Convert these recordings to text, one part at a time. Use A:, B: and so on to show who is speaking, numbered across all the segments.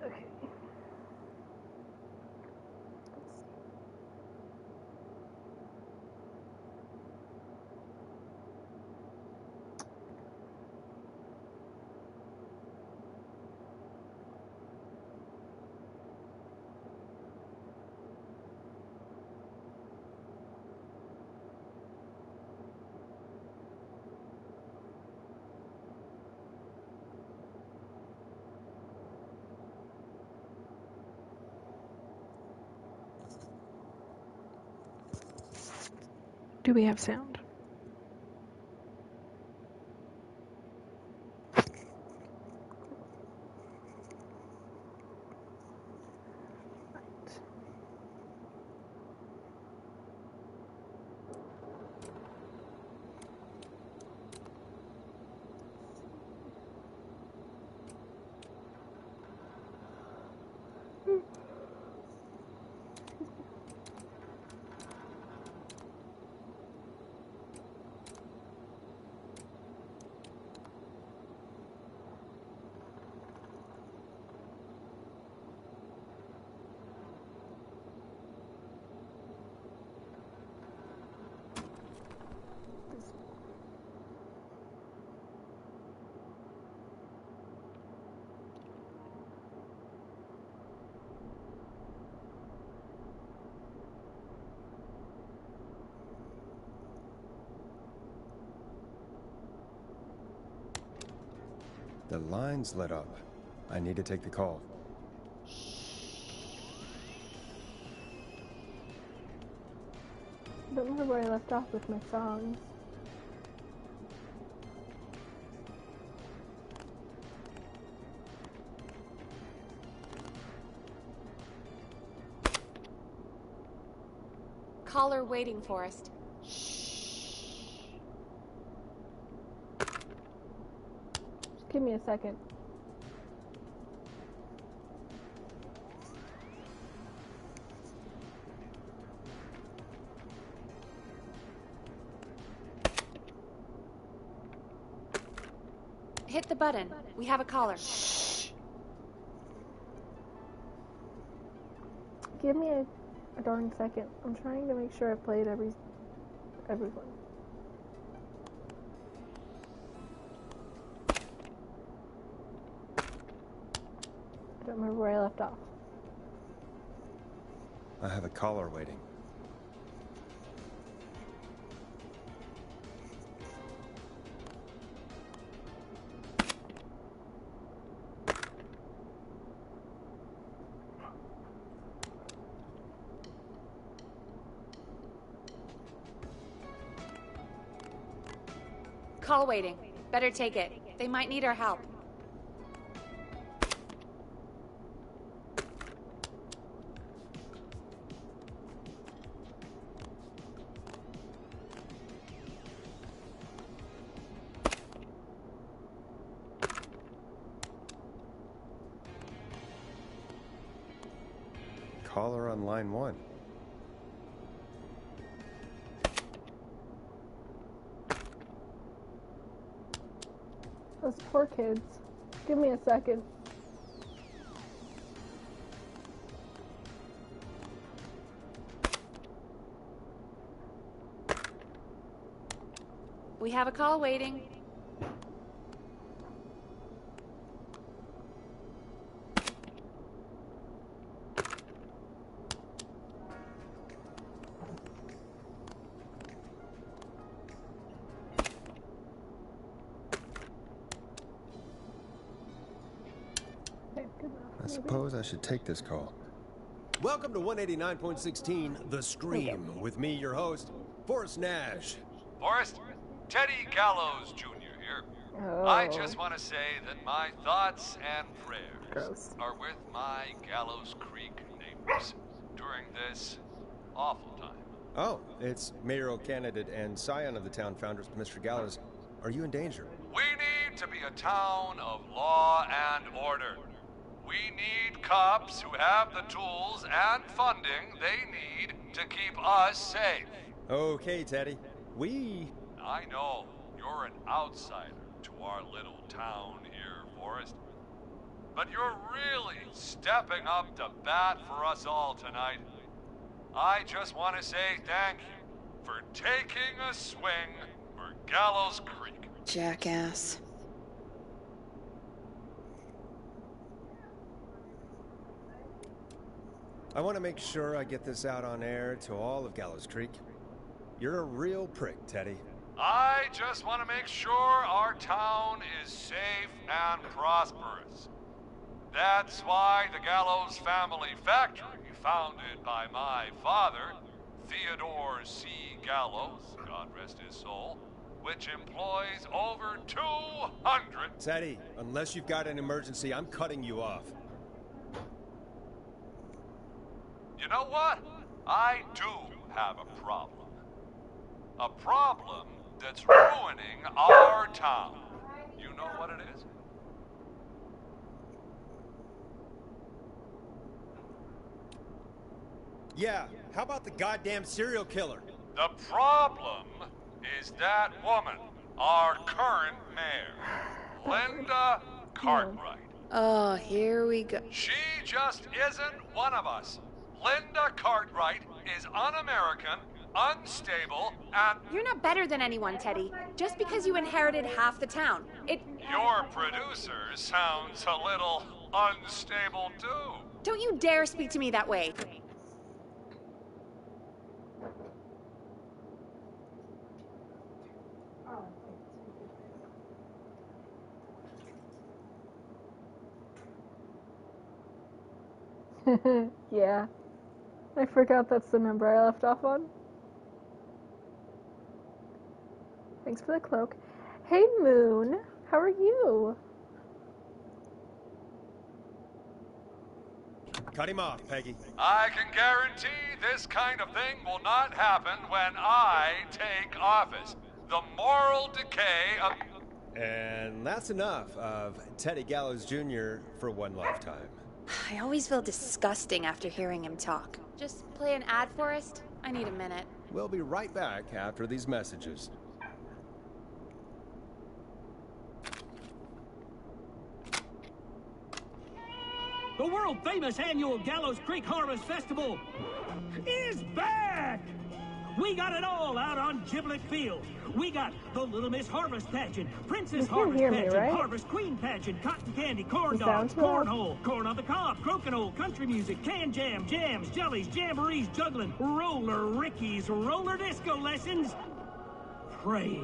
A: Okay. Do we have sound?
B: The line's lit up. I need to take the call.
A: I don't remember where I left off with my songs.
C: Caller waiting, Forrest.
A: Just give me a second.
C: Hit the button. We have a caller.
A: Give me a darn second. I'm trying to make sure I've played everyone. I don't remember where I left off.
B: I have a caller waiting.
C: Call waiting. Better take it. They might need our help.
B: Caller on line 1.
A: Those poor kids. Give me a second.
C: We have a call waiting.
B: I suppose I should take this call.
D: Welcome to 189.16 The Scream. With me, your host, Forrest Nash.
E: Forrest, Teddy Gallows Jr. here.
A: Oh.
E: I just want to say that my thoughts and prayers
A: Gross.
E: are with my Gallows Creek neighbors during this awful time.
B: Oh, it's mayoral candidate and scion of the town founders, Mr. Gallows. Are you in danger?
E: We need to be a town of law and order. We need cops who have the tools and funding they need to keep us safe.
B: Okay, Teddy.
E: I know you're an outsider to our little town here, Forrest. but you're really stepping up to bat for us all tonight. I just want to say thank you for taking a swing for Gallows Creek.
C: Jackass.
B: I want to make sure I get this out on air to all of Gallows Creek. You're a real prick, Teddy.
E: I just want to make sure our town is safe and prosperous. That's why the Gallows Family Factory, founded by my father, Theodore C. Gallows, God rest his soul, which employs over 200...
B: Teddy, unless you've got an emergency, I'm cutting you off.
E: You know what? I do have a problem. A problem that's ruining our town. You know what it is?
B: Yeah, how about the goddamn serial killer?
E: The problem is that woman, our current mayor, Linda Cartwright.
C: Oh, here we go.
E: She just isn't one of us. Linda Cartwright is un-American, unstable, and...
C: You're not better than anyone, Teddy. Just because you inherited half the town.
E: Your producer sounds a little unstable, too.
C: Don't you dare speak to me that way.
A: Yeah. I forgot that's the number I left off on. Thanks for the cloak. Hey, Moon. How are you?
B: Cut him off, Peggy.
E: I can guarantee this kind of thing will not happen when I take office. The moral decay of...
B: And that's enough of Teddy Gallows Jr. for one lifetime.
C: I always feel disgusting after hearing him talk. Just play an ad for us? I need a minute.
B: We'll be right back after these messages.
F: The world-famous annual Gallows Creek Harvest Festival is back! We got it all out on Giblet Field. We got the Little Miss Harvest Pageant, Princess Harvest Pageant,
A: right?
F: Harvest Queen Pageant, Cotton Candy, Corn
A: The
F: Dogs,
A: soundtrack?
F: Cornhole, Corn on the Cob, Crokinole, Country Music, Can Jam, Jams, Jellies, Jamborees, Juggling, Roller Rickies, Roller Disco Lessons. Pray.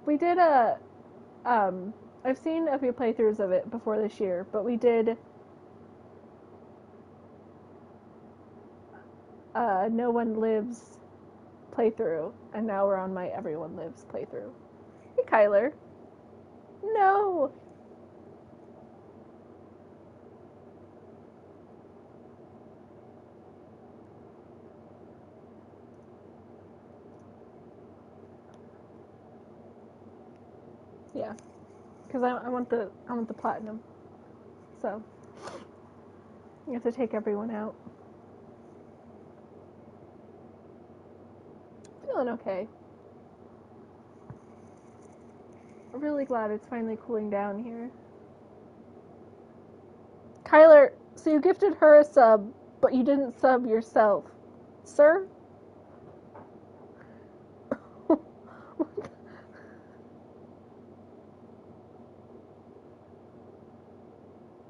A: We did I've seen a few playthroughs of it before this year, but we did No One Lives playthrough, and now we're on my Everyone Lives playthrough. Hey, Kyler. No! Yeah, because I want the platinum. So you have to take everyone out. Feeling okay. I'm really glad it's finally cooling down here. Kyler, so you gifted her a sub, but you didn't sub yourself, sir?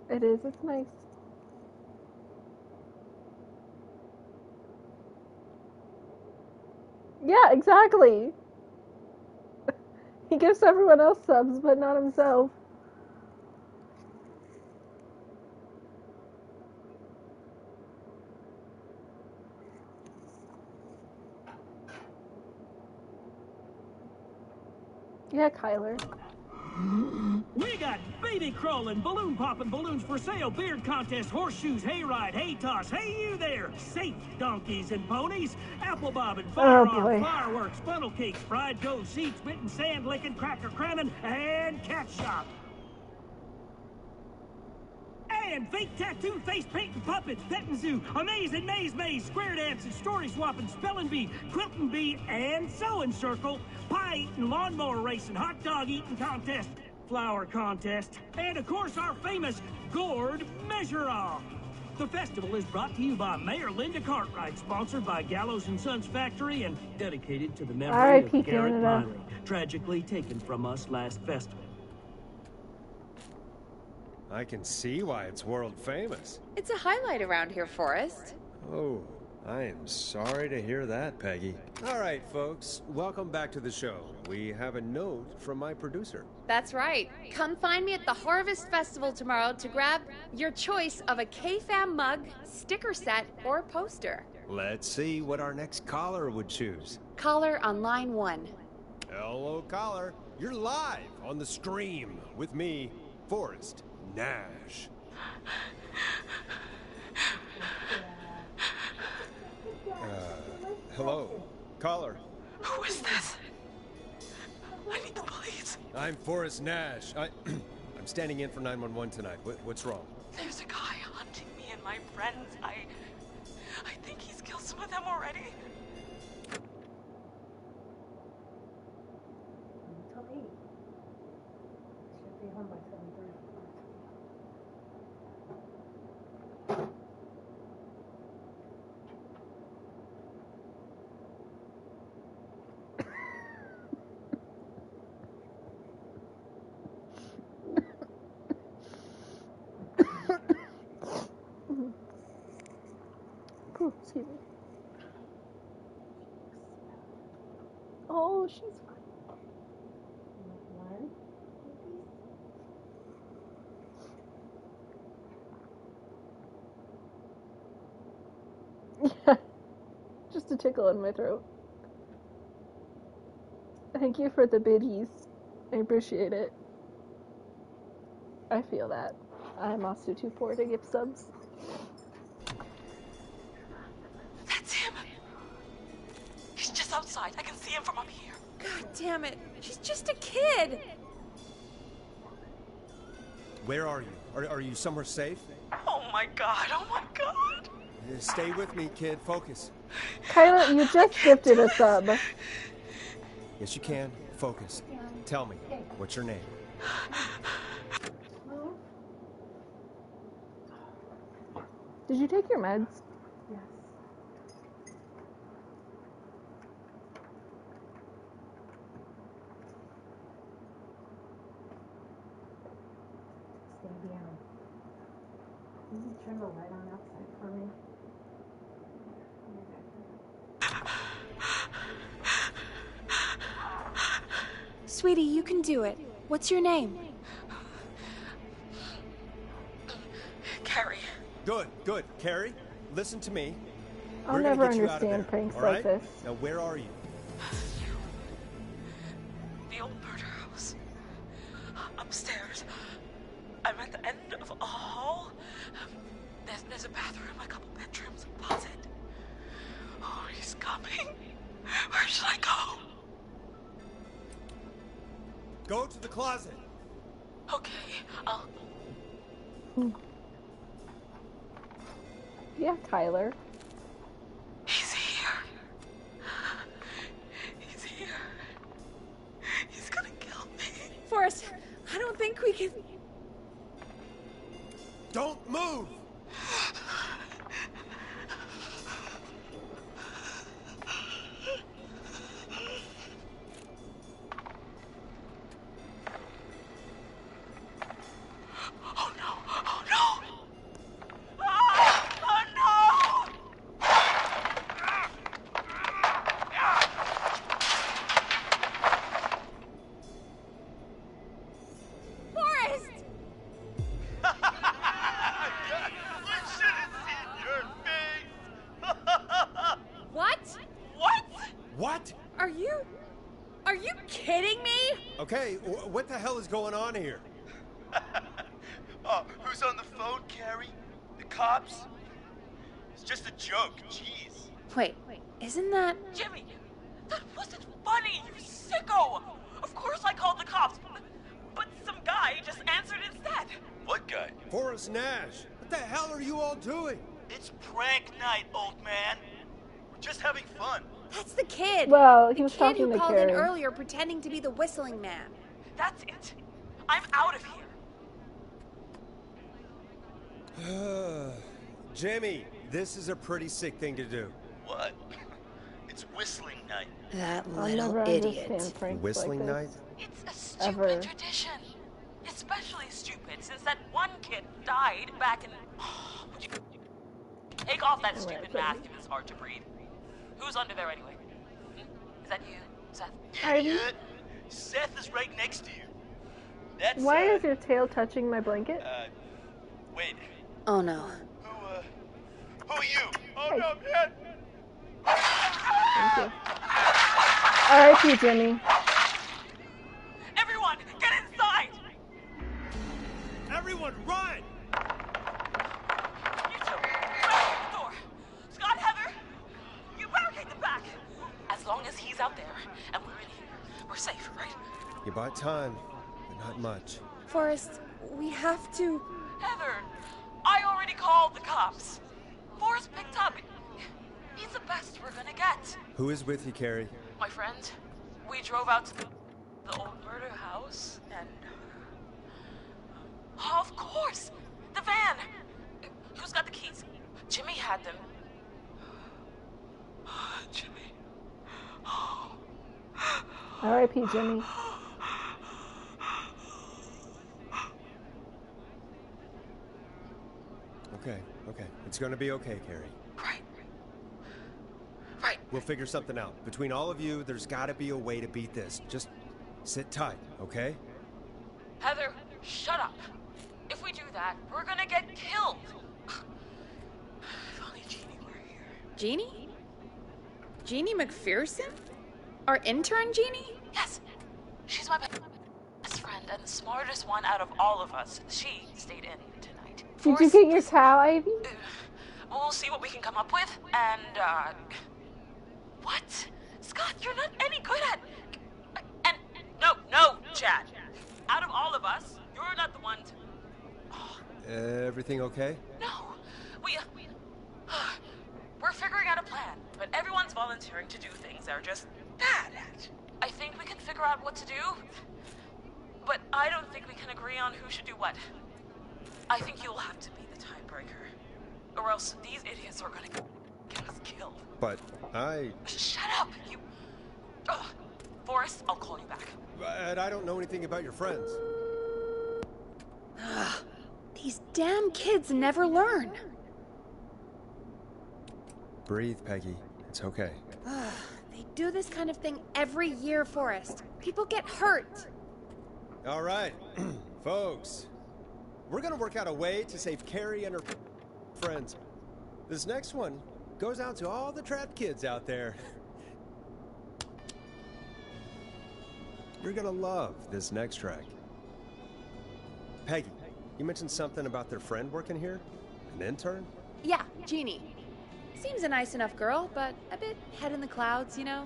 A: It is, it's nice. Yeah, exactly. He gives everyone else subs, but not himself. Yeah, Kyler.
F: We got baby crawling, balloon popping, balloons for sale, beard contest, horseshoes, hayride, hay toss, hey you there, safe donkeys and ponies, apple bobbing, firearm, fireworks, funnel cakes, fried dough, seeds, spitting, sand licking, cracker cramming, and cat shop. And fake tattoo, face painting, puppets, petting zoo, amazing maze, square dancing, story swapping, spelling bee, quilting bee, and sewing circle, pie eating, lawnmower racing, hot dog eating contest, flower contest, and of course our famous gourd measure-off. The festival is brought to you by Mayor Linda Cartwright, sponsored by Gallows & Sons Factory, and dedicated to the memory
A: R.I.P.
F: of Garrett
A: Canada.
F: Miley, tragically taken from us last festival.
B: I can see why it's world famous.
C: It's a highlight around here, Forrest.
B: Oh, I am sorry to hear that, Peggy. All right, folks, welcome back to the show. We have a note from my producer.
C: That's right. Come find me at the Harvest Festival tomorrow to grab your choice of a K-Fam mug, sticker set, or poster.
B: Let's see what our next caller would choose.
C: Caller on line 1.
B: Hello, caller. You're live on the stream with me, Forrest Nash. Hello, caller.
G: Who is this? I need the police.
B: I'm Forrest Nash. I'm standing in for 911 tonight. What's wrong?
G: There's a guy hunting me and my friends. I think he's killed some of them already.
H: Until 8. Should be home by 7:30.
A: Oh, excuse me. Oh, she's fine. Yeah, just a tickle in my throat. Thank you for the biddies. I appreciate it. I feel that. I'm also too poor to give subs.
G: That's him. He's just outside. I can see him from up here.
C: God damn it. She's just a kid.
B: Where are you? Are you somewhere safe?
G: Oh my god. Oh my god.
B: Stay with me, kid. Focus.
A: Kyla, you just gifted a sub.
B: Yes, you can. Focus. Tell me, what's your name?
A: Did you take your meds?
H: Yes. Stay down. Can you turn the light on outside for me?
C: Sweetie, you can do it. What's your name?
G: Carrie.
B: Good, good. Carrie, listen to me.
A: I'll
B: We're gonna
A: never
B: get you out of
A: understand
B: there,
A: pranks
B: all
A: like
B: right?
A: this.
B: Now, where are you?
G: The old murder house. Upstairs. I'm at the end of a hall. There's a bathroom, a couple bedrooms, a closet. Oh, he's coming. Where should I go?
B: Go to the closet.
G: Okay, I'll...
A: Yeah, Tyler.
G: He's here. He's here. He's gonna kill me.
C: Forrest, I don't think we can...
B: Don't move!
G: Oh no! Oh no! Ah! Oh no!
C: Forrest!
I: You should have seen your face!
C: What?
G: What?
B: What?
C: Are you kidding me?
B: Okay, what the hell is going on here?
I: Oh, who's on the phone, Carrie? The cops? It's just a joke, jeez.
C: Wait, isn't that...
G: Jimmy, that wasn't funny, you sicko! Of course I called the cops, but some guy just answered instead.
I: What guy?
B: Forrest Nash. What the hell are you all doing?
I: It's prank night, old man. We're just having fun.
C: That's the kid.
A: Well, he
C: the
A: was
C: kid
A: talking
C: who
A: to
C: called in
A: Carrie.
C: earlier pretending to be the whistling man.
G: That's it. I'm out of here.
D: Jimmy, this is a pretty sick thing to do.
I: What? It's whistling night.
C: That
A: I'll
C: little
A: never
C: idiot.
A: understand Frank
D: Whistling
A: like
D: night?
A: this.
G: It's a stupid
A: Ever.
G: tradition. Especially stupid since that one kid died back in... Would you take off that stupid mask if it's hard to breathe? Who's under there anyway? Is that you, Seth?
I: Idiot! Seth is right next to you. That's,
A: Why is your tail touching my blanket?
I: wait.
C: Oh no.
I: Who are you? Oh
A: Hey.
I: no, man!
A: Thank you. R.I.P. Jimmy.
G: Everyone, get inside!
D: Everyone, run!
G: You two, barricade the door. Scott, Heather, you barricade the back. As long as he's out there and we're in here, we're safe, right?
D: You bought time, but not much.
C: Forrest, we have to...
G: Heather, I already called the cops. Forrest picked up. He's the best we're gonna get.
D: Who is with you, Carrie?
G: My friend, we drove out to the old murder house and... Oh, of course! The van! Who's got the keys? Jimmy had them. Jimmy.
A: R.I.P. Jimmy.
D: Okay. It's gonna be okay, Carrie.
G: Right.
D: We'll figure something out. Between all of you, there's gotta be a way to beat this. Just sit tight, okay?
G: Heather, shut up. If we do that, we're gonna get killed. If only Jeannie were here.
C: Jeannie? Jeannie McPherson? Our intern Jeannie?
G: Yes, she's my best friend and the smartest one out of all of us. She stayed in tonight.
A: Did you get your towel, Ivy?
G: We'll see what we can come up with, and, What? Scott, you're not any good at... And, no, Chad. Out of all of us, you're not the one to...
D: Everything okay?
G: No, we're figuring out a plan, but everyone's volunteering to do things they're just bad at. I think we can figure out what to do, but I don't think we can agree on who should do what. I think you'll have to be the tiebreaker, or else these idiots are gonna get us killed.
D: But
G: Shut up, you... Ugh. Forrest, I'll call you back.
D: But I don't know anything about your friends.
C: These damn kids never learn.
D: Breathe, Peggy. It's okay.
C: They do this kind of thing every year, Forrest. People get hurt.
D: All right, folks. We're gonna work out a way to save Carrie and her friends. This next one goes out to all the trapped kids out there. You're gonna love this next track. Peggy, you mentioned something about their friend working here? An intern?
C: Yeah, Jeannie. Seems a nice enough girl, but a bit head in the clouds, you know?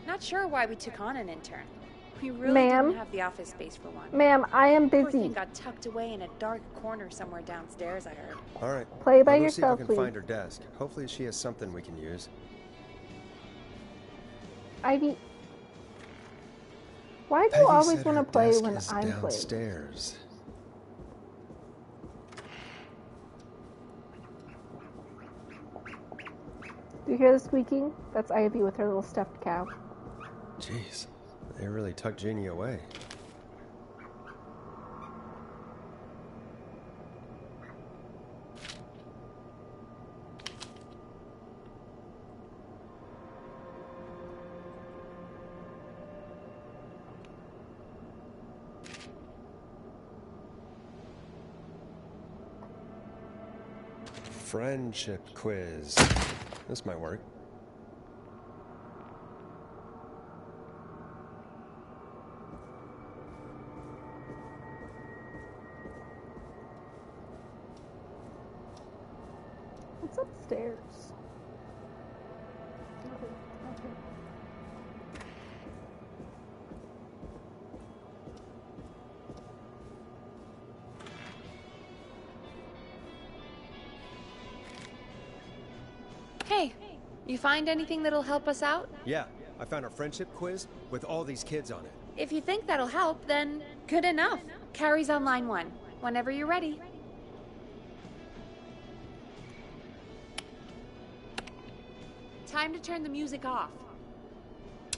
C: Not sure why we took on an intern. We really didn't have the office space for one.
A: Ma'am, I am
C: Poor
A: busy.
C: thing got tucked away in a dark corner somewhere downstairs, I heard.
D: All right.
A: Play by
D: I'll go
A: yourself,
D: see if I can
A: please.
D: find her desk. Hopefully she has something we can use.
A: Ivy, why do
D: Peggy
A: you always
D: said
A: want
D: her
A: to play
D: desk
A: when
D: is
A: I'm playing?
D: downstairs.
A: Do you hear the squeaking? That's Ivy with her little stuffed cow.
D: Jeez, they really tucked Jeannie away. Friendship quiz. This might work.
A: It's upstairs. Okay.
C: Hey, you find anything that'll help us out?
D: Yeah, I found a friendship quiz with all these kids on it.
C: If you think that'll help, then Good enough. Carrie's on line 1. Whenever you're ready. Time to turn the music off.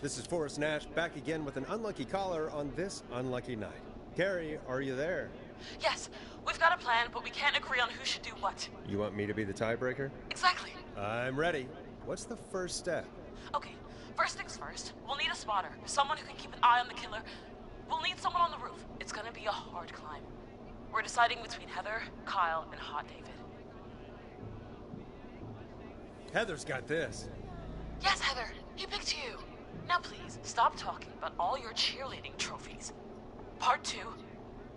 B: This is Forrest Nash, back again with an unlucky caller on this unlucky night. Carrie, are you there?
G: Yes, we've got a plan, but we can't agree on who should do what.
B: You want me to be the tiebreaker?
G: Exactly.
B: I'm ready. What's the first step?
G: Okay, first things first, we'll need a spotter. Someone who can keep an eye on the killer. We'll need someone on the roof. It's gonna be a hard climb. We're deciding between Heather, Kyle, and Hot David.
B: Heather's got this.
G: Yes, Heather, he picked you. Now please, stop talking about all your cheerleading trophies. Part 2.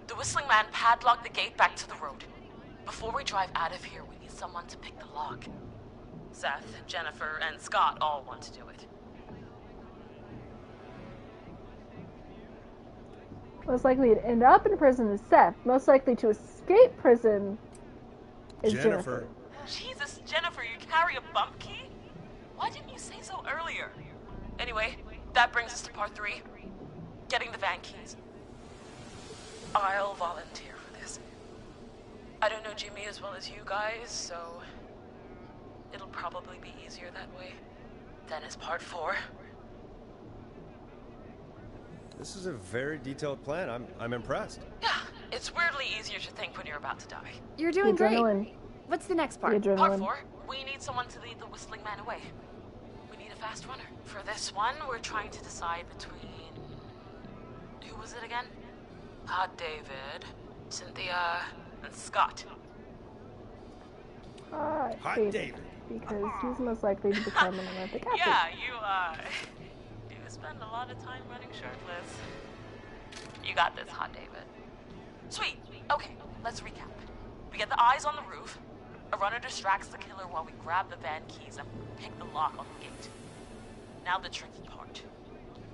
G: The Whistling Man padlocked the gate back to the road. Before we drive out of here, we need someone to pick the lock. Seth, Jennifer, and Scott all want to do it.
A: Most likely to end up in prison is Seth. Most likely to escape prison is Jennifer.
G: Jesus, Jennifer, you carry a bump key? Why didn't you say so earlier? Anyway, that brings us to part 3. Getting the van keys. I'll volunteer for this. I don't know Jimmy as well as you guys, so it'll probably be easier that way. Then is part 4.
B: This is a very detailed plan. I'm impressed.
G: Yeah, it's weirdly easier to think when you're about to die.
C: You're doing great.
A: Adrenaline.
C: What's the next part?
G: Part 4, we need someone to lead the Whistling Man away. We need a fast runner. For this one, we're trying to decide between... Who was it again? Hot David, Cynthia, and Scott.
A: Hot
B: David.
A: David. Because he's most likely to become an Olympic athlete.
G: Yeah, you spend a lot of time running shirtless. You got this, Hot David. Sweet. Okay, let's recap. We get the eyes on the roof. A runner distracts the killer while we grab the van keys and pick the lock on the gate. Now the tricky part.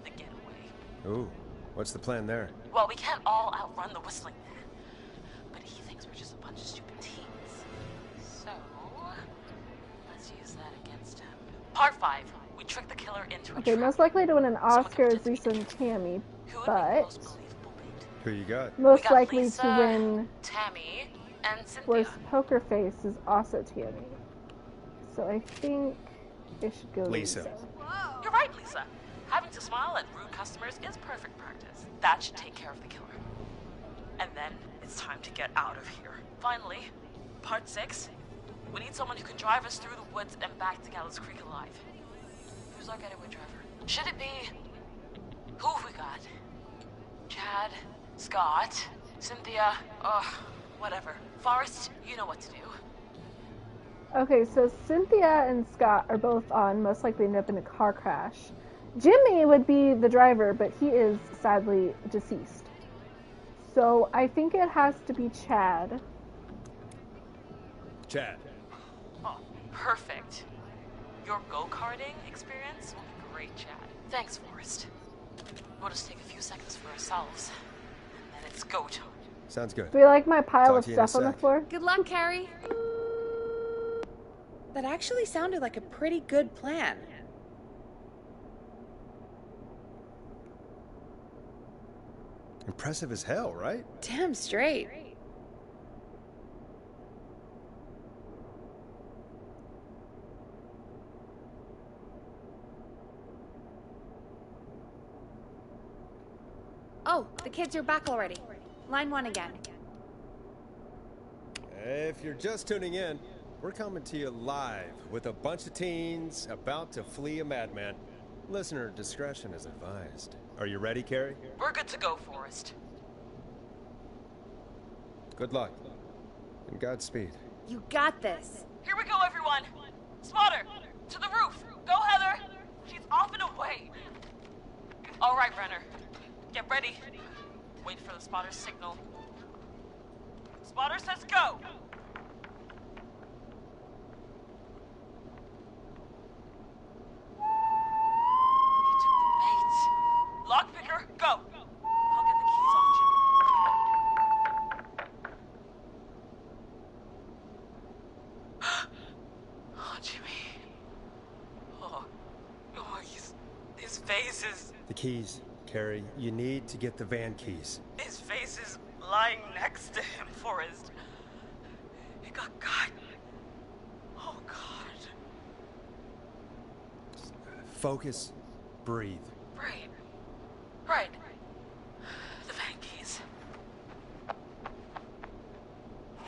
G: The getaway.
B: Ooh, what's the plan there?
G: Well, we can't all outrun the Whistling Man. But he thinks we're just a bunch of stupid teens. So, let's use that against him. Part 5. We trick the killer into a
A: Okay,
G: trap.
A: most likely to win an Oscar is Lisa and Tammy, but
B: Who you got?
A: most likely
G: Lisa,
A: to win
G: Tammy, and Cynthia.
A: worst poker face is also Tammy. So I think it should go Lisa.
G: You're right, Lisa. Having to smile at rude customers is perfect practice. That should take care of the killer. And then it's time to get out of here. Finally, part 6. We need someone who can drive us through the woods and back to Gallows Creek alive. Who's our getaway driver? Should it be... Who have we got? Chad, Scott, Cynthia, whatever. Forrest, you know what to do.
A: Okay, so Cynthia and Scott are both on, most likely end up in a car crash. Jimmy would be the driver, but he is sadly deceased. So I think it has to be Chad.
B: Chad.
G: Oh, perfect. Your go-karting experience will be great, Chad. Thanks, Forrest. We'll just take a few seconds for ourselves, and then it's go time.
B: Sounds good.
A: Do you like my pile
B: Talk
A: of
B: to you in a
A: stuff on the
B: sec.
A: floor?
C: Good luck, Carrie. That actually sounded like a pretty good plan.
B: Impressive as hell, right?
C: Damn straight. Oh, the kids are back already. Line 1 again.
B: If you're just tuning in, we're coming to you live with a bunch of teens about to flee a madman. Listener discretion is advised. Are you ready, Carrie?
G: We're good to go, Forrest.
B: Good luck. And Godspeed.
C: You got this.
G: Here we go, everyone. Spotter, to the roof. Go, Heather. She's off and away. All right, Renner. Get ready. Wait for the spotter's signal. Spotter says go. He took the bait. Lockpicker, go. I'll get the keys off Jimmy. Oh, Jimmy. Oh, his face is...
B: The keys, Carrie. You need to get the van keys.
G: His face lying next to him, Forrest. He got cut. Oh, God.
B: Focus. Breathe.
G: Right. The van keys. We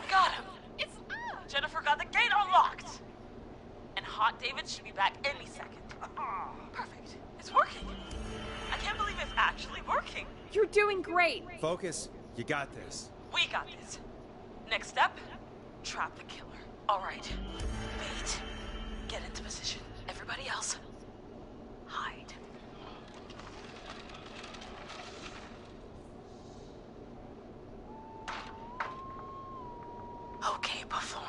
G: got him. It's Jennifer got the gate unlocked. And Hot David should be back any second. Perfect. It's working. I can't believe it's actually working.
C: You're doing great.
B: Focus. You got this.
G: We got this. Next step, trap the killer. All right. Wait. Get into position. Everybody else, hide. Okay, performer.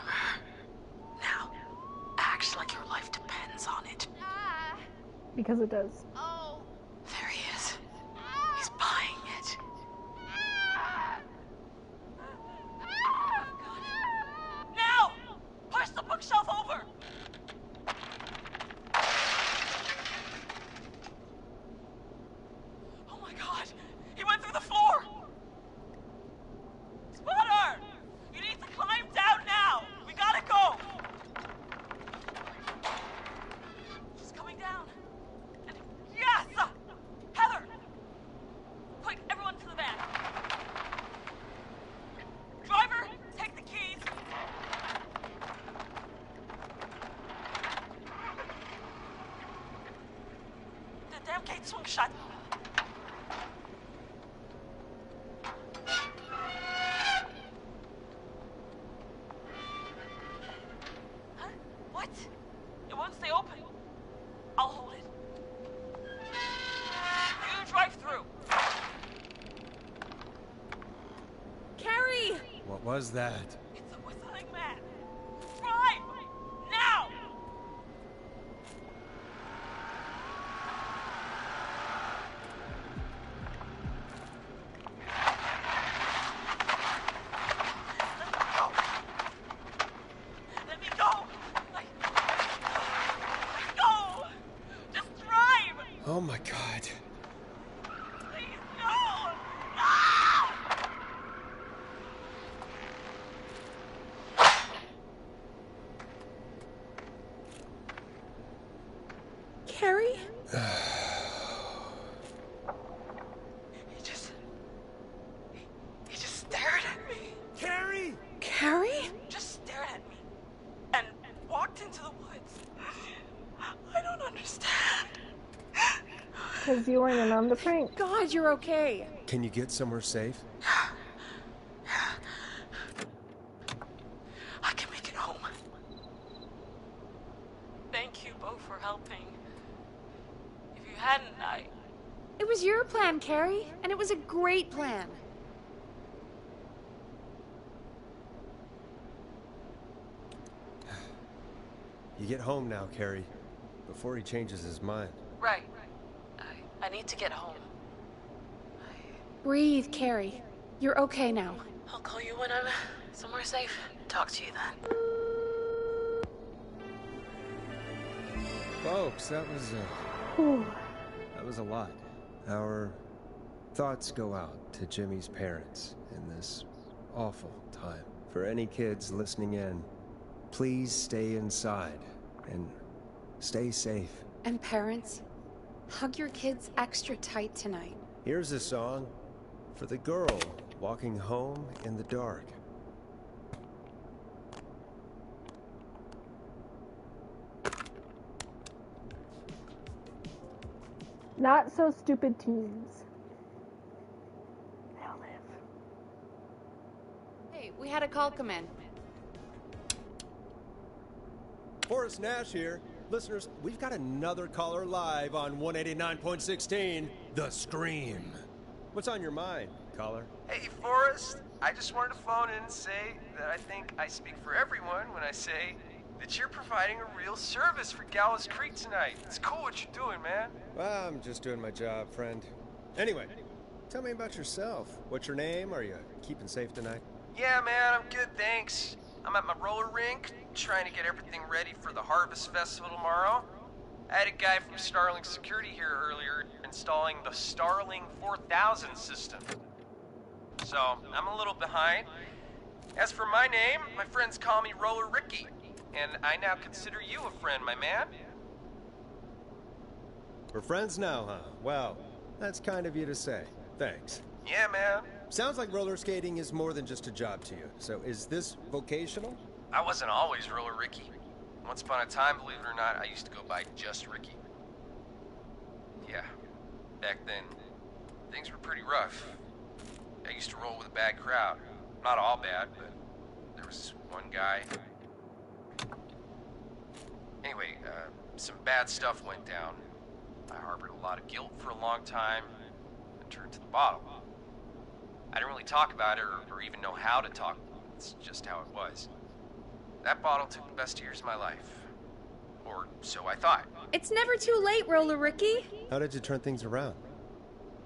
G: Now, act like your life depends on it.
A: Because it does.
G: There he is. He's buying it. Now! Push the bookshelf over! Oh my God! He went through the floor! Spotter! You need to climb down now! We gotta go! She's coming down. And yes! Heather! Quick, everyone to the van. Driver, take the keys. The damn gate swung shut. Huh? What? It won't stay open. I'll hold it. You drive through.
C: Carrie!
B: What was that?
G: It's a whistling man. Drive! Now! Let me go! Let me go! Just drive!
B: Oh my God.
G: Please, no! No!
C: Carrie?
G: He just stared at me.
B: Carrie!
C: Carrie?
G: Just stared at me. And walked into the woods. I don't understand.
A: Because you weren't in on the prank.
C: God, you're okay.
B: Can you get somewhere safe?
G: I can make it home. Thank you both for helping. If you hadn't,
C: It was your plan, Carrie, and it was a great plan.
B: You get home now, Carrie, before he changes his mind.
G: Right. I need to get home.
C: Breathe, Carrie. You're okay now.
G: I'll call you when I'm somewhere safe. Talk to you then.
B: Folks, that was a lot. Our thoughts go out to Jimmy's parents in this awful time. For any kids listening in, please stay inside and stay safe.
C: And parents, hug your kids extra tight tonight.
B: Here's a song for the girl walking home in the dark.
A: Not so stupid teens. They'll live.
C: Hey, we had a call come in.
B: Forrest Nash here. Listeners, we've got another caller live on 189.16, The Scream. What's on your mind, caller?
J: Hey, Forrest. I just wanted to phone in and say that I think I speak for everyone when I say that you're providing a real service for Gallows Creek tonight. It's cool what you're doing, man.
B: Well, I'm just doing my job, friend. Anyway, tell me about yourself. What's your name? Are you keeping safe tonight?
J: Yeah, man, I'm good, thanks. I'm at my roller rink, trying to get everything ready for the Harvest Festival tomorrow. I had a guy from Starling Security here earlier installing the Starling 4000 system. so I'm a little behind. As for my name, my friends call me Roller Ricky, and I now consider you a friend, my man.
D: We're friends now, huh? Well, that's kind of you to say. Thanks.
J: Yeah, man.
D: Sounds like roller skating is more than just a job to you. So is this vocational?
J: I wasn't always Roller Ricky. Once upon a time, believe it or not, I used to go by just Ricky. Yeah, back then, things were pretty rough. I used to roll with a bad crowd. Not all bad, but there was one guy. Anyway, some bad stuff went down. I harbored a lot of guilt for a long time and turned to the bottle. I didn't really talk about it or even know how to talk. It's just how it was. That bottle took the best years of my life. Or so I thought.
C: It's never too late, Roller Ricky.
D: How did you turn things around?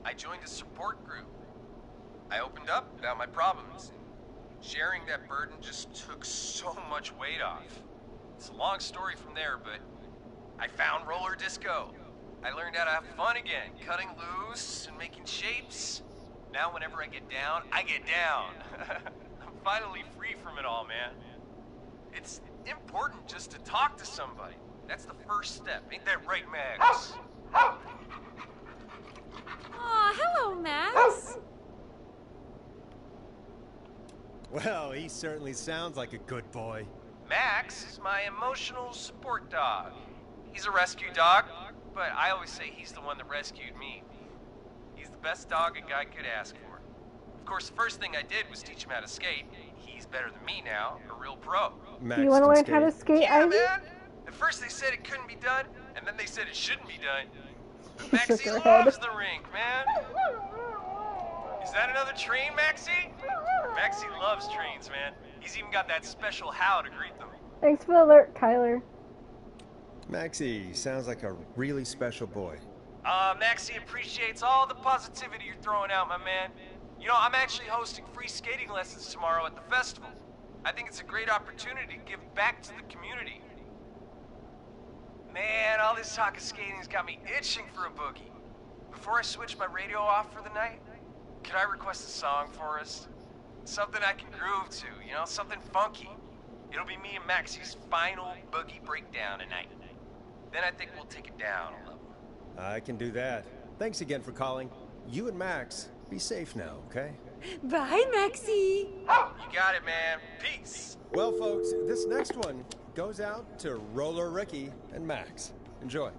J: I joined a support group. I opened up about my problems. Sharing that burden just took so much weight off. It's a long story from there, but I found roller disco. I learned how to have fun again, cutting loose and making shapes. Now whenever I get down, I get down. I'm finally free from it all, man. It's important just to talk to somebody. That's the first step. Ain't that right, Max?
C: Aw, hello, Max.
D: Well, he certainly sounds like a good boy.
J: Max is my emotional support dog. He's a rescue dog, but I always say he's the one that rescued me. He's the best dog a guy could ask for. Of course, the first thing I did was teach him how to skate. He's better than me now, a real pro.
A: Max, you want to learn how to skate,
J: yeah,
A: Ivy?
J: Man. At first they said it couldn't be done, and then they said it shouldn't be done. Maxie loves the rink, man. Is that another train, Maxie? Maxie loves trains, man. He's even got that special how to greet them.
A: Thanks for the alert, Kyler.
D: Maxie sounds like a really special boy.
J: Maxie appreciates all the positivity you're throwing out, my man. You know, I'm actually hosting free skating lessons tomorrow at the festival. I think it's a great opportunity to give back to the community. Man, all this talk of skating's got me itching for a boogie. Before I switch my radio off for the night, could I request a song for us? Something I can groove to, you know, something funky. It'll be me and Maxie's final boogie breakdown tonight. Then I think we'll take it down a level.
D: I can do that. Thanks again for calling. You and Max, be safe now, okay?
C: Bye, Maxie.
J: You got it, man. Peace.
D: Well, folks, this next one goes out to Roller Ricky and Max. Enjoy.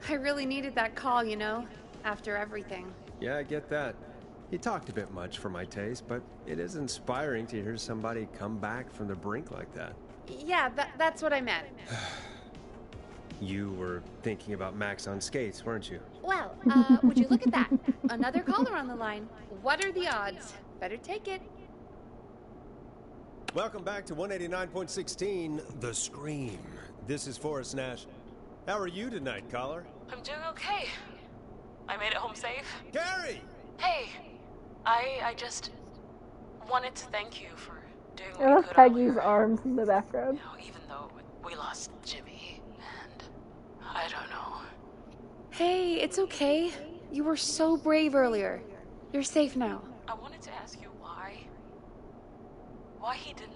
C: I really needed that call, you know, after everything.
D: Yeah, I get that. He talked a bit much for my taste, but it is inspiring to hear somebody come back from the brink like that.
C: Yeah, that's what I meant.
D: You were thinking about Max on skates, weren't you?
C: Well, would you look at that? Another caller on the line. What are the odds? Better take it.
D: Welcome back to 189.16, The Scream. This is Forrest Nash. How are you tonight, caller?
G: I'm doing okay. I made it home safe.
D: Gary!
G: Hey, I just wanted to thank you for doing what
A: I
G: you
A: love
G: could.
A: Peggy's arms in the background.
G: You know, even though we lost Jimmy, and I don't know.
C: Hey, it's okay. You were so brave earlier. You're safe now.
G: I wanted to ask you why he didn't.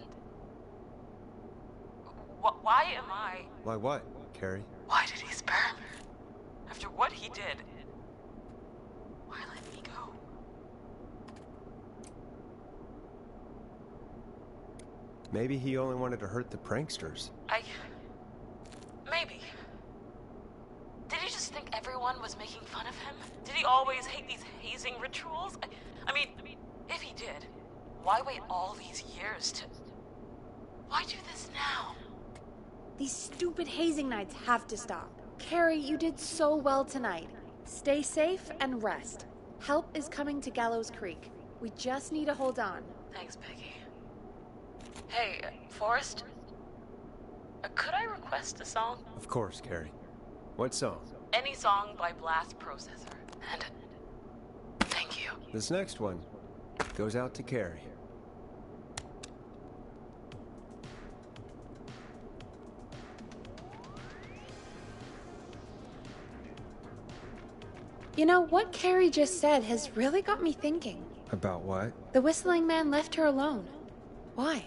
G: Why am I?
D: Why what, Carrie?
G: Why did he spare me? After what he did, why let me go?
D: Maybe he only wanted to hurt the pranksters.
G: Maybe. Did he just think everyone was making fun of him? Did he always hate these hazing rituals? I mean, if he did, why wait all these years to... Why do this now?
C: These stupid hazing nights have to stop. Carrie, you did so well tonight. Stay safe and rest. Help is coming to Gallows Creek. We just need to hold on.
G: Thanks, Peggy. Hey, Forrest? Could I request a song?
D: Of course, Carrie. What song?
G: Any song by Blast Processor. And thank you.
D: This next one goes out to Carrie.
C: You know, what Carrie just said has really got me thinking.
B: About what?
C: The whistling man left her alone. Why?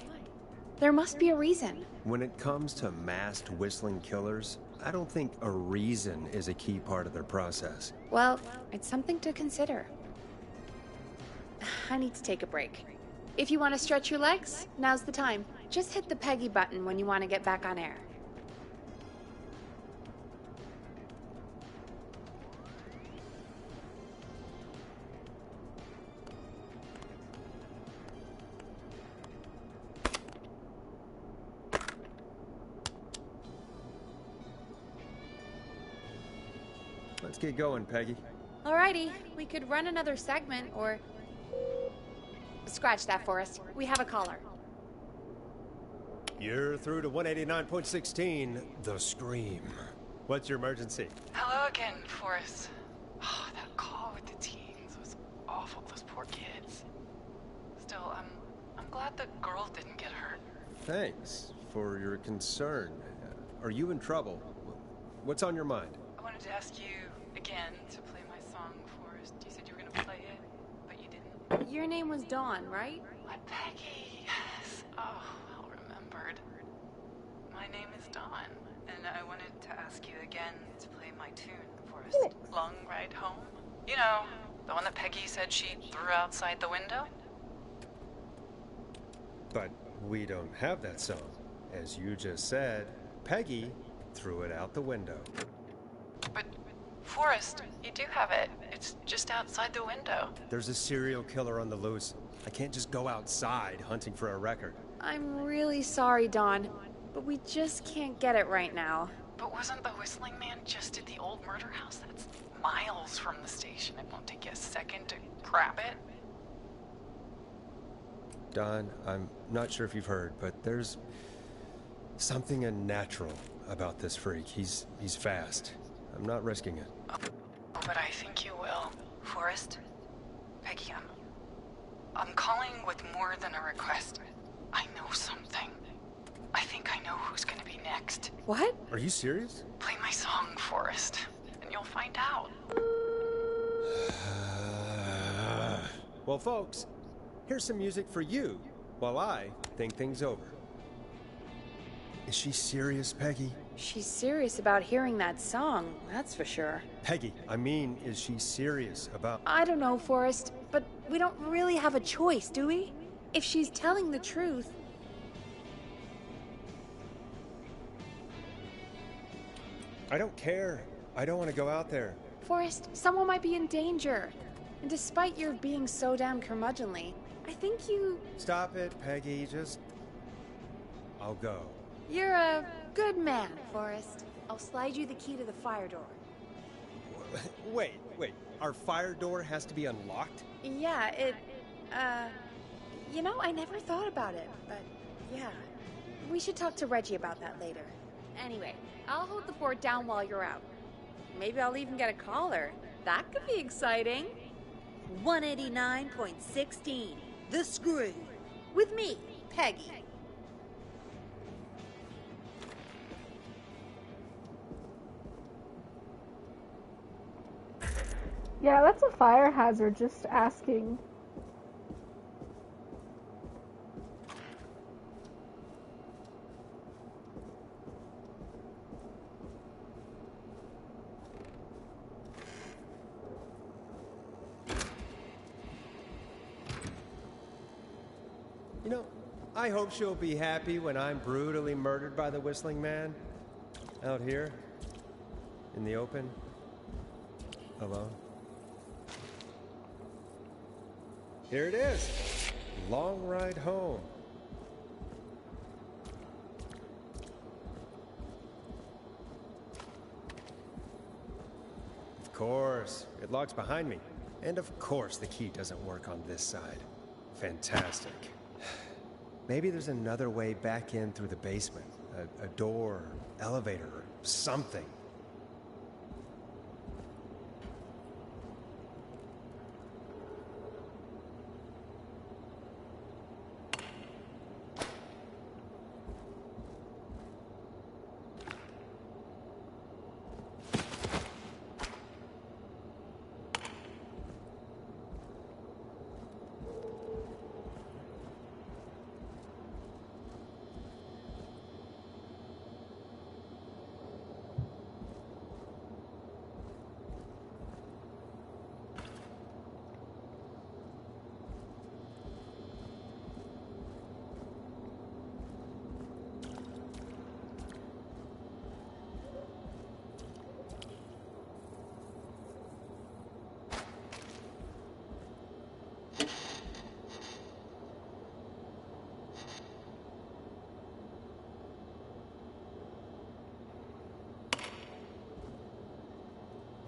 C: There must be a reason.
B: When it comes to masked whistling killers, I don't think a reason is a key part of their process.
C: Well, it's something to consider. I need to take a break. If you want to stretch your legs, now's the time. Just hit the Peggy button when you want to get back on air.
B: Let's get going, Peggy.
C: Alrighty, we could run another segment or... Scratch that, Forrest. We have a caller.
D: You're through to 189.16, The Scream. What's your emergency?
G: Hello again, Forrest. Oh, that call with the teens was awful. Those poor kids. Still, I'm glad the girl didn't get hurt.
B: Thanks for your concern. Are you in trouble? What's on your mind?
G: I wanted to ask you again to play my song, Forrest. You said you were gonna play it, but you didn't.
C: Your name was Dawn, right?
G: My Peggy, yes. Oh, well remembered. My name is Dawn, and I wanted to ask you again to play my tune, Forrest. Long Ride Home. You know, the one that Peggy said she threw outside the window?
B: But we don't have that song. As you just said, Peggy threw it out the window.
G: But, Forrest, you do have it. It's just outside the window.
B: There's a serial killer on the loose. I can't just go outside hunting for a record.
C: I'm really sorry, Dawn, but we just can't get it right now.
G: But wasn't the whistling man just at the old murder house? That's miles from the station. It won't take you a second to grab it.
B: Don, I'm not sure if you've heard, but there's something unnatural about this freak. He's fast. I'm not risking it.
G: Oh, but I think you will. Forrest? Peggy, I'm calling with more than a request. I know something. I think I know who's gonna be next.
C: What?
B: Are you serious?
G: Play my song, Forrest, and you'll find out.
B: Well, folks, here's some music for you while I think things over. Is she serious, Peggy?
C: She's serious about hearing that song, that's for sure.
B: Peggy, I mean, is she serious about...
C: I don't know, Forrest, but we don't really have a choice, do we? If she's telling the truth...
B: I don't care. I don't want to go out there.
C: Forrest, someone might be in danger. And despite your being so damn curmudgeonly, I think you...
B: Stop it, Peggy. Just... I'll go.
C: You're a good man, Forrest. I'll slide you the key to the fire door.
B: Wait. Our fire door has to be unlocked?
C: Yeah, it... You know, I never thought about it, but yeah. We should talk to Reggie about that later. Anyway, I'll hold the fort down while you're out. Maybe I'll even get a caller. That could be exciting.
K: 189.16, The Screw. With me, Peggy.
A: Yeah, that's a fire hazard, just asking.
B: You know, I hope she'll be happy when I'm brutally murdered by the Whistling Man. Out here, in the open, alone. Here it is. Long Ride Home. Of course, it locks behind me. And of course the key doesn't work on this side. Fantastic. Maybe there's another way back in through the basement. A door, elevator, or something.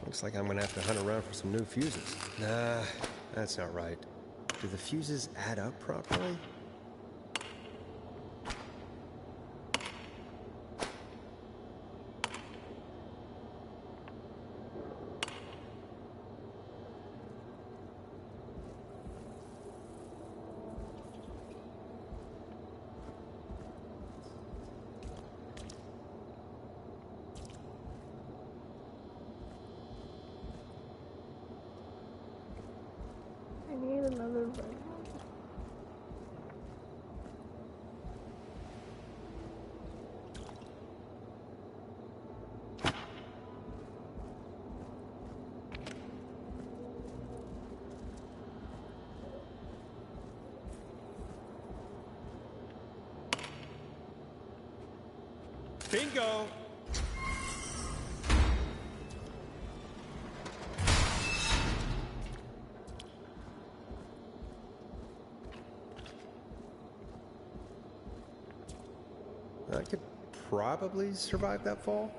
B: Looks like I'm gonna have to hunt around for some new fuses. Nah, that's not right. Do the fuses add up properly?
A: I need another button.
D: Bingo!
B: I could probably survive that fall.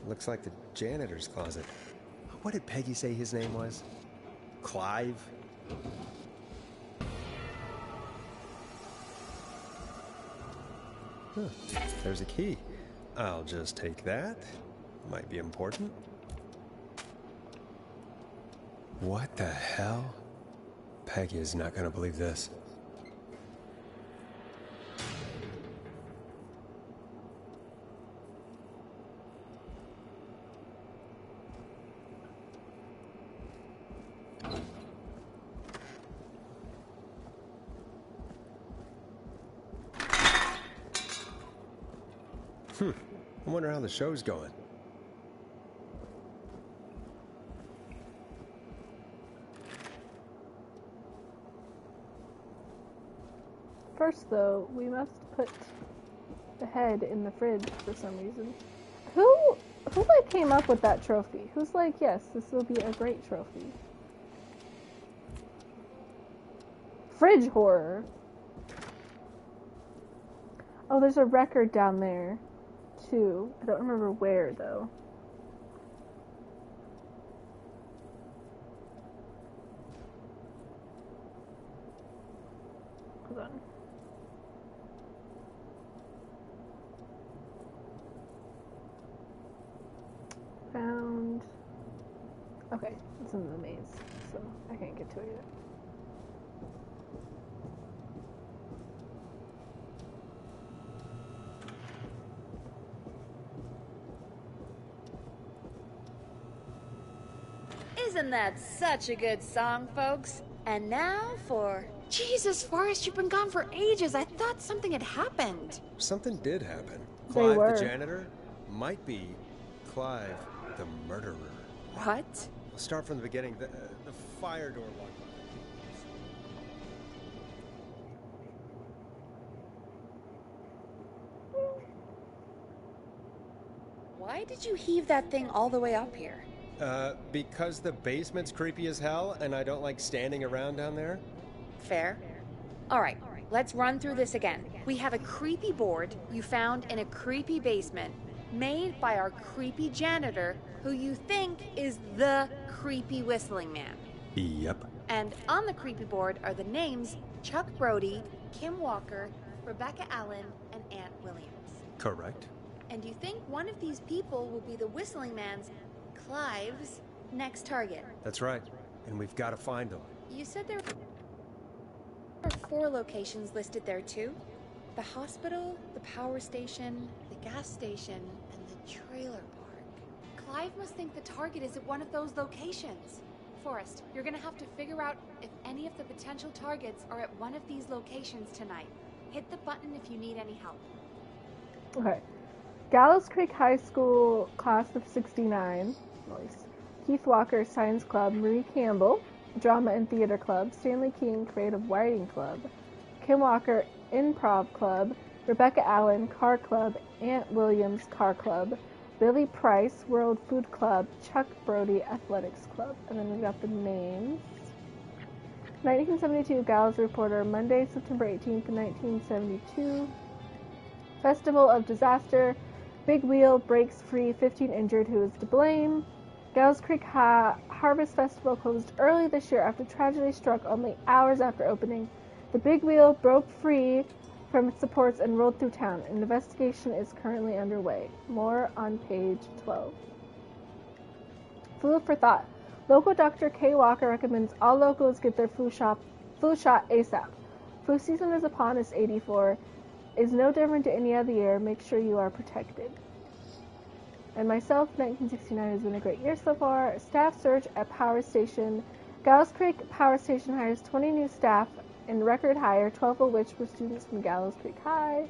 B: Looks like the janitor's closet. What did Peggy say his name was? Clive? Huh. There's a key. I'll just take that. Might be important. What the hell? Peggy is not gonna believe this. I wonder how the show's going.
A: First, though, we must put the head in the fridge for some reason. Who like came up with that trophy? Who's like, yes, this will be a great trophy? Fridge horror. Oh, there's a record down there, too. I don't remember where, though. Hold on. Found... Okay, it's in the maze, so I can't get to it yet.
C: Isn't that such a good song, folks? And now for... Jesus, Forrest, you've been gone for ages. I thought something had happened.
B: Something did happen.
A: They
B: Clive
A: were.
B: the janitor might be Clive the murderer.
C: What?
D: We'll start from the beginning. The fire door locked.
C: Why did you heave that thing all the way up here?
D: Because the basement's creepy as hell, and I don't like standing around down there.
C: Fair. All right, let's run through this again. We have a creepy board you found in a creepy basement, made by our creepy janitor, who you think is the creepy whistling man.
B: Yep.
C: And on the creepy board are the names Chuck Brody, Kim Walker, Rebecca Allen, and Aunt Williams.
B: Correct.
C: And you think one of these people will be the whistling man's, Clive's, next target.
B: That's right. And we've got to find them.
C: You said there are 4 locations listed there too. The hospital, the power station, the gas station, and the trailer park. Clive must think the target is at one of those locations. Forrest, you're gonna have to figure out if any of the potential targets are at one of these locations tonight. Hit the button if you need any help.
A: Okay. Gallows Creek High School, class of 69. Nice. Keith Walker, Science Club. Marie Campbell, Drama and Theater Club. Stanley King, Creative Writing Club. Kim Walker, Improv Club. Rebecca Allen, Car Club. Aunt Williams, Car Club. Billy Price, World Food Club. Chuck Brody, Athletics Club. And then we got the names. 1972 Gallows Reporter, Monday, September 18th, 1972. Festival of Disaster. Big wheel breaks free, 15 injured. Who is to blame? Gallows Creek Harvest Festival closed early this year after tragedy struck only hours after opening. The big wheel broke free from its supports and rolled through town. An investigation is currently underway. More on page 12. Food for thought. Local Dr. Kay Walker recommends all locals get their flu shot ASAP. Flu season is upon us. 84 is no different to any other year. Make sure you are protected. And myself, 1969 has been a great year so far. Staff surge at Power Station. Gallows Creek Power Station hires 20 new staff in record hire, 12 of which were students from Gallows Creek High.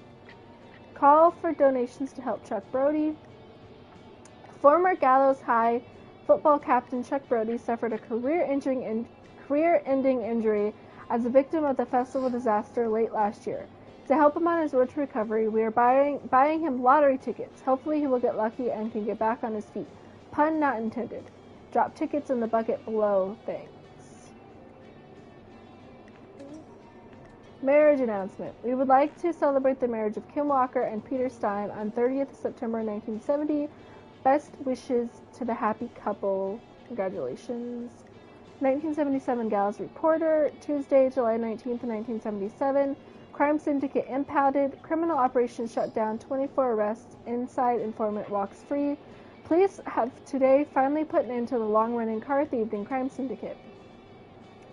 A: Call for donations to help Chuck Brody. Former Gallows High football captain Chuck Brody suffered a career-ending injury as a victim of the festival disaster late last year. To help him on his road to recovery, we are buying him lottery tickets. Hopefully he will get lucky and can get back on his feet. Pun not intended. Drop tickets in the bucket below. Thanks. Marriage announcement. We would like to celebrate the marriage of Kim Walker and Peter Stein on 30th September 1970. Best wishes to the happy couple. Congratulations. 1977 Gallows Reporter. Tuesday, July 19th, 1977. Crime syndicate impounded. Criminal operation shut down. 24 arrests. Inside informant walks free. Police have today finally put an end to the long-running car thieving crime syndicate.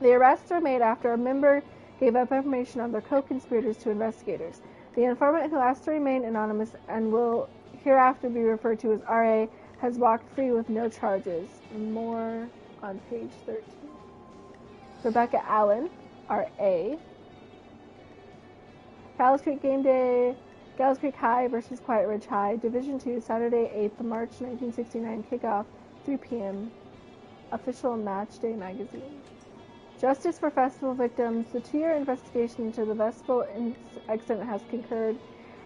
A: The arrests were made after a member gave up information on their co-conspirators to investigators. The informant, who asked to remain anonymous and will hereafter be referred to as R.A., has walked free with no charges. More on page 13. Rebecca Allen, R.A. Gallows Creek Game Day. Gallows Creek High versus Quiet Ridge High. Division 2, Saturday, 8th March 1969. Kickoff, 3 p.m. Official Match Day Magazine. Justice for Festival Victims. The 2-year investigation into the festival accident has concurred.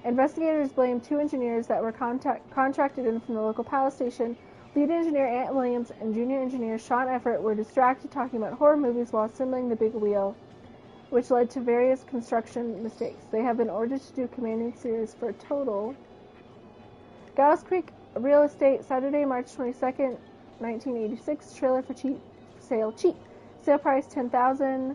A: Investigators blame 2 engineers that were contracted in from the local power station. Lead engineer Ant Williams and junior engineer Sean Everett were distracted talking about horror movies while assembling the big wheel, which led to various construction mistakes. They have been ordered to do commanding series for a total. Gallows Creek Real Estate, Saturday, March 22nd, 1986. Trailer for sale cheap. Sale price $10,000.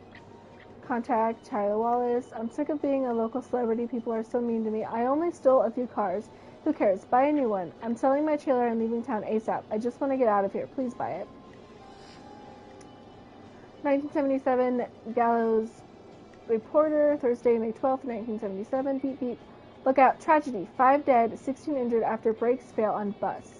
A: Contact Tyler Wallace. I'm sick of being a local celebrity. People are so mean to me. I only stole a few cars. Who cares? Buy a new one. I'm selling my trailer and leaving town ASAP. I just want to get out of here. Please buy it. 1977 Gallows Reporter, Thursday, May 12th, 1977. Beep beep. Look out. Tragedy. 5 dead, 16 injured after brakes fail on bus.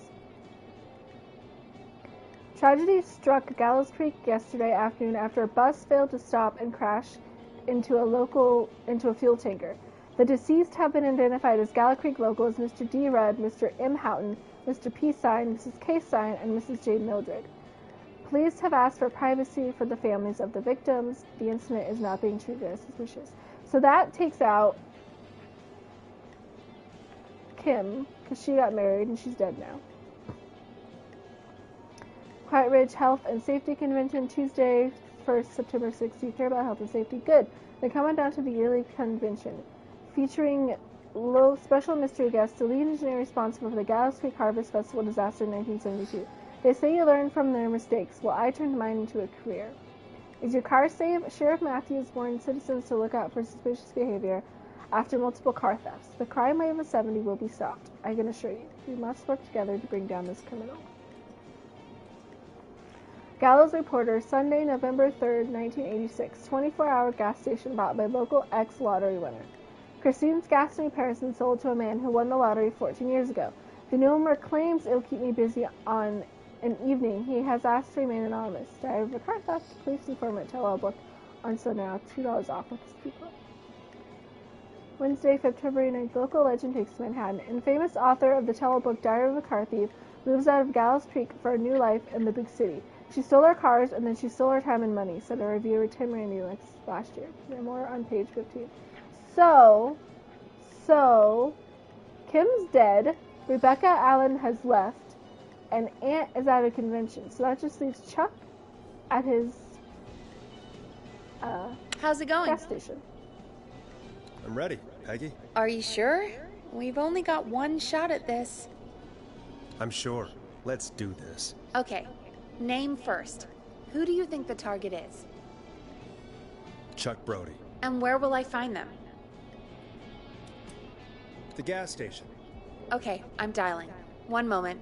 A: Tragedy struck Gallows Creek yesterday afternoon after a bus failed to stop and crashed into a fuel tanker. The deceased have been identified as Gallows Creek locals Mr. D. Rudd, Mr. M. Houghton, Mr. P. Stein, Mrs. K. Stein, and Mrs. J. Mildred. Police have asked for privacy for the families of the victims. The incident is not being treated as suspicious. So that takes out Kim, because she got married and she's dead now. Quiet Ridge Health and Safety Convention, Tuesday, 1st September 6th. Do you care about health and safety? Good. Then come on down to the yearly convention, featuring special mystery guests, the lead engineer responsible for the Gallows Creek Harvest Festival disaster in 1972. They say you learn from their mistakes. Well, I turned mine into a career. Is your car safe? Sheriff Matthews warned citizens to look out for suspicious behavior after multiple car thefts. The crime wave of 70 will be stopped. I can assure you. We must work together to bring down this criminal. Gallows Reporter, Sunday, November 3rd, 1986. 24-hour gas station bought by local ex-lottery winner. Christine's gas and repairs been sold to a man who won the lottery 14 years ago. The new owner claims it'll keep me busy on an evening. He has asked to remain anonymous. Diary of a car theft. Police informant tell all book on so now $2 off with his people. Wednesday, February 9th. Local legend takes to Manhattan. And famous author of the tell-all book Diary of a Car Thief moves out of Gallows Creek for a new life in the big city. She stole our cars, and then she stole our time and money, said a reviewer Tim Randy last year. More on page 15. So, Kim's dead, Rebecca Allen has left, and Aunt is at a convention. So that just leaves Chuck at his
C: How's it going?
A: gas station.
D: I'm ready, Peggy.
C: Are you sure? We've only got one shot at this.
B: I'm sure. Let's do this.
C: Okay, name first. Who do you think the target is?
B: Chuck Brody.
C: And where will I find them?
D: The gas station.
C: Okay, I'm dialing. One moment.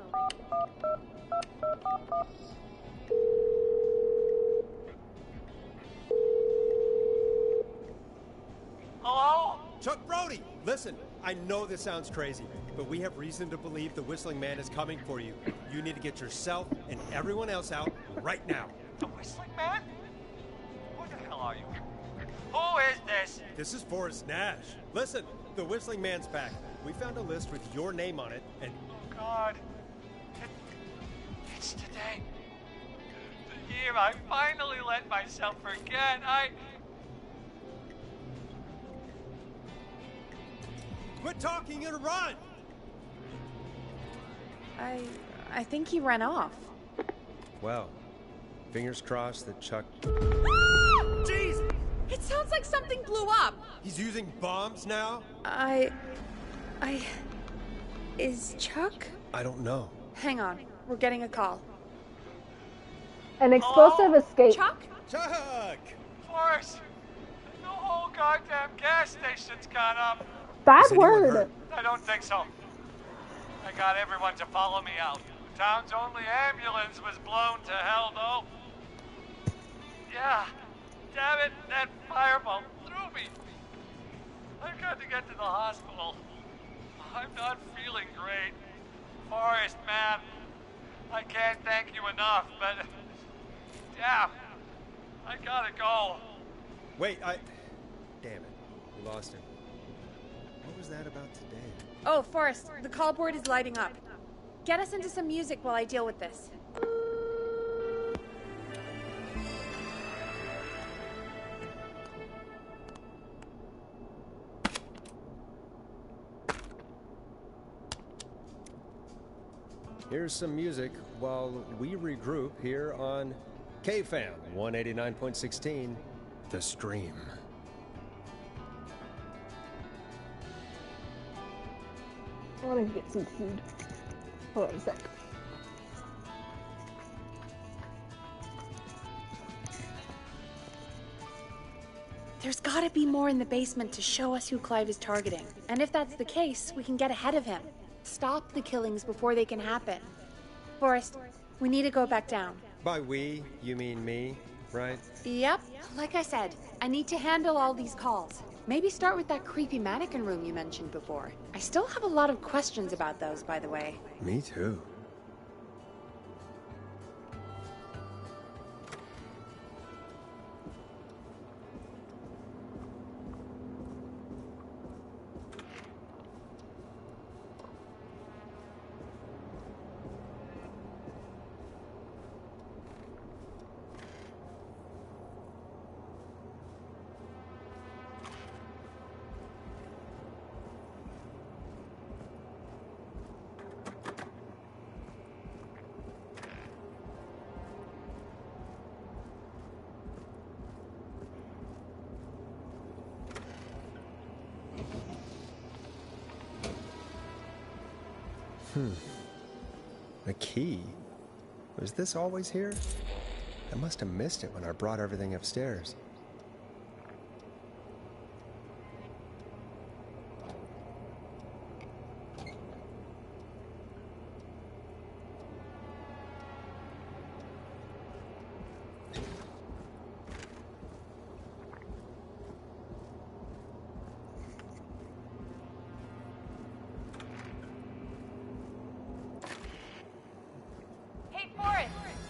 F: Hello?
D: Chuck Brody! Listen, I know this sounds crazy, but we have reason to believe the Whistling Man is coming for you. You need to get yourself and everyone else out right now.
F: The Whistling Man? Who the hell are you? Who is this?
D: This is Forrest Nash. Listen, the Whistling Man's back. We found a list with your name on it, and...
F: God. It's today. The year I finally let myself forget.
D: Quit talking and run!
C: I think he ran off.
B: Well, fingers crossed that Chuck...
D: Jeez!
C: It sounds like something blew up!
D: He's using bombs now?
C: Is Chuck?
B: I don't know.
C: Hang on, we're getting a call.
A: An explosive escape.
C: Chuck?
D: Chuck!
F: Forrest! The whole goddamn gas station's gone up.
A: Bad word.
F: I don't think so. I got everyone to follow me out. The town's only ambulance was blown to hell, though. Yeah. Damn it, that fireball threw me. I've got to get to the hospital. I'm not feeling great. Forrest, man, I can't thank you enough, but... yeah, I gotta go.
D: Wait, damn it. We lost him. What was that about today?
C: Oh, Forrest, the call board is lighting up. Get us into some music while I deal with this.
B: Here's some music while we regroup here on KFAM 189.16, The Stream.
A: I want to get some food. Hold on a sec.
C: There's gotta be more in the basement to show us who Clive is targeting. And if that's the case, we can get ahead of him. Stop the killings before they can happen. Forrest, we need to go back down.
B: By we, you mean me, right?
C: Yep. Like I said, I need to handle all these calls. Maybe start with that creepy mannequin room you mentioned before. I still have a lot of questions about those, by the way.
B: Me too. A key? Was this always here? I must have missed it when I brought everything upstairs.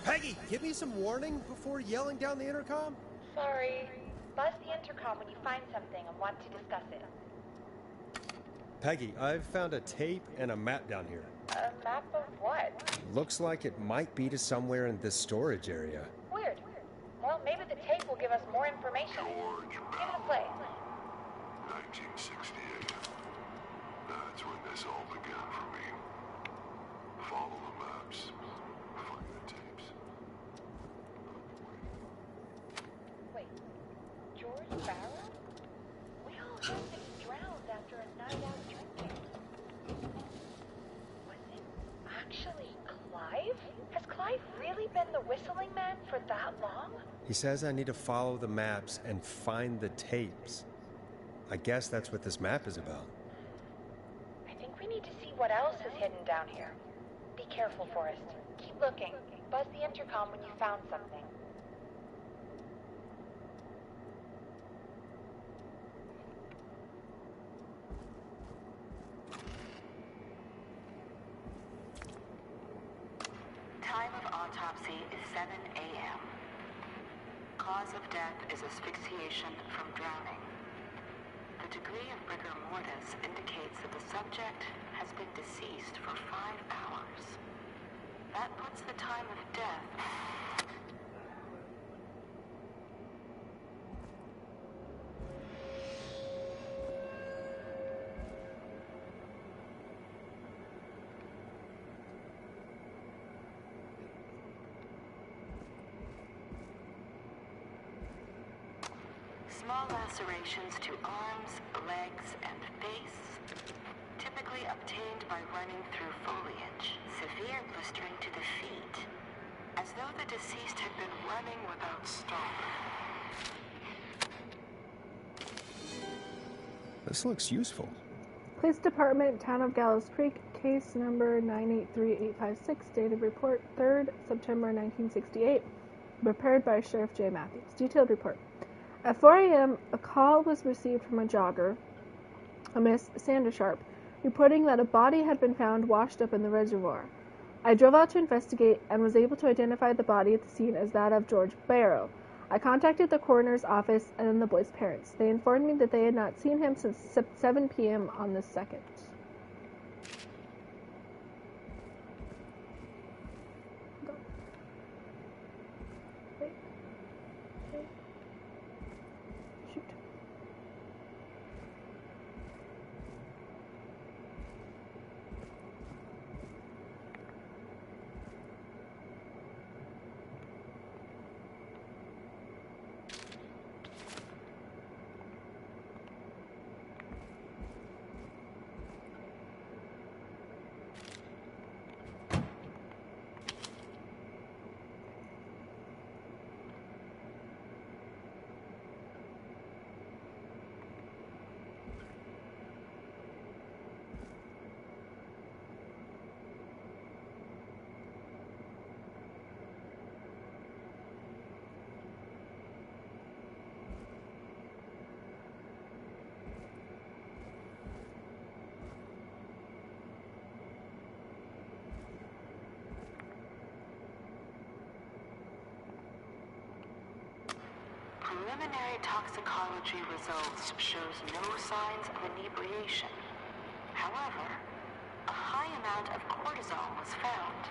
D: Peggy, give me some warning before yelling down the intercom?
L: Sorry. Buzz the intercom when you find something and want to discuss it.
D: Peggy, I've found a tape and a map down here.
L: A map of what?
B: Looks like it might be to somewhere in this storage area.
L: Weird. Well, maybe the tape will give us more information. Give it a play.
M: 1968. That's when this all began for me. Follow the maps. Find the tapes.
L: Wait. time that he drowned after a night out drinking. Was it actually Clive? Has Clive really been the whistling man for that long?
D: He says I need to follow the maps and find the tapes. I guess that's what this map is about.
L: I think we need to see what else is hidden down here. Be careful, Forrest. Keep looking. Buzz the intercom when you found something.
N: Time of autopsy is 7 a.m. Cause of death is asphyxiation from drowning. The degree of rigor mortis indicates that the subject has been deceased for 5 hours. That puts the time of death... Small lacerations to arms, legs, and face, typically obtained by running through foliage. Severe blistering to the feet, as though the deceased had been running without stopping.
D: This looks useful.
A: Police Department, Town of Gallows Creek, case number 983856, dated report 3rd September 1968, prepared by Sheriff J. Matthews. Detailed report. At 4 a.m., a call was received from a jogger, a Miss Sandersharp, reporting that a body had been found washed up in the reservoir. I drove out to investigate and was able to identify the body at the scene as that of George Barrow. I contacted the coroner's office and then the boy's parents. They informed me that they had not seen him since 7 p.m. on the 2nd.
N: Preliminary toxicology results shows no signs of inebriation. However, a high amount of cortisol was found,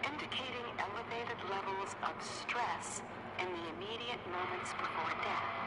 N: indicating elevated levels of stress in the immediate moments before death.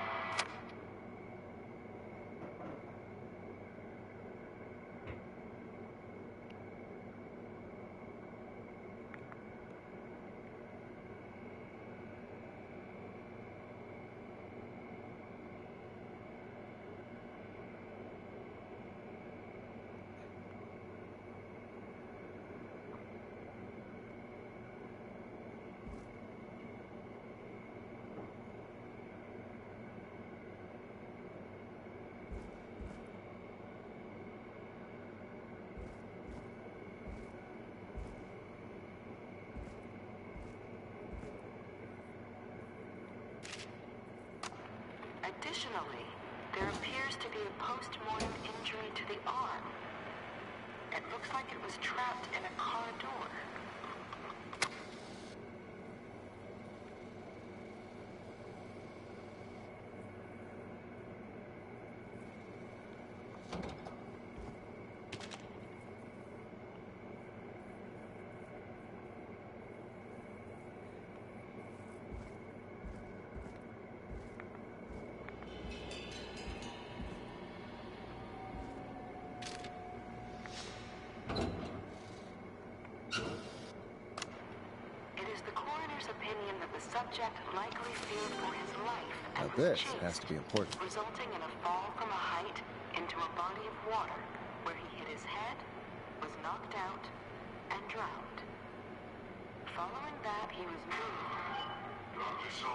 N: Additionally, there appears to be a post-mortem injury to the arm. It looks like it was trapped in a car door. the coroner's opinion that the subject likely feared for his life and
B: Now
N: was
B: this
N: chased,
B: has to be important.
N: resulting in a fall from a height into a body of water where he hit his head, was knocked out, and drowned. Following that, he was moved.
M: Officer,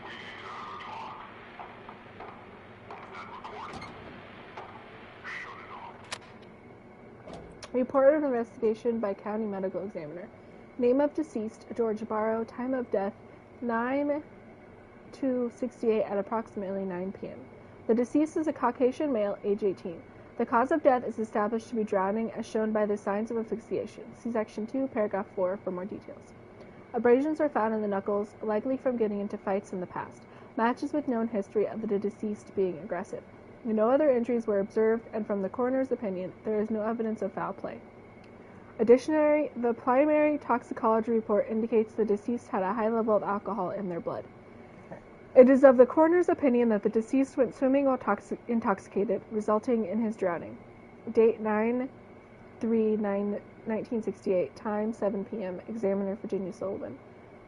M: we need to talk. That recording. Shut it off.
A: Report of investigation by County Medical Examiner. Name of deceased, George Barrow. Time of death, 9/2/68 at approximately 9 p.m. The deceased is a Caucasian male, age 18. The cause of death is established to be drowning as shown by the signs of asphyxiation. See Section 2, Paragraph 4 for more details. Abrasions were found in the knuckles, likely from getting into fights in the past. Matches with known history of the deceased being aggressive. No other injuries were observed, and from the coroner's opinion, there is no evidence of foul play. Additionally, the primary toxicology report indicates the deceased had a high level of alcohol in their blood. It is of the coroner's opinion that the deceased went swimming while intoxicated, resulting in his drowning. Date 9/3/1968, time 7 p.m. Examiner Virginia Sullivan.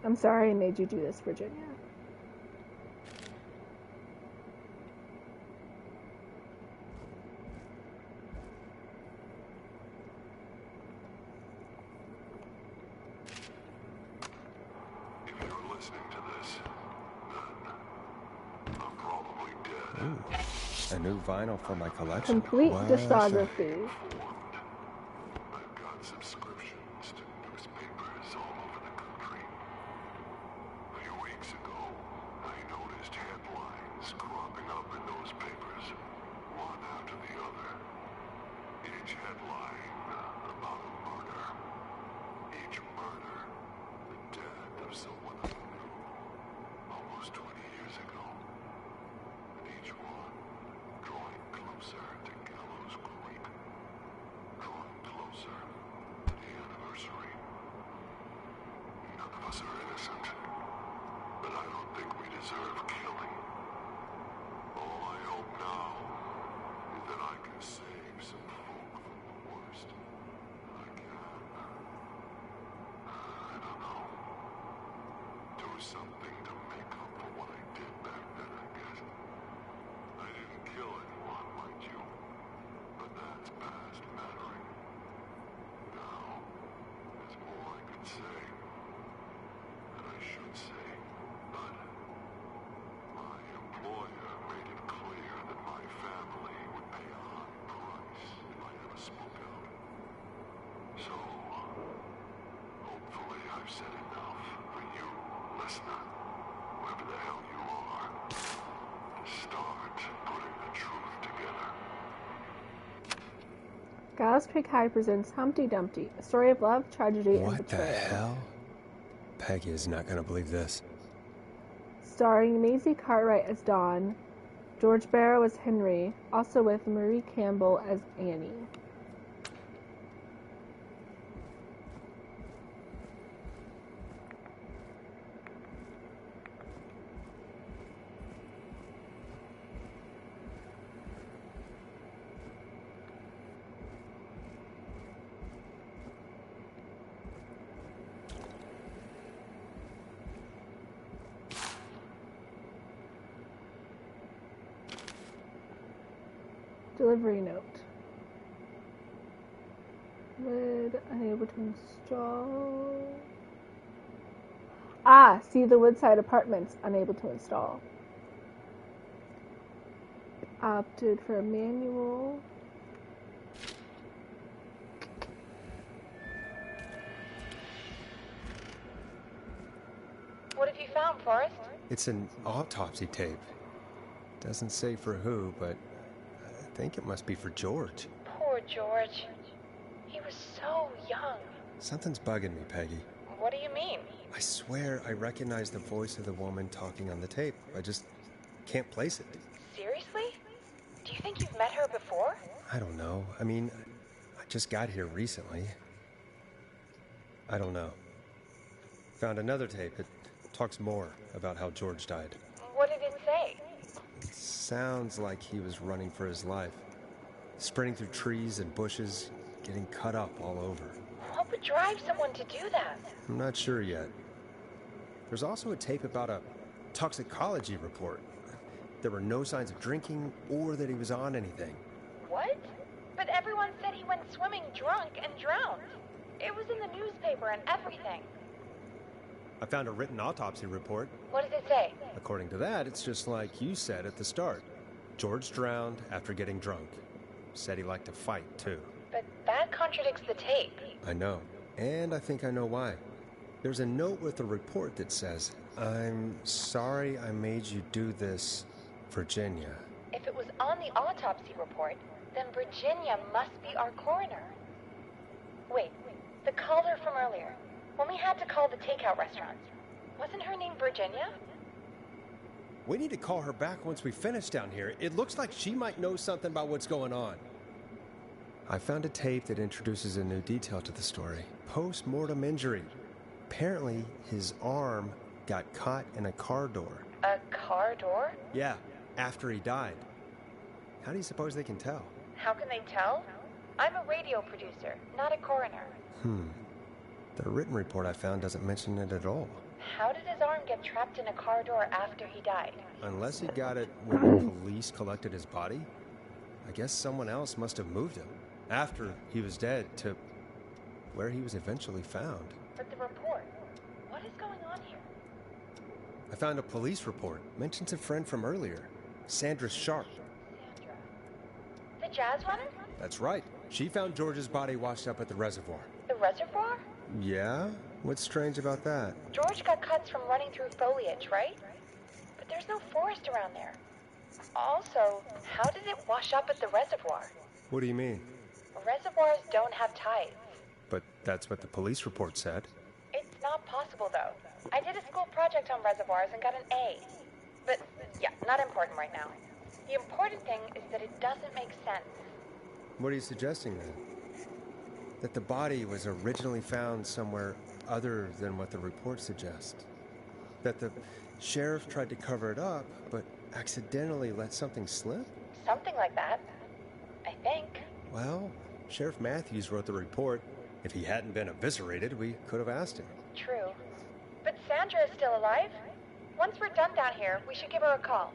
A: I'm sorry I made you do this, Virginia.
M: If you're listening to this, then I'm probably dead.
B: Ooh, a new vinyl for my collection.
A: Complete
B: Wow.
A: discography.
M: I've got subscriptions to newspapers all over the country. A few weeks ago, I noticed headlines cropping up in those papers, one after the other. Each headline about a murder. Each murder, the death of someone I knew almost 20 years ago. And each one drawing closer to Gallows Creek. Drawing closer to the anniversary. None of us are innocent, but I don't think we deserve killing. All I hope now is that I can save some folk from the worst. I can. I don't know. Do something to make up for what I did back then, I guess. I didn't kill anyone, mind you, but that's past mattering. Now, there's more I could say, that I should say, but my employer made it clear that my family would pay a high price if I ever spoke out. So, hopefully I've said enough for you, listener, whoever the hell you are, to start putting the truth together.
A: Gallows Creek High presents Humpty Dumpty, a story of love, tragedy, and
B: What the
A: betrayal.
B: hell? Peggy is not going to believe this.
A: Starring Maisie Cartwright as Dawn, George Barrow as Henry, also with Marie Campbell as Annie. Delivery note. Lid unable to install. Ah, see the Woodside Apartments, unable to install. Opted for a manual.
L: What have you found, Forrest?
B: It's an autopsy tape. Doesn't say for who, but I think it must be for George.
L: Poor George. He was so young.
B: Something's bugging me, Peggy.
L: What do you mean?
B: I swear I recognize the voice of the woman talking on the tape. I just can't place it.
L: Seriously? Do you think you've met her before?
B: I don't know. I mean, I just got here recently. I don't know. Found another tape. It talks more about how George died.
L: What did it say?
B: It sounds like he was running for his life. Sprinting through trees and bushes, getting cut up all over.
L: What would drive someone to do that?
B: I'm not sure yet. There's also a tape about a toxicology report. There were no signs of drinking or that he was on anything.
L: What? But everyone said he went swimming drunk and drowned. It was in the newspaper and everything.
B: I found a written autopsy report.
L: What does it say?
B: According to that, it's just like you said at the start. George drowned after getting drunk. Said he liked to fight, too.
L: But that contradicts the tape.
B: I know. And I think I know why. There's a note with the report that says, "I'm sorry I made you do this, Virginia."
L: If it was on the autopsy report, then Virginia must be our coroner. Wait, the caller from earlier, when we had to call the takeout restaurant, wasn't her name Virginia?
B: We need to call her back once we finish down here. It looks like she might know something about what's going on. I found a tape that introduces a new detail to the story. Post-mortem injury. Apparently, his arm got caught in a car door.
L: A car door?
B: Yeah, after he died. How do you suppose they can tell?
L: How can they tell? I'm a radio producer, not a coroner.
B: The written report I found doesn't mention it at all.
L: How did his arm get trapped in a car door after he died?
B: Unless he got it when the police collected his body, I guess someone else must have moved him after he was dead to where he was eventually found.
L: But the report, what is going on here?
B: I found a police report. Mentions a friend from earlier, Sandra Sharp.
L: Sandra. The jazz runner?
B: That's right. She found George's body washed up at the reservoir.
L: The reservoir?
B: Yeah? What's strange about that?
L: George got cuts from running through foliage, right? But there's no forest around there. Also, how did it wash up at the reservoir?
B: What do you mean?
L: Reservoirs don't have tides.
B: But that's what the police report said.
L: It's not possible, though. I did a school project on reservoirs and got an A. But, yeah, not important right now. The important thing is that it doesn't make sense.
B: What are you suggesting, then? That the body was originally found somewhere other than what the report suggests? That the sheriff tried to cover it up, but accidentally let something slip?
L: Something like that, I think.
B: Well, Sheriff Matthews wrote the report. If he hadn't been eviscerated, we could have asked him.
L: True. But Sandra is still alive? Once we're done down here, we should give her a call.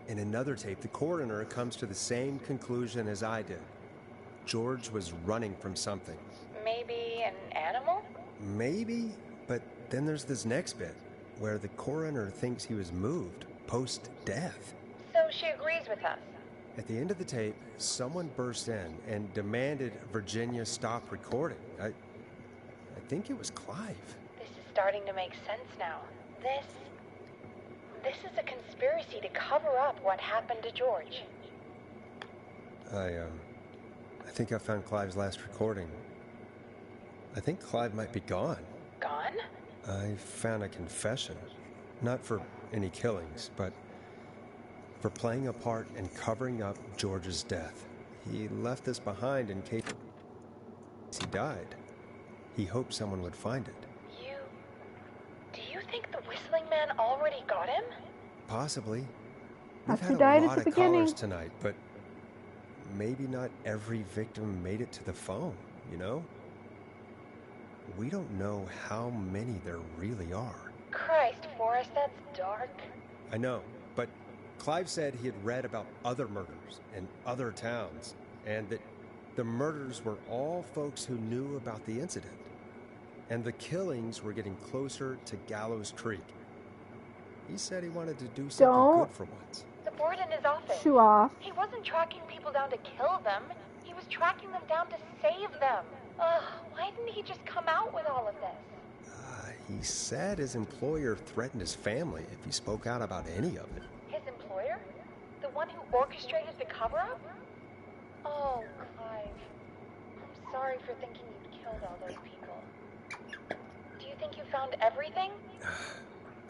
B: In another tape, the coroner comes to the same conclusion as I did. George was running from something.
L: Maybe an animal?
B: Maybe, but then there's this next bit, where the coroner thinks he was moved post-death.
L: So she agrees with us.
B: At the end of the tape, someone burst in and demanded Virginia stop recording. I think it was Clive.
L: This is starting to make sense now. This is a conspiracy to cover up what happened to George.
B: I think I found Clive's last recording. I think Clive might be gone.
L: Gone?
B: I found a confession. Not for any killings, but for playing a part in covering up George's death. He left this behind in case he died. He hoped someone would find it.
L: Do you think the Whistling Man already got him?
B: Possibly.
A: That's
B: We've
A: who
B: had
A: died
B: a
A: at
B: lot
A: the
B: of
A: beginning.
B: callers tonight, but maybe not every victim made it to the phone, you know? We don't know how many there really are.
L: Christ, Forrest, that's dark.
B: I know, but Clive said he had read about other murders in other towns, and that the murders were all folks who knew about the incident. And the killings were getting closer to Gallows Creek. He said he wanted to do something good for once.
L: The board in his office.
A: Shoe off.
L: He wasn't tracking people down to kill them. He was tracking them down to save them. Ugh, why didn't he just come out with all of this?
B: He said his employer threatened his family if he spoke out about any of it.
L: His employer? The one who orchestrated the cover-up? Oh, Clive. I'm sorry for thinking you'd killed all those people. Do you think you found everything?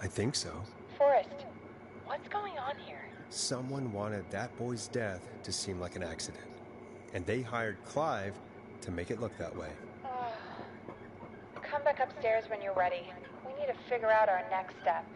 B: I think so.
L: Forrest, what's going on here?
B: Someone wanted that boy's death to seem like an accident, and they hired Clive to make it look that way.
L: Come back upstairs when you're ready. We need to figure out our next step.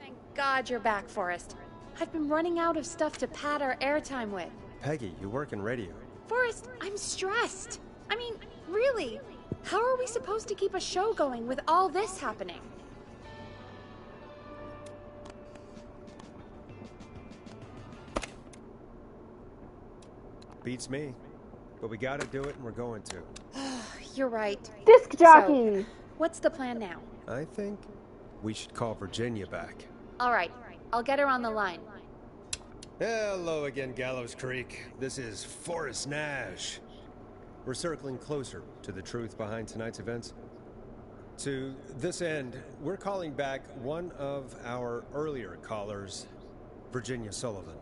C: Thank God you're back, Forrest. I've been running out of stuff to pad our airtime with.
B: Peggy, you work in radio.
C: Forrest, I'm stressed. I mean, really, how are we supposed to keep a show going with all this happening?
B: Beats me. But we gotta do it and we're going to.
C: You're right.
A: Disc jockey!
C: So, what's the plan now?
B: I think we should call Virginia back.
C: All right, I'll get her on the line.
B: Hello again, Gallows Creek. This is Forrest Nash. We're circling closer to the truth behind tonight's events. To this end, we're calling back one of our earlier callers, Virginia Sullivan.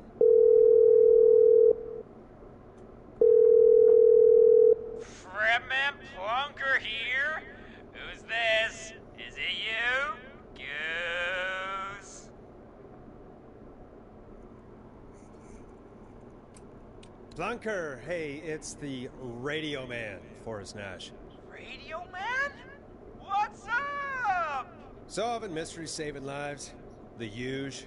O: Fredman Plunker here. Who's this? Is it you? Goose.
B: Plunker, hey, it's the Radio Man, Forrest Nash.
O: Radio Man? What's up?
B: Solving mysteries, saving lives. The huge.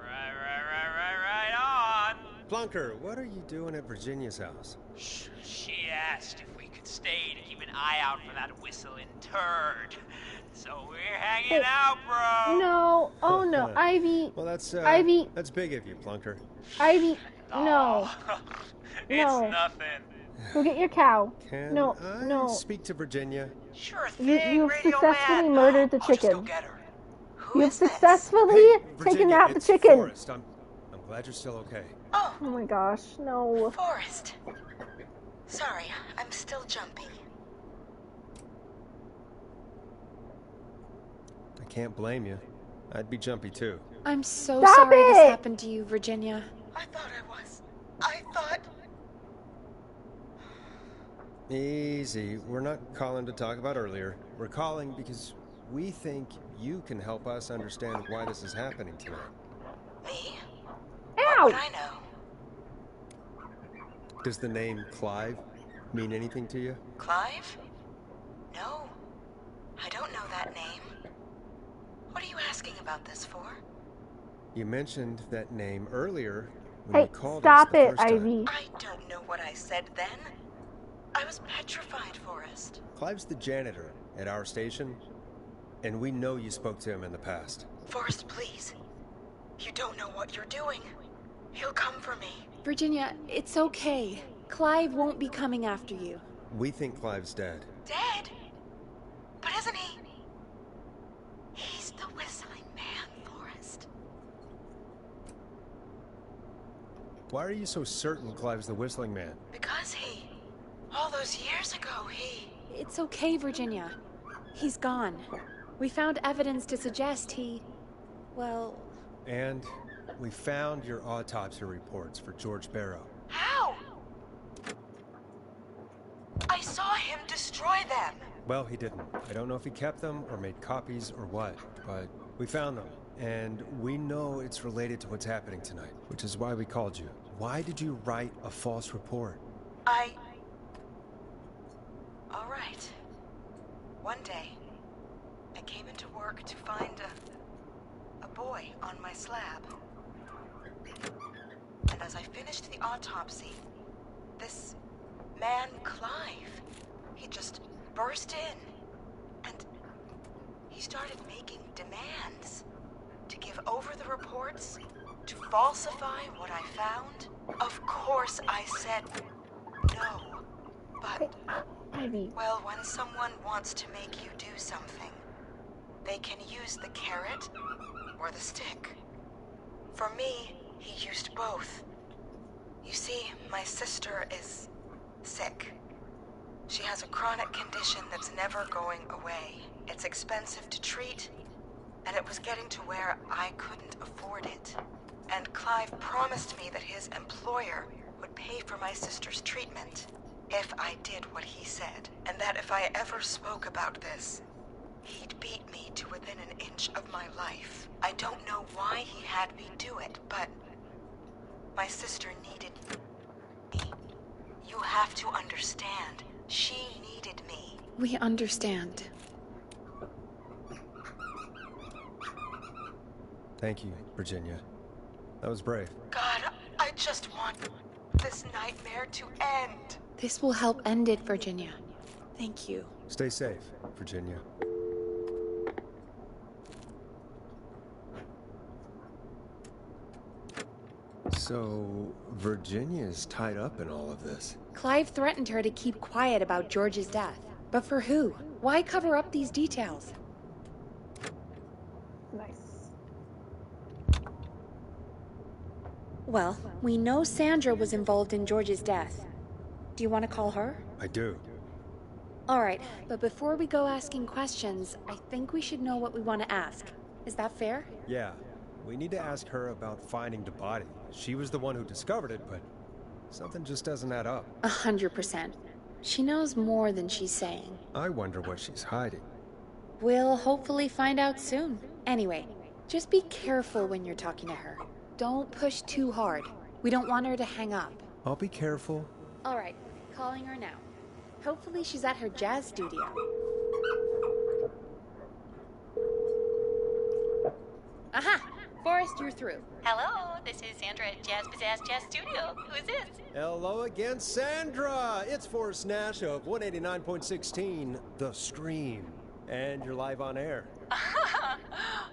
O: Right on.
B: Plunker, what are you doing at Virginia's house?
O: She asked if we could stay to keep an eye out for that whistling turd. So we're hanging out, bro.
A: No. Oh, no. Ivy.
B: Well, that's,
A: Ivy.
B: That's big of you, Plunker.
A: Ivy. No.
O: It's
A: no.
O: nothing.
A: Go get your cow.
B: Can
A: no.
B: I
A: No.
B: speak to Virginia?
O: Sure thing,
A: You've
O: Radio
A: successfully
O: Man.
A: murdered the
O: I'll just go
A: chicken.
O: get her.
A: You've successfully
B: Hey,
A: taken
B: Virginia,
A: out the
B: it's
A: chicken.
B: Forrest. I'm glad you're still okay.
N: Oh,
A: Oh my gosh, no.
N: Forrest. Sorry, I'm still jumpy.
B: I can't blame you. I'd be jumpy too.
C: I'm so
A: Stop
C: sorry
A: it!
C: this happened to you, Virginia.
N: I thought I was. I thought...
B: Easy. We're not calling to talk about earlier. We're calling because we think you can help us understand why this is happening tonight.
N: Me?
A: Ow!
N: What would I know?
B: Does the name Clive mean anything to you?
N: Clive? No. I don't know that name. What are you asking about this for?
B: You mentioned that name earlier when
A: Hey,
B: you called
A: stop
B: us the
A: it,
B: first time.
A: Ivy.
N: I don't know what I said then. I was petrified, Forrest.
B: Clive's the janitor at our station, and we know you spoke to him in the past.
N: Forrest, please. You don't know what you're doing. He'll come for me.
C: Virginia, it's okay. Clive won't be coming after you.
B: We think Clive's dead.
N: Dead? But isn't he? He's the whistling man, Forrest.
B: Why are you so certain Clive's the whistling man?
N: Because he... all those years ago, he...
C: It's okay, Virginia. He's gone. We found evidence to suggest he... well...
B: And we found your autopsy reports for George Barrow.
N: How? I saw him destroy them.
B: Well, he didn't. I don't know if he kept them or made copies or what, but we found them. And we know it's related to what's happening tonight, which is why we called you. Why did you write a false report?
N: All right. One day, I came into work to find a boy on my slab. And as I finished the autopsy, this man, Clive, he just burst in. And he started making demands to give over the reports, to falsify what I found. Of course I said no. But, well, when someone wants to make you do something, they can use the carrot or the stick. For me, he used both. You see, my sister is sick. She has a chronic condition that's never going away. It's expensive to treat, and it was getting to where I couldn't afford it. And Clive promised me that his employer would pay for my sister's treatment if I did what he said, and that if I ever spoke about this, he'd beat me to within an inch of my life. I don't know why he had me do it, but my sister needed me. You have to understand, she needed me.
C: We understand.
B: Thank you, Virginia. That was brave.
G: God, I just want this nightmare to end.
C: This will help end it, Virginia. Thank you.
B: Stay safe, Virginia. So, Virginia's tied up in all of this.
C: Clive threatened her to keep quiet about George's death. But for who? Why cover up these details?
A: Nice.
C: Well, we know Sandra was involved in George's death. Do you want to call her?
B: I do.
C: All right, but before we go asking questions, I think we should know what we want to ask. Is that fair?
B: Yeah. We need to ask her about finding the body. She was the one who discovered it, but something just doesn't add up.
C: 100%. She knows more than she's saying.
B: I wonder what she's hiding.
C: We'll hopefully find out soon. Anyway, just be careful when you're talking to her. Don't push too hard. We don't want her to hang up.
B: I'll be careful.
C: All right, calling her now. Hopefully she's at her jazz studio. Aha! Forrest, you're through.
P: Hello, this is Sandra at Jazz Pizzazz Jazz Studio. Who is this?
D: Hello again, Sandra! It's Forrest Nash of 189.16, The Scream. And you're live on air.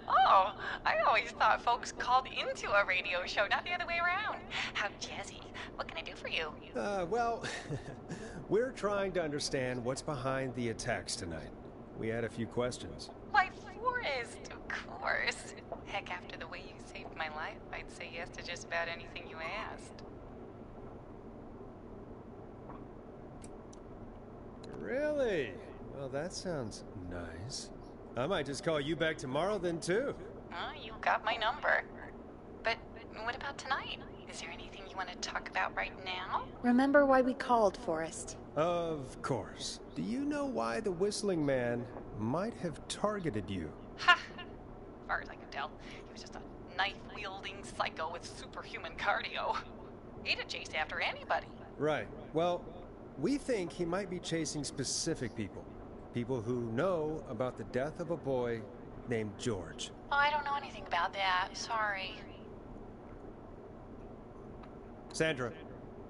P: Oh, I always thought folks called into a radio show, not the other way around. How jazzy. What can I do for you?
D: Well, we're trying to understand what's behind the attacks tonight. We had a few questions.
P: Why, Forrest, of course. Heck, after the way you saved my life, I'd say yes to just about anything you asked.
D: Really? Well, that sounds nice. I might just call you back tomorrow then, too.
P: You got my number. But what about tonight? Is there anything you want to talk about right now?
C: Remember why we called, Forrest.
D: Of course. Do you know why the Whistling Man might have targeted you?
P: Ha! As far as I can tell, he was just a knife-wielding psycho with superhuman cardio. He'd have chased after anybody.
D: Right. Well, we think he might be chasing specific people. People who know about the death of a boy named George.
P: Oh, I don't know anything about that. Sorry.
D: Sandra,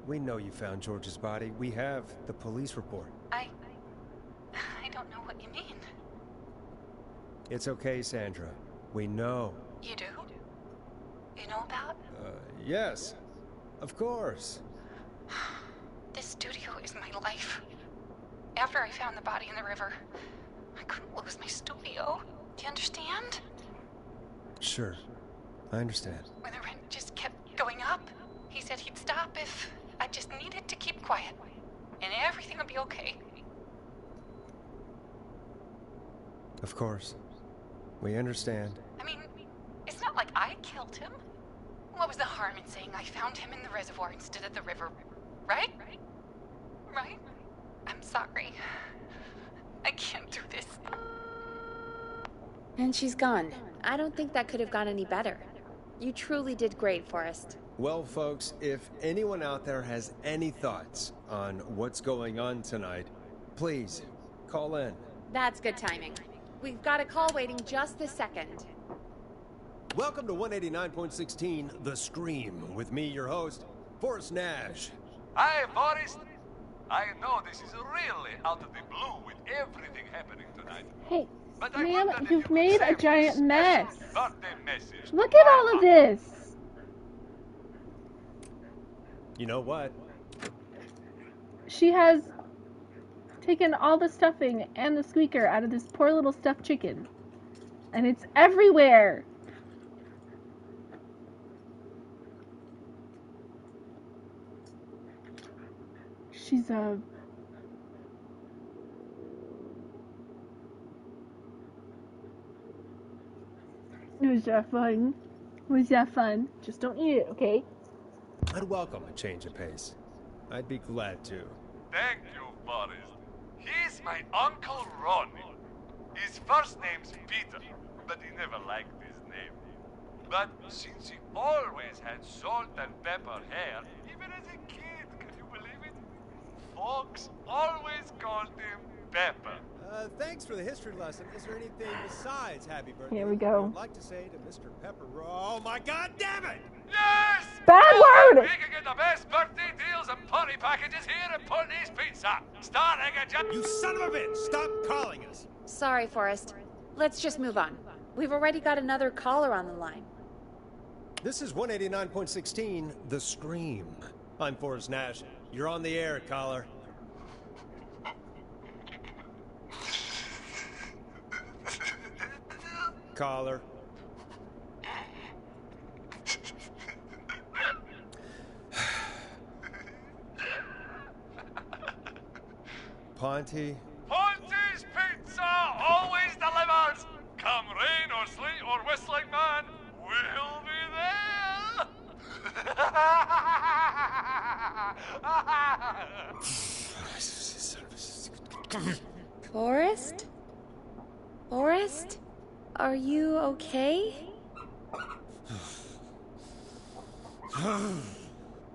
D: we know you found George's body. We have the police report.
P: I don't know what you mean.
D: It's okay, Sandra. We know.
P: You do? You know about?
D: Yes. Of course.
P: This studio is my life. After I found the body in the river, I couldn't lose my studio. Do you understand?
B: Sure. I understand.
P: When the rent just kept going up, he said he'd stop if I just needed to keep quiet. And everything would be okay.
B: Of course. We understand.
P: I mean, it's not like I killed him. What was the harm in saying I found him in the reservoir instead of the river? Right? Right? I'm sorry. I can't do this.
C: And she's gone. I don't think that could have gone any better. You truly did great, Forrest.
D: Well, folks, if anyone out there has any thoughts on what's going on tonight, please call in.
C: That's good timing. We've got a call waiting just this second.
D: Welcome to 189.16, The Scream, with me, your host, Forrest Nash.
E: Hi, Forrest. I know this is really out of the blue with everything happening tonight.
A: Hey,
E: But I
A: man,
E: wondered if
A: you've
E: you could
A: made a
E: save
A: giant
E: this
A: mess.
E: special birthday message.
A: Look at all of this.
D: You know what?
A: She has taken all the stuffing and the squeaker out of this poor little stuffed chicken. And it's everywhere. She's a... Was that fun? Was that fun? Just don't eat it, okay?
D: I'd welcome a change of pace. I'd be glad to.
E: Thank you, Forrest. He's my Uncle Ronnie. His first name's Peter, but he never liked his name. But since he always had salt and pepper hair, even as a kid, can you believe it? Folks always called him Pepper.
D: Thanks for the history lesson. Is there anything besides happy birthday
A: Here we go.
D: you'd like to say to Mr. Pepper? Oh my God, damn it!
E: Yes!
A: Bad word!
E: We can get the best birthday deals and party packages here at Putney's Pizza. Starting at just...
D: You son of a bitch! Stop calling us!
C: Sorry, Forrest. Let's just move on. We've already got another caller on the line.
D: This is 189.16, The Scream. I'm Forrest Nash. You're on the air, caller. Caller. Ponty.
E: Ponty's Pizza always delivers. Come rain or sleet or whistling man, we'll be there.
C: Forrest? Forrest? Are you okay?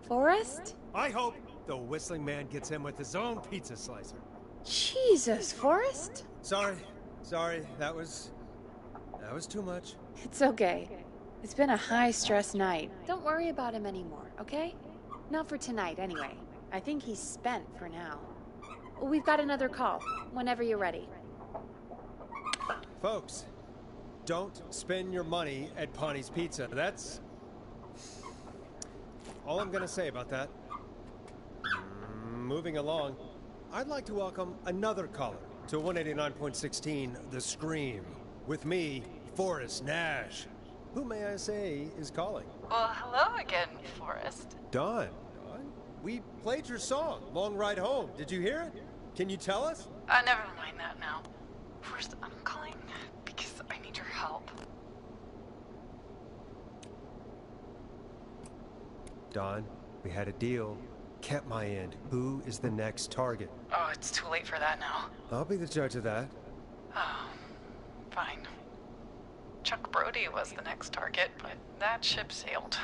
C: Forrest?
D: I hope the whistling man gets him with his own pizza slicer.
C: Jesus, Forrest?
D: Sorry. That was too much.
C: It's okay. It's been a high-stress night. Don't worry about him anymore, okay? Not for tonight, anyway. I think he's spent for now. We've got another call, whenever you're ready.
D: Folks, don't spend your money at Ponty's Pizza. That's all I'm gonna say about that. Moving along, I'd like to welcome another caller to 189.16, The Scream. With me, Forrest Nash. Who, may I say, is calling?
G: Well, hello again, Forrest.
D: Dawn. We played your song, Long Ride Home. Did you hear it? Can you tell us?
G: Never mind that now. First, I'm calling because I need your help.
D: Dawn, we had a deal. Kept my end. Who is the next target?
G: Oh, it's too late for that now.
D: I'll be the judge of that.
G: Oh, fine. Chuck Brody was the next target, but that ship sailed.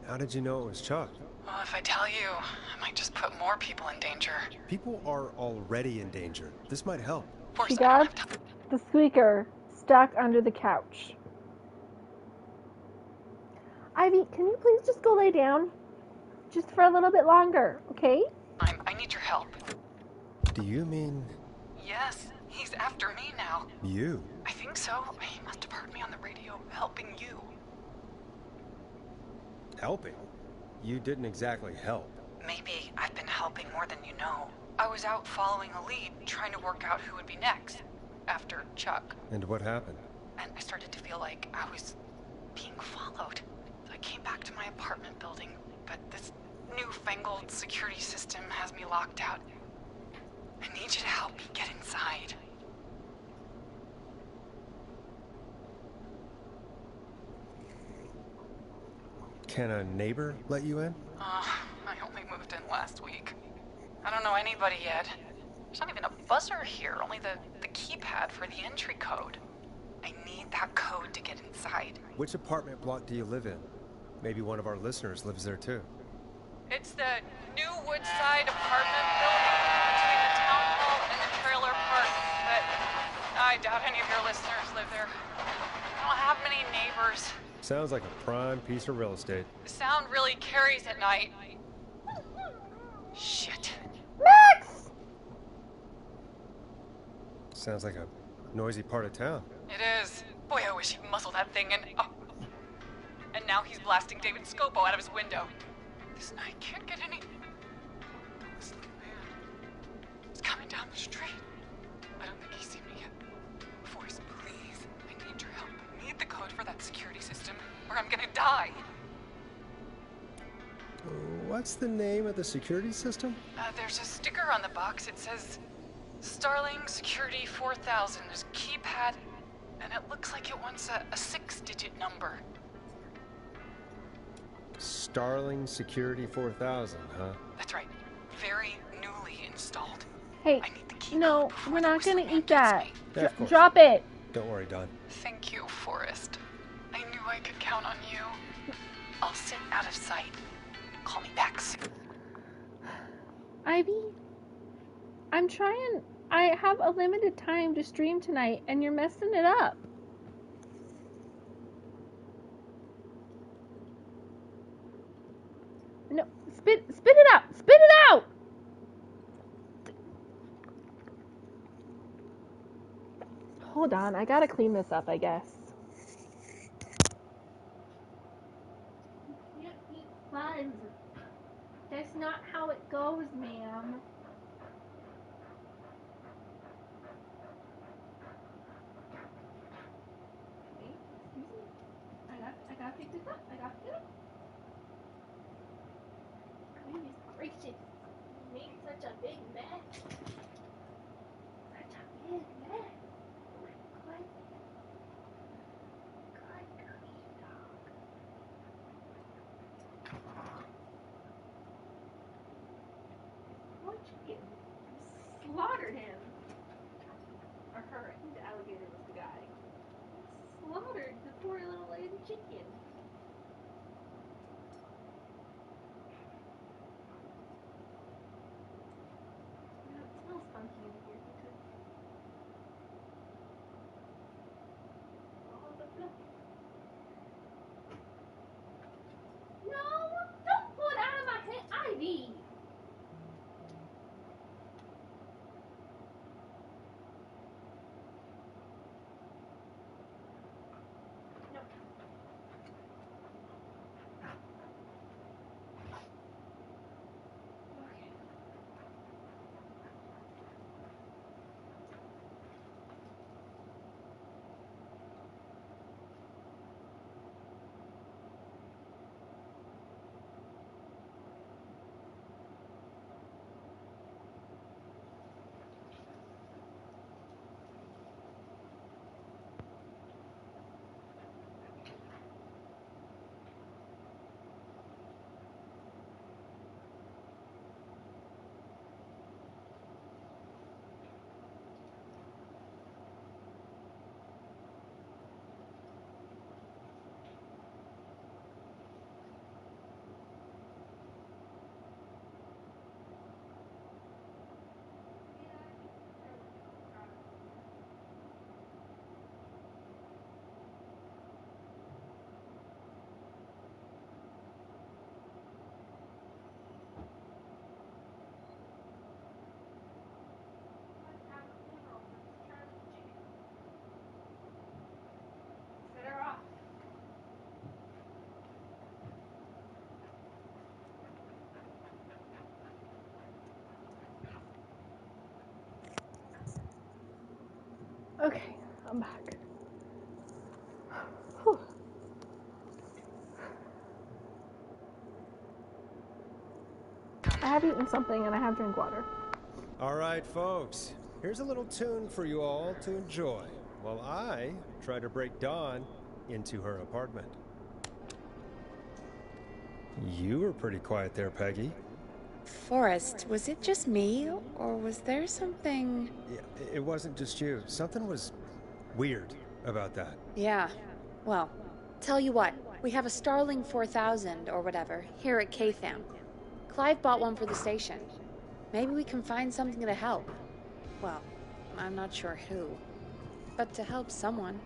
D: How did you know it was Chuck?
G: Well, if I tell you, I might just put more people in danger.
D: People are already in danger. This might help.
A: She got the squeaker stuck under the couch. Ivy, can you please just go lay down? Just for a little bit longer, okay?
G: I need your help.
D: Do you mean...
G: Yes, he's after me now.
D: You?
G: I think so. He must have heard me on the radio helping you.
D: Helping? You didn't exactly help.
G: Maybe I've been helping more than you know. I was out following a lead, trying to work out who would be next, after Chuck.
D: And what happened?
G: And I started to feel like I was being followed. So I came back to my apartment building, but this newfangled security system has me locked out. I need you to help me get inside.
D: Can a neighbor let you in?
G: I only moved in last week. I don't know anybody yet. There's not even a buzzer here, only the keypad for the entry code. I need that code to get inside.
D: Which apartment block do you live in? Maybe one of our listeners lives there too.
G: It's the new Woodside apartment building between the town hall and the trailer park, but I doubt any of your listeners live there. I don't have many neighbors.
D: Sounds like a prime piece of real estate.
G: The sound really carries at night. Shit.
A: Max!
D: Sounds like a noisy part of town.
G: It is. Boy, I wish he'd muzzle that thing and... Oh. And now he's blasting David Scopo out of his window. This night can't get any... This little man. He's coming down the street. I don't think he's seen me yet. Forrest, please. I need your help. I need the code for that security system, or I'm gonna die.
D: What's the name of the security system?
G: There's a sticker on the box. It says Starling Security 4000. There's a keypad, and it looks like it wants a 6-digit number.
D: Starling Security 4000, huh?
G: That's right. Very newly installed.
A: Hey, no, we're not gonna eat that. Drop it.
D: Don't worry, Dawn.
G: Thank you, Forrest. I knew I could count on you. I'll sit out of sight. Call me back soon.
A: Ivy, I'm trying. I have a limited time to stream tonight, and you're messing it up. No, spit it out! Spit it out! Hold on, I gotta clean this up, I guess.
Q: You can't eat bugs. That's not how it goes, ma'am. Wait, excuse me. I gotta pick this up. I gotta pick it up. Goodness gracious. You made such a big mess. Such a big mess. Good. Good girl, dog. What you get? You slaughtered him. Or her. I think the alligator was the guy. Slaughtered the poor little lady chicken. You know, it smells funky in here because all the blood. No! Don't pull it out of my head, Ivy! No. Okay. Set her off.
A: Okay, I'm back. Whew. I have eaten something and I have drank water.
D: All right, folks. Here's a little tune for you all to enjoy while I try to break Dawn into her apartment. You were pretty quiet there, Peggy.
C: Forrest, was it just me, or was there something...
D: Yeah, it wasn't just you. Something was weird about that.
C: Yeah. Well, tell you what, we have a Starling 4000, or whatever, here at K-Fam. Clive bought one for the station. Maybe we can find something to help. Well, I'm not sure who. But to help someone.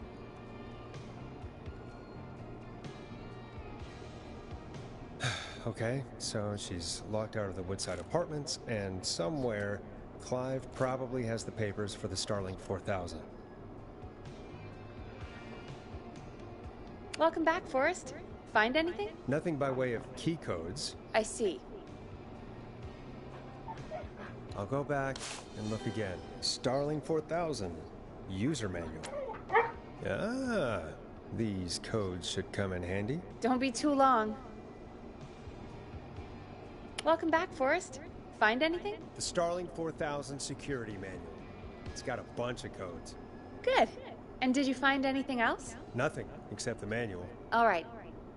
D: Okay, so she's locked out of the Woodside Apartments, and somewhere, Clive probably has the papers for the Starling 4000.
C: Welcome back, Forrest. Find anything?
D: Nothing by way of key codes.
C: I see.
D: I'll go back and look again. Starling 4000. User manual. Ah, these codes should come in handy.
C: Don't be too long. Welcome back, Forrest. Find anything?
D: The Starling 4000 security manual. It's got a bunch of codes.
C: Good. And did you find anything else?
D: Nothing, except the manual.
C: All right.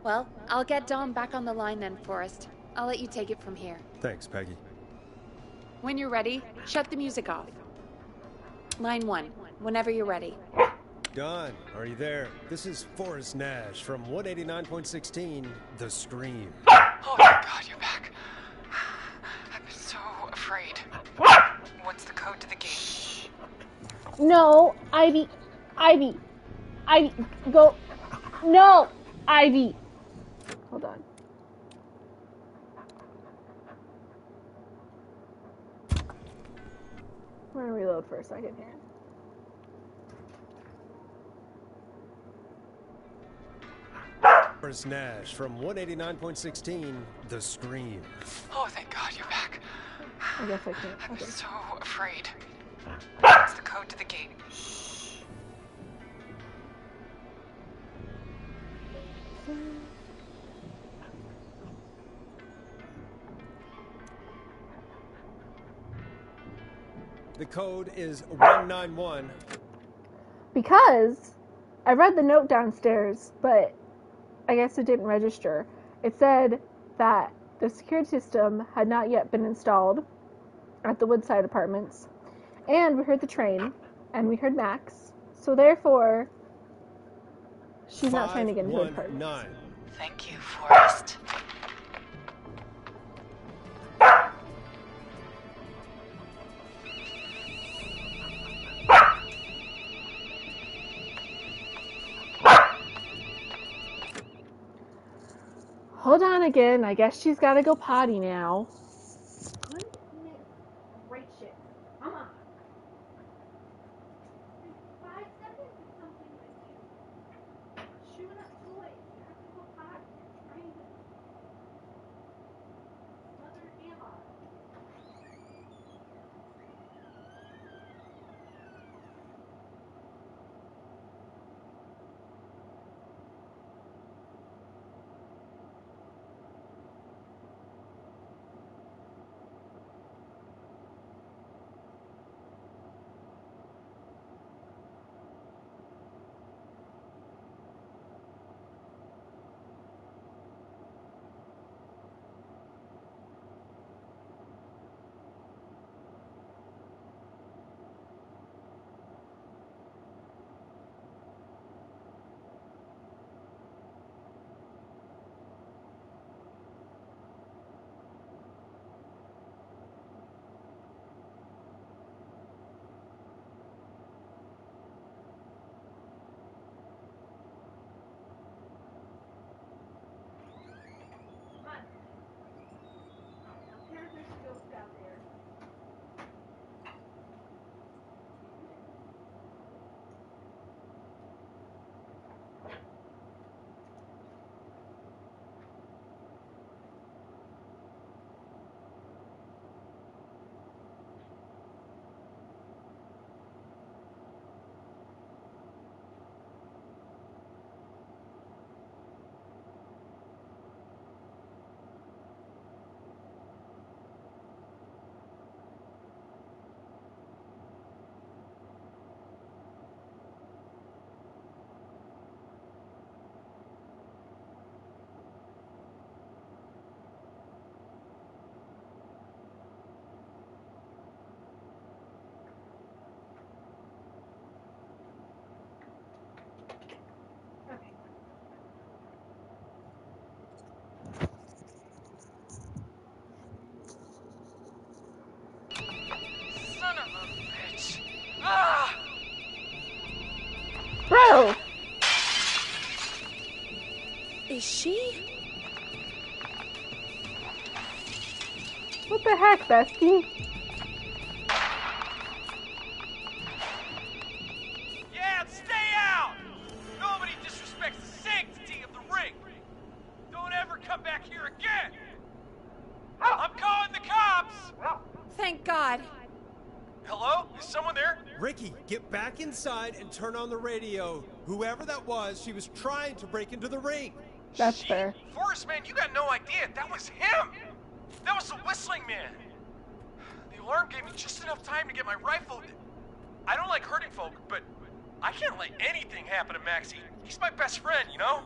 C: Well, I'll get Dom back on the line then, Forrest. I'll let you take it from here.
D: Thanks, Peggy.
C: When you're ready, shut the music off. Line 1, whenever you're ready.
D: Don, are you there? This is Forrest Nash from 189.16, The Scream.
P: Oh my god, you're back. I've been so afraid. What's the code to the gate?
A: No, Ivy, go. No, Ivy. Hold on. I'm gonna reload for a second here.
D: Morris Nash from 189.16, The Scream.
P: Oh, thank God you're back.
A: I guess I can't.
P: I'm
A: Okay.
P: so afraid. What's the code to the gate?
D: The code is 191.
A: Because I read the note downstairs, but I guess it didn't register. It said that the security system had not yet been installed at the Woodside Apartments. And we heard the train, and we heard Max. So therefore, she's not trying to get into the apartment.
P: Thank you, Forrest.
A: Hold on again. I guess she's got to go potty now.
Q: Great shit. Come on. 5 seconds or something with you. Chewing up toys. You have to go potty. You're trying to. Mother Emma. There's a ghost out there.
P: Son of a bitch. Ah!
A: Bro!
C: Is she?
A: What the heck, bestie?
J: Yeah, stay out! Nobody disrespects the sanctity of the ring. Don't ever come back here again. I'm calling the cops!
C: Thank God.
J: Hello? Is someone there?
D: Ricky, get back inside and turn on the radio. Whoever that was, she was trying to break into the ring.
A: That's fair.
J: Forrest, man, you got no idea. That was him! That was the whistling man! The alarm gave me just enough time to get my rifle. I don't like hurting folk, but I can't let anything happen to Maxie. He's my best friend, you know?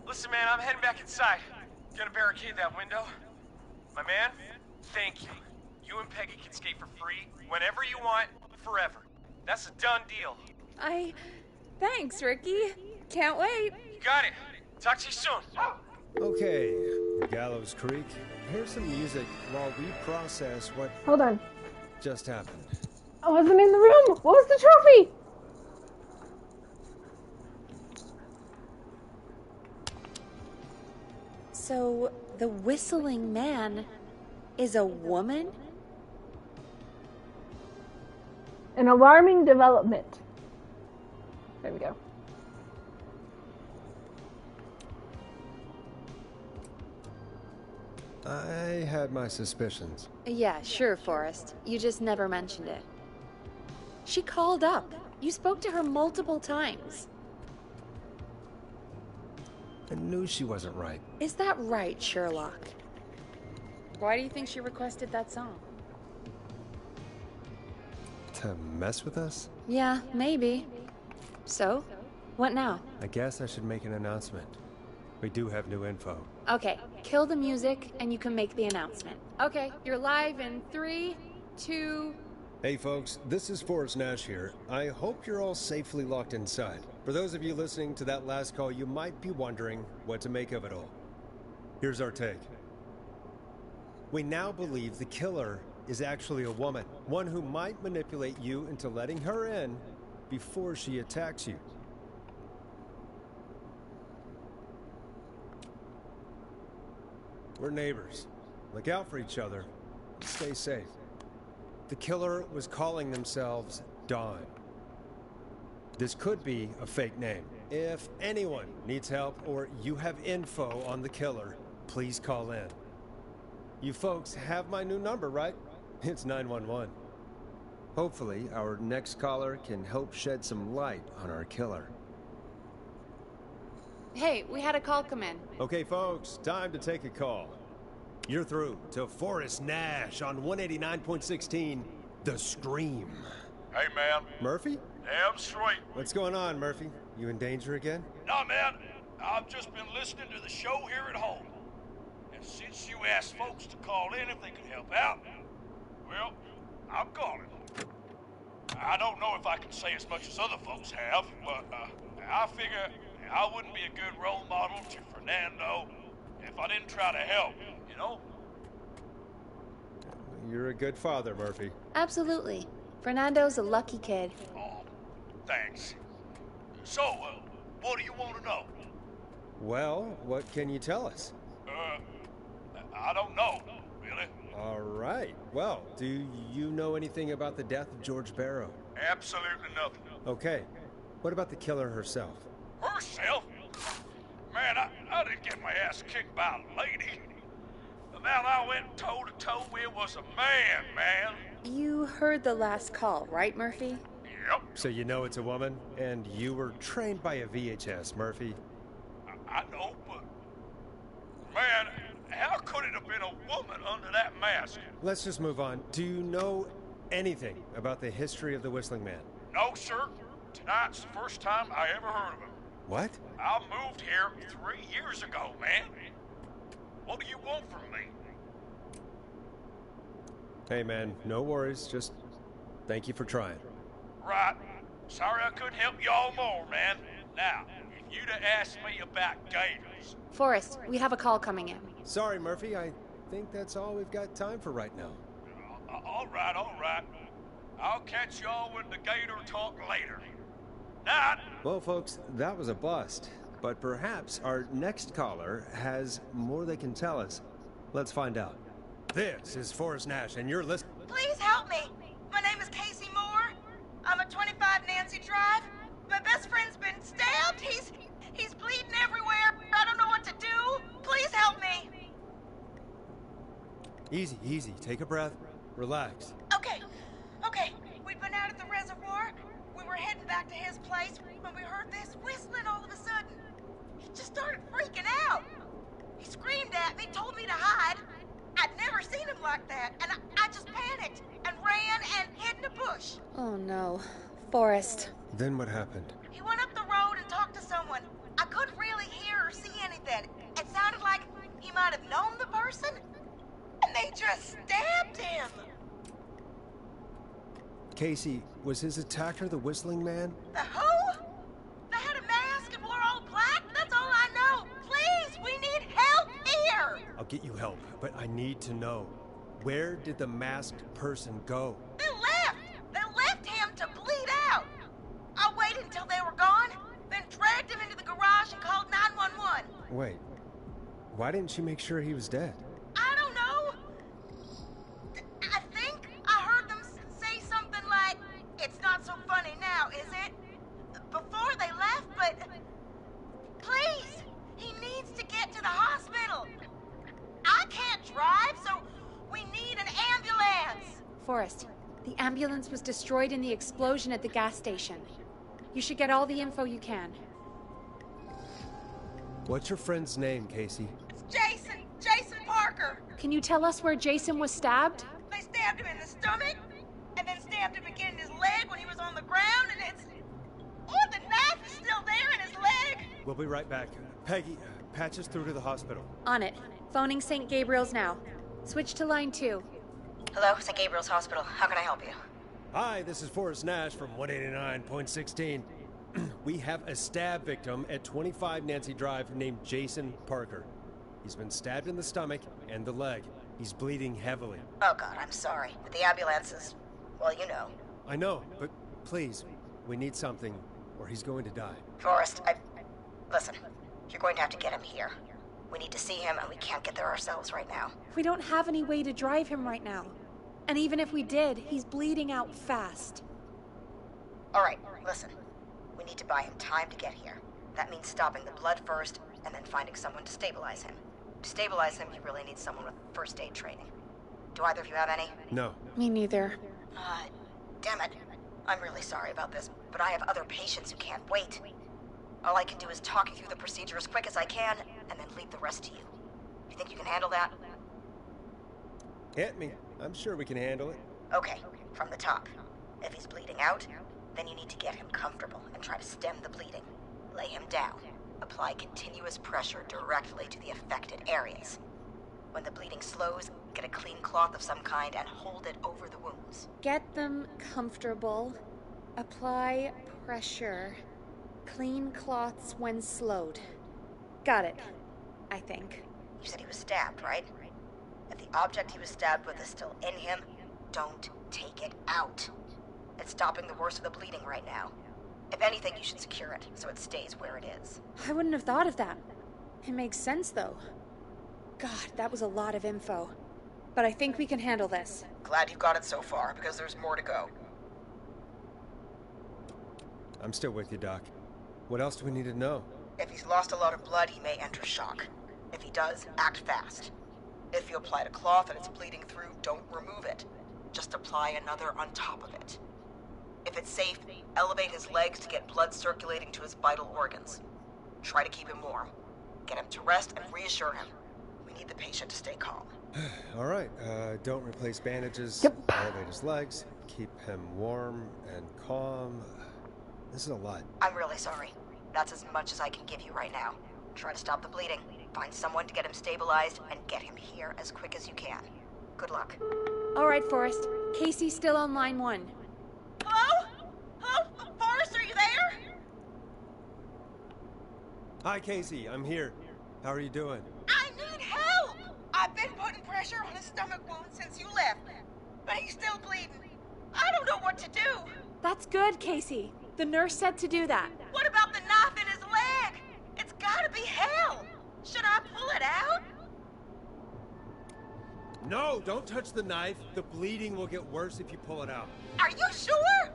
J: Listen, man, I'm heading back inside. Gonna barricade that window. My man, thank you. You and Peggy can skate for free whenever you want, forever. That's a done deal.
C: Thanks, Ricky. Can't wait.
J: You got it. Talk to you soon.
D: Okay, Gallows Creek. Here's some music while we process what
A: Hold on.
D: just happened.
A: I wasn't in the room. What was the trophy?
C: So, the whistling man is a woman?
A: An alarming development. There we go.
B: I had my suspicions.
C: Yeah, sure, Forrest. You just never mentioned it. She called up. You spoke to her multiple times.
B: I knew she wasn't right.
C: Is that right, Sherlock? Why do you think she requested that song?
B: To mess with us?
C: Yeah, maybe. So, what now?
B: I guess I should make an announcement. We do have new info.
C: Okay, kill the music and you can make the announcement. Okay, you're live in 3, 2...
D: Hey folks, this is Forrest Nash here. I hope you're all safely locked inside. For those of you listening to that last call, you might be wondering what to make of it all. Here's our take. We now believe the killer is actually a woman. One who might manipulate you into letting her in before she attacks you. We're neighbors. Look out for each other. Stay safe. The killer was calling themselves Dawn. This could be a fake name. If anyone needs help or you have info on the killer, please call in. You folks have my new number, right? It's 911. Hopefully, our next caller can help shed some light on our killer.
C: Hey, we had a call come in.
D: Okay, folks, time to take a call. You're through to Forrest Nash on 189.16, The Scream.
E: Hey, man.
D: Murphy?
E: Damn straight.
D: What's going on, Murphy? You in danger again?
E: Nah, man. I've just been listening to the show here at home. And since you asked folks to call in if they could help out, well, I'm calling. I don't know if I can say as much as other folks have, but I figure I wouldn't be a good role model to Fernando if I didn't try to help, you know?
D: You're a good father, Murphy.
C: Absolutely. Fernando's a lucky kid.
E: Oh, thanks. So, what do you want to know?
D: Well, what can you tell us?
E: I don't know, really.
D: All right. Well, do you know anything about the death of George Barrow?
E: Absolutely nothing.
D: Okay. What about the killer herself?
E: Herself? Man, I didn't get my ass kicked by a lady. The man I went toe-to-toe with was a man.
C: You heard the last call, right, Murphy?
E: Yep.
D: So you know it's a woman, and you were trained by a VHS, Murphy.
E: I know, but... Man, how could it have been a woman under that mask?
D: Let's just move on. Do you know anything about the history of the Whistling Man?
E: No, sir. Tonight's the first time I ever heard of him.
D: What?
E: I moved here 3 years ago, man. What do you want from me?
D: Hey, man, no worries. Just thank you for trying.
E: Right. Sorry I couldn't help you all more, man. Now, if you'd have asked me about gators...
C: Forrest, we have a call coming in.
D: Sorry, Murphy. I think that's all we've got time for right now.
E: All right. I'll catch y'all with the gator talk later. Night.
B: Well, folks, that was a bust. But perhaps our next caller has more they can tell us. Let's find out.
D: This is Forrest Nash, and you're listening.
R: Please help me. My name is Casey Moore. I'm at 25 Nancy Drive. My best friend's been stabbed. He's bleeding everywhere. I don't know what to do. Please help me.
D: Easy. Take a breath. Relax.
R: Okay. We'd been out at the reservoir. We were heading back to his place when we heard this whistling all of a sudden. He just started freaking out. He screamed at me, told me to hide. I'd never seen him like that, and I just panicked and ran and hid in a bush.
C: Oh no. Forrest.
B: Then what happened?
R: He went up the road and talked to someone. I couldn't really hear or see anything. It sounded like he might have known the person, and they just stabbed him.
B: Casey, was his attacker the Whistling Man?
R: The who? They had a mask and wore all black? That's all I know. Please, we need help here.
D: I'll get you help, but I need to know. Where did the masked person go?
R: They left him to bleed out. I waited until they were gone, then dragged him into the garage and called 911.
B: Wait, why didn't you make sure he was dead?
R: I don't know. I think I heard them say something like, "It's
C: Forrest, the ambulance was destroyed in the explosion at the gas station. You should get all the info you can.
B: What's your friend's name, Casey?
R: It's Jason! Jason Parker!
C: Can you tell us where Jason was stabbed?
R: They stabbed him in the stomach, and then stabbed him again in his leg when he was on the ground, and it's... Oh, the knife is still there in his leg!
D: We'll be right back. Peggy, patch us through to the hospital.
C: On it. Phoning St. Gabriel's now. Switch to line 2.
R: Hello, St. Gabriel's Hospital. How can I help you?
D: Hi, this is Forrest Nash from 189.16. We have a stab victim at 25 Nancy Drive named Jason Parker. He's been stabbed in the stomach and the leg. He's bleeding heavily.
R: Oh, God, I'm sorry. But the ambulance is... well, you know.
D: I know, but please, we need something, or he's going to die.
R: Forrest, listen, you're going to have to get him here. We need to see him, and we can't get there ourselves right now.
C: We don't have any way to drive him right now. And even if we did, he's bleeding out fast.
R: All right, listen. We need to buy him time to get here. That means stopping the blood first, and then finding someone to stabilize him. To stabilize him, you really need someone with first aid training. Do either of you have any?
D: No.
C: Me neither.
R: Damn it. I'm really sorry about this, but I have other patients who can't wait. All I can do is talk you through the procedure as quick as I can, and then leave the rest to you. You think you can handle that?
D: Hit me. I'm sure we can handle it.
R: Okay, from the top. If he's bleeding out, then you need to get him comfortable and try to stem the bleeding. Lay him down. Apply continuous pressure directly to the affected areas. When the bleeding slows, get a clean cloth of some kind and hold it over the wounds.
C: Get them comfortable. Apply pressure. Clean cloths when slowed. Got it, I think.
R: You said he was stabbed, right? If the object he was stabbed with is still in him, don't take it out. It's stopping the worst of the bleeding right now. If anything, you should secure it so it stays where it is.
C: I wouldn't have thought of that. It makes sense, though. God, that was a lot of info. But I think we can handle this.
R: Glad you got it so far, because there's more to go.
D: I'm still with you, Doc. What else do we need to know?
R: If he's lost a lot of blood, he may enter shock. If he does, act fast. If you applied a cloth and it's bleeding through, don't remove it. Just apply another on top of it. If it's safe, elevate his legs to get blood circulating to his vital organs. Try to keep him warm. Get him to rest and reassure him. We need the patient to stay calm.
D: All right, don't replace bandages.
A: Yep.
D: Elevate his legs. Keep him warm and calm. This is a lot.
R: I'm really sorry. That's as much as I can give you right now. Try to stop the bleeding. Find someone to get him stabilized and get him here as quick as you can. Good luck.
C: All right, Forrest. Casey's still on line 1.
R: Hello? Hello? Forrest, are you there?
D: Hi, Casey. I'm here. How are you doing?
R: I need help! I've been putting pressure on his stomach wound since you left, but he's still bleeding. I don't know what to do.
C: That's good, Casey. The nurse said to do that.
R: What about the knife in his leg? It's gotta be hell. Should I pull it out?
D: No, don't touch the knife. The bleeding will get worse if you pull it out.
R: Are you sure?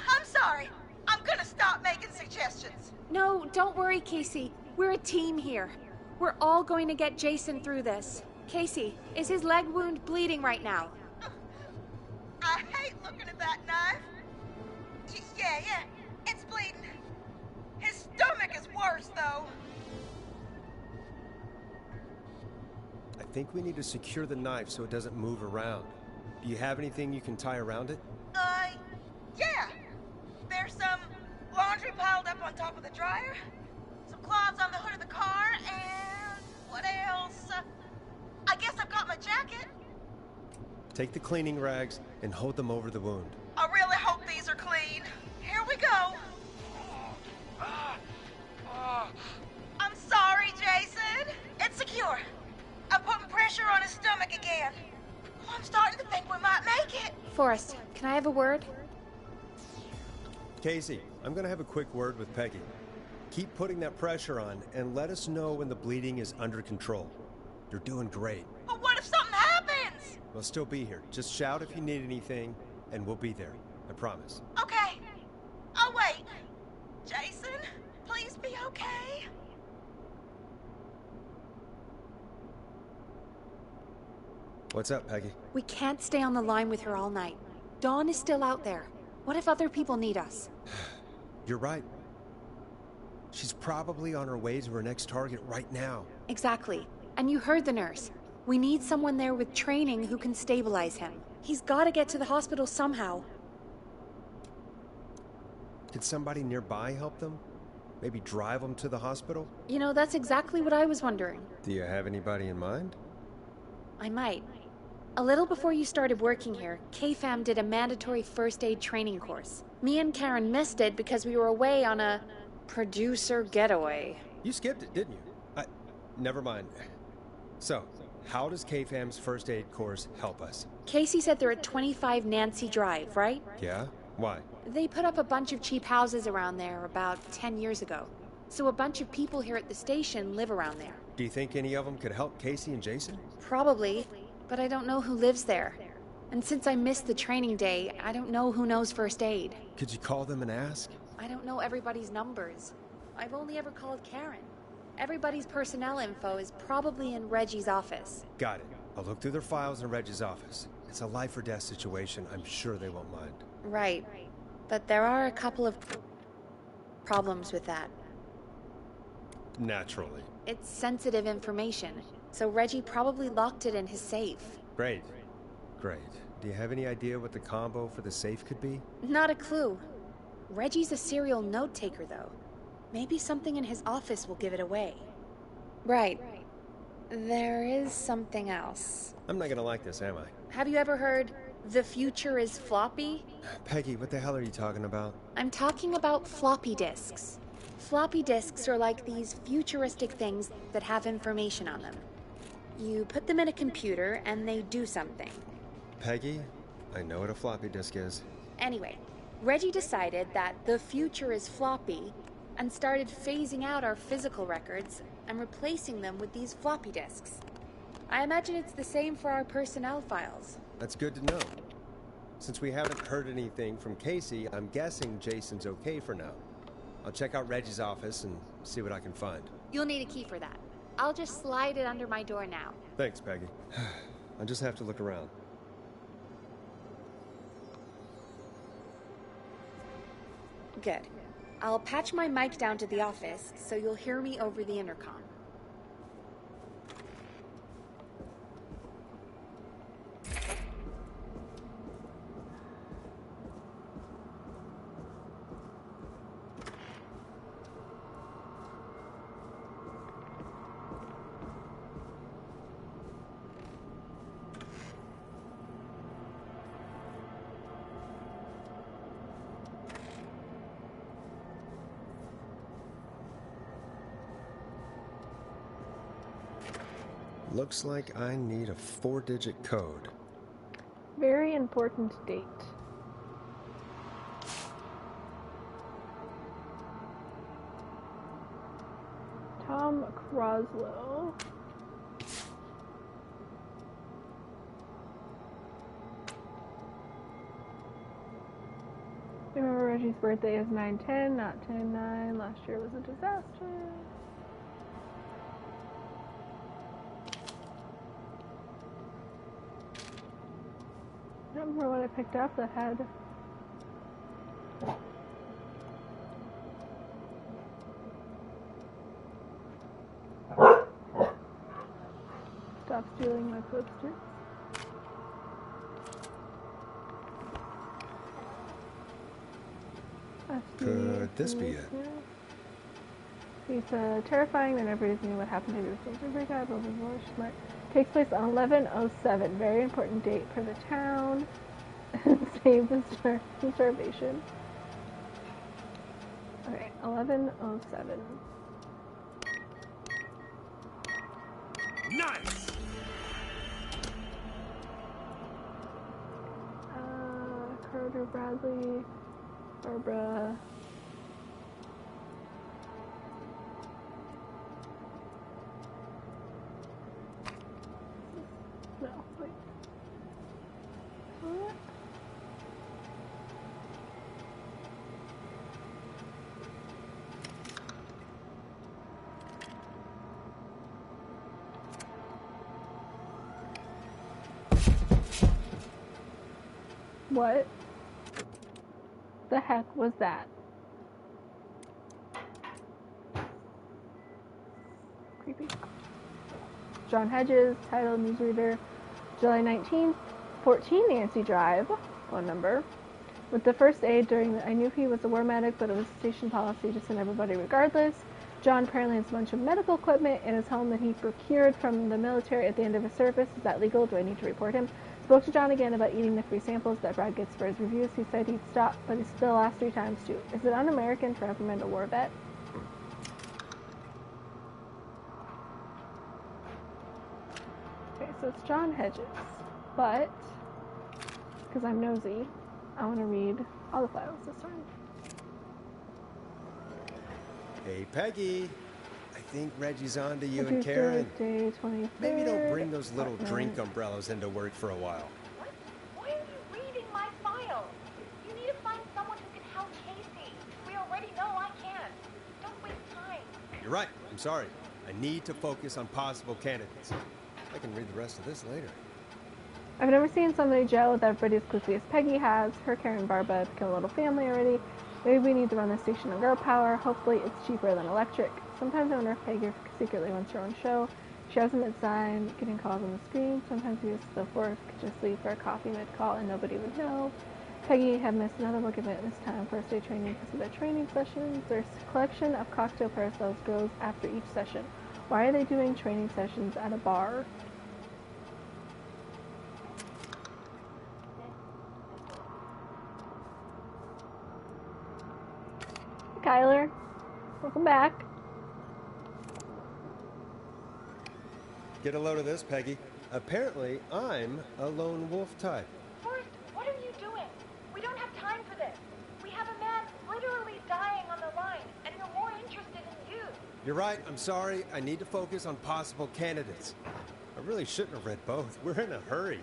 R: I'm sorry. I'm gonna stop making suggestions.
C: No, don't worry, Casey. We're a team here. We're all going to get Jason through this. Casey, is his leg wound bleeding right now?
R: I hate looking at that knife. Yeah, it's bleeding. His stomach is worse, though.
D: I think we need to secure the knife so it doesn't move around. Do you have anything you can tie around it?
R: Yeah. There's some laundry piled up on top of the dryer, some cloths on the hood of the car, and what else? I guess I've got my jacket.
D: Take the cleaning rags and hold them over the wound.
R: I really hope these are clean. Here we go. I'm sorry, Jason. It's secure. I'm putting pressure on his stomach again. Oh, I'm starting to think we might make it.
C: Forrest, can I have a word?
D: Casey, I'm gonna have a quick word with Peggy. Keep putting that pressure on and let us know when the bleeding is under control. You're doing great.
R: But what if something happens?
D: We'll still be here. Just shout if you need anything, and we'll be there. I promise.
R: Okay. I'll wait. Jason, please be okay.
B: What's up, Peggy?
C: We can't stay on the line with her all night. Dawn is still out there. What if other people need us?
B: You're right. She's probably on her way to her next target right now.
C: Exactly. And you heard the nurse. We need someone there with training who can stabilize him. He's gotta get to the hospital somehow.
B: Could somebody nearby help them? Maybe drive them to the hospital?
C: You know, that's exactly what I was wondering.
B: Do you have anybody in mind?
C: I might. A little before you started working here, KFAM did a mandatory first aid training course. Me and Karen missed it because we were away on a producer getaway.
B: You skipped it, didn't you? Never mind. So, how does KFAM's first aid course help us?
C: Casey said they're at 25 Nancy Drive, right?
B: Yeah? Why?
C: They put up a bunch of cheap houses around there about 10 years ago. So a bunch of people here at the station live around there.
B: Do you think any of them could help Casey and Jason?
C: Probably, but I don't know who lives there. And since I missed the training day, I don't know who knows first aid.
B: Could you call them and ask?
C: I don't know everybody's numbers. I've only ever called Karen. Everybody's personnel info is probably in Reggie's office.
B: Got it. I'll look through their files in Reggie's office. It's a life or death situation. I'm sure they won't mind.
C: Right. But there are a couple of problems with that.
B: Naturally.
C: It's sensitive information, so Reggie probably locked it in his safe.
B: Great. Great. Do you have any idea what the combo for the safe could be?
C: Not a clue. Reggie's a serial note-taker, though. Maybe something in his office will give it away. Right. There is something else.
B: I'm not gonna like this, am I?
C: Have you ever heard, the future is floppy?
B: Peggy, what the hell are you talking about?
C: I'm talking about floppy disks. Floppy disks are like these futuristic things that have information on them. You put them in a computer and they do something.
B: Peggy, I know what a floppy disk is.
C: Anyway, Reggie decided that the future is floppy and started phasing out our physical records and replacing them with these floppy disks. I imagine it's the same for our personnel files.
B: That's good to know. Since we haven't heard anything from Casey, I'm guessing Jason's okay for now. I'll check out Reggie's office and see what I can find.
C: You'll need a key for that. I'll just slide it under my door now.
B: Thanks, Peggy. I'll just have to look around.
C: Good. I'll patch my mic down to the office so you'll hear me over the intercom.
B: Looks like I need a 4-digit code.
A: Very important date. Tom Croslow. Remember, Reggie's birthday is 9/10, not 10/9. Last year was a disaster. I don't remember what I picked up that had. Stop stealing my posters.
B: Could this be it?
A: It's terrifying that everybody knew what happened to your every guy, blah blah blah. Smart. Takes place on 11/07. Very important date for the town. Save the starvation. Okay, 11/07.
F: Nice.
A: Carter, Bradley, Barbara. No, wait. What? What the heck was that? Creepy. John Hedges, title newsreader, July 19th, 14 Nancy Drive, phone number. With the first aid I knew he was a war medic, but it was station policy to send everybody regardless. John apparently has a bunch of medical equipment in his home that he procured from the military at the end of his service. Is that legal? Do I need to report him? Spoke to John again about eating the free samples that Brad gets for his reviews. He said he'd stop, but he still asked 3 times too. Is it un-American to reprimand a war vet? Okay, so it's John Hedges, but because I'm nosy, I want to read all the files this time.
B: Hey, Peggy. I think Reggie's on to you and
A: Tuesday,
B: Karen.
A: Day 23rd.
B: Maybe don't bring those little drink umbrellas into work for a while.
L: Why are you reading my file? You need to find someone who can help Casey. We already know I can. Don't waste time.
B: You're right. I'm sorry. I need to focus on possible candidates. I can read the rest of this later.
A: I've never seen somebody gel with everybody as quickly as Peggy has. Her, Karen, and Barbara have become a little family already. Maybe we need to run the station on girl power. Hopefully it's cheaper than electric. Sometimes I wonder if Peggy secretly wants her own show. She has them at sign, getting calls on the screen. Sometimes we used to work, just leave for a coffee mid-call and nobody would know. Peggy had missed another work event this time, first day training because of the training sessions. Their collection of cocktail parasols grows after each session. Why are they doing training sessions at a bar? Kyler, welcome back.
B: Get a load of this, Peggy. Apparently, I'm a lone wolf type.
L: Forrest, what are you doing? We don't have time for this. We have a man literally dying on the line, and we're more interested in you.
B: You're right. I'm sorry. I need to focus on possible candidates. I really shouldn't have read both. We're in a hurry.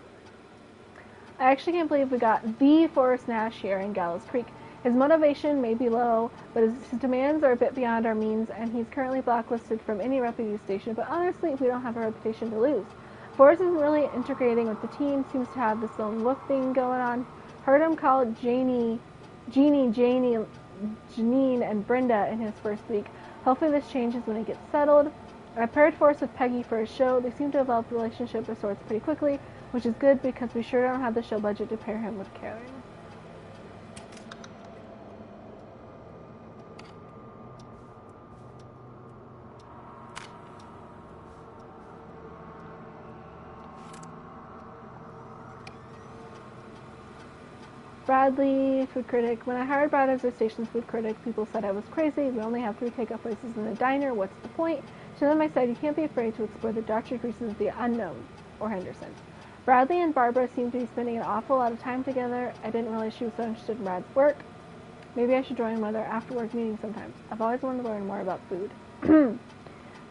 A: I actually can't believe we got the Forrest Nash here in Gallows Creek. His motivation may be low, but his demands are a bit beyond our means, and he's currently blacklisted from any refugee station, but honestly, we don't have a reputation to lose. Forrest isn't really integrating with the team, seems to have this lone wolf thing going on. Heard him call Jeannie, Janine, and Brenda in his first week. Hopefully this changes when he gets settled. I paired Forrest with Peggy for his show. They seem to develop a relationship of sorts pretty quickly, which is good because we sure don't have the show budget to pair him with Karen. Bradley, food critic. When I hired Brad as our station's food critic, people said I was crazy. We only have 3 takeout places in the diner. What's the point? To them I said, you can't be afraid to explore the dark recesses of the unknown, or Henderson. Bradley and Barbara seem to be spending an awful lot of time together. I didn't realize she was so interested in Brad's work. Maybe I should join one of their after-work meetings sometimes. I've always wanted to learn more about food.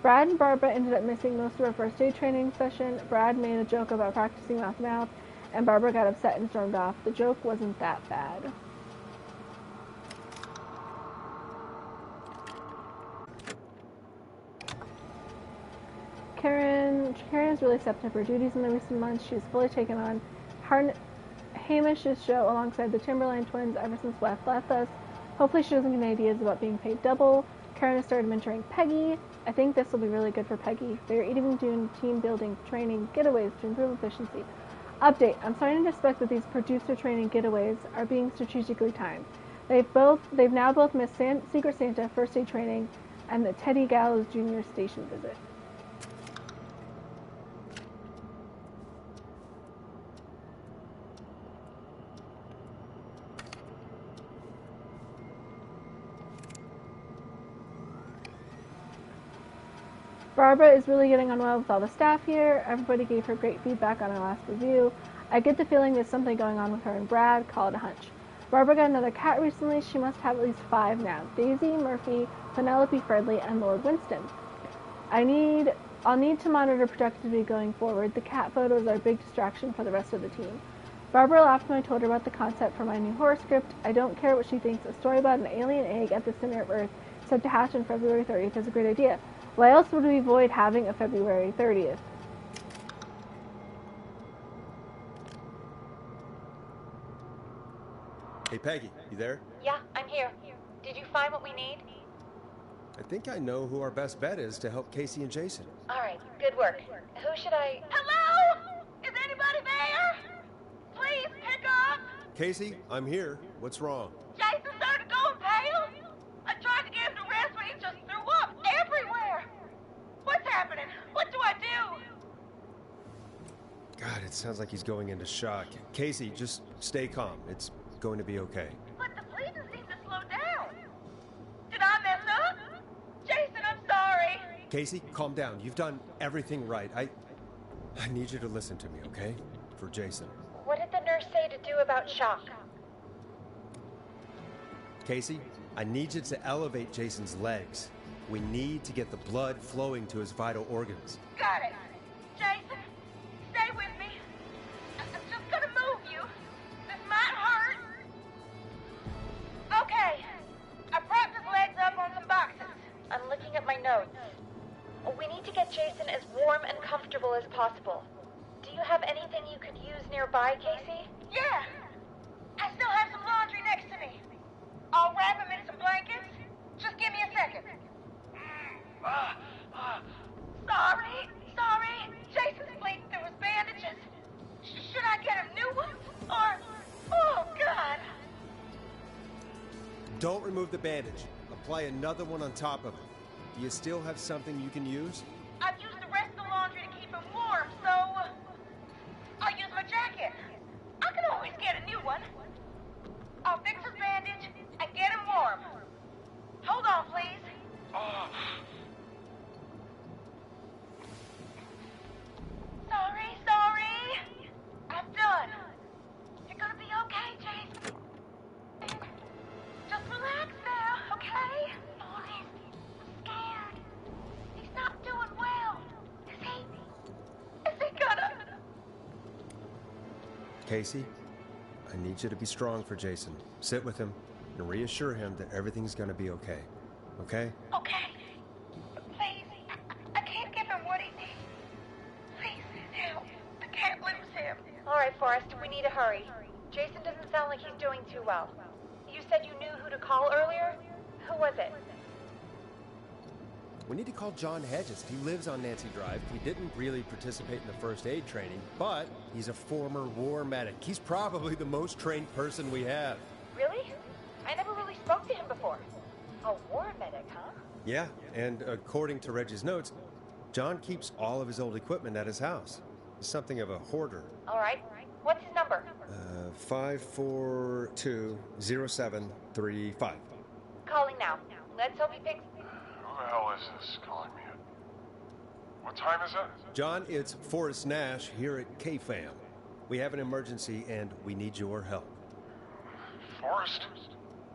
A: Brad and Barbara ended up missing most of our first aid training session. Brad made a joke about practicing mouth-to-mouth, and Barbara got upset and stormed off. The joke wasn't that bad. Karen's really stepped up her duties in the recent months. She's fully taken on Hamish's show alongside the Timberline twins ever since Wes left us. Hopefully she doesn't get any ideas about being paid double. Karen has started mentoring Peggy. I think this will be really good for Peggy. They're even doing team building training getaways to improve efficiency. Update, I'm starting to suspect that these producer training getaways are being strategically timed. They've now both missed Secret Santa first aid training and the Teddy Gallows Jr. station visit. Barbara is really getting on well with all the staff here. Everybody gave her great feedback on our last review. I get the feeling there's something going on with her and Brad. Call it a hunch. Barbara got another cat recently. She must have at least 5 now. Daisy, Murphy, Penelope Fredley, and Lord Winston. I'll need to monitor productivity going forward. The cat photos are a big distraction for the rest of the team. Barbara laughed when I told her about the concept for my new horror script. I don't care what she thinks. A story about an alien egg at the center of Earth set to hatch on February 30th is a great idea. Why else would we avoid having a February 30th?
D: Hey, Peggy, you there?
L: Yeah, I'm here. Did you find what we need?
D: I think I know who our best bet is to help Casey and Jason.
L: All right, good work. Who should I...
R: Hello? Is anybody there? Please pick up.
D: Casey, I'm here. What's wrong?
R: Jason started going pale. I tried to get him to rest, but he just threw up everywhere. What's happening? What do I do?
D: God, it sounds like he's going into shock. Casey, just stay calm. It's going to be okay.
R: But the bleeding seemed to slow down. Did I mess up? Jason, I'm sorry.
D: Casey, calm down. You've done everything right. I need you to listen to me, okay? For Jason.
L: What did the nurse say to do about shock?
D: Casey, I need you to elevate Jason's legs. We need to get the blood flowing to his vital organs.
R: Got it. Jason, stay with me. I'm just gonna move you. This might hurt. Okay. I propped his legs up on some boxes.
L: I'm looking at my notes. We need to get Jason as warm and comfortable as possible. Do you have anything you could use nearby, Casey?
R: Yeah. I still have some laundry next to me. I'll wrap him in some blankets. Just give me a second. Sorry. Jason's bleeding through his bandages. Should I get him new ones? Or... Oh, God.
D: Don't remove the bandage. Apply another one on top of it. Do you still have something you can use?
R: I've used the rest of the laundry to keep him warm, so... I'll use my jacket. I can always get a new one. I'll fix his bandage and get him warm. Hold on, please. Sorry. I'm done. You're gonna be okay, Jason. Just relax now, okay? I'm scared. He's not doing well. Is he gonna...
D: Casey, I need you to be strong for Jason. Sit with him and reassure him that everything's gonna be okay. Okay?
R: Okay. Please, I can't give him what he needs. Please, help. I can't lose him.
L: All right, Forrest, we need to hurry. Jason doesn't sound like he's doing too well. You said you knew who to call earlier? Who was it?
D: We need to call John Hedges. He lives on Nancy Drive. He didn't really participate in the first aid training, but he's a former war medic. He's probably the most trained person we have.
L: Really? I never really spoke to him before. A war medic, huh?
D: Yeah, and according to Reggie's notes, John keeps all of his old equipment at his house. He's something of a hoarder.
L: All right. What's his number?
D: 5420735.
L: Calling now. Let's hope he picks...
M: Who the hell is this calling me? What time is it?
D: John, it's Forrest Nash here at KFAM. We have an emergency and we need your help.
M: Forrest?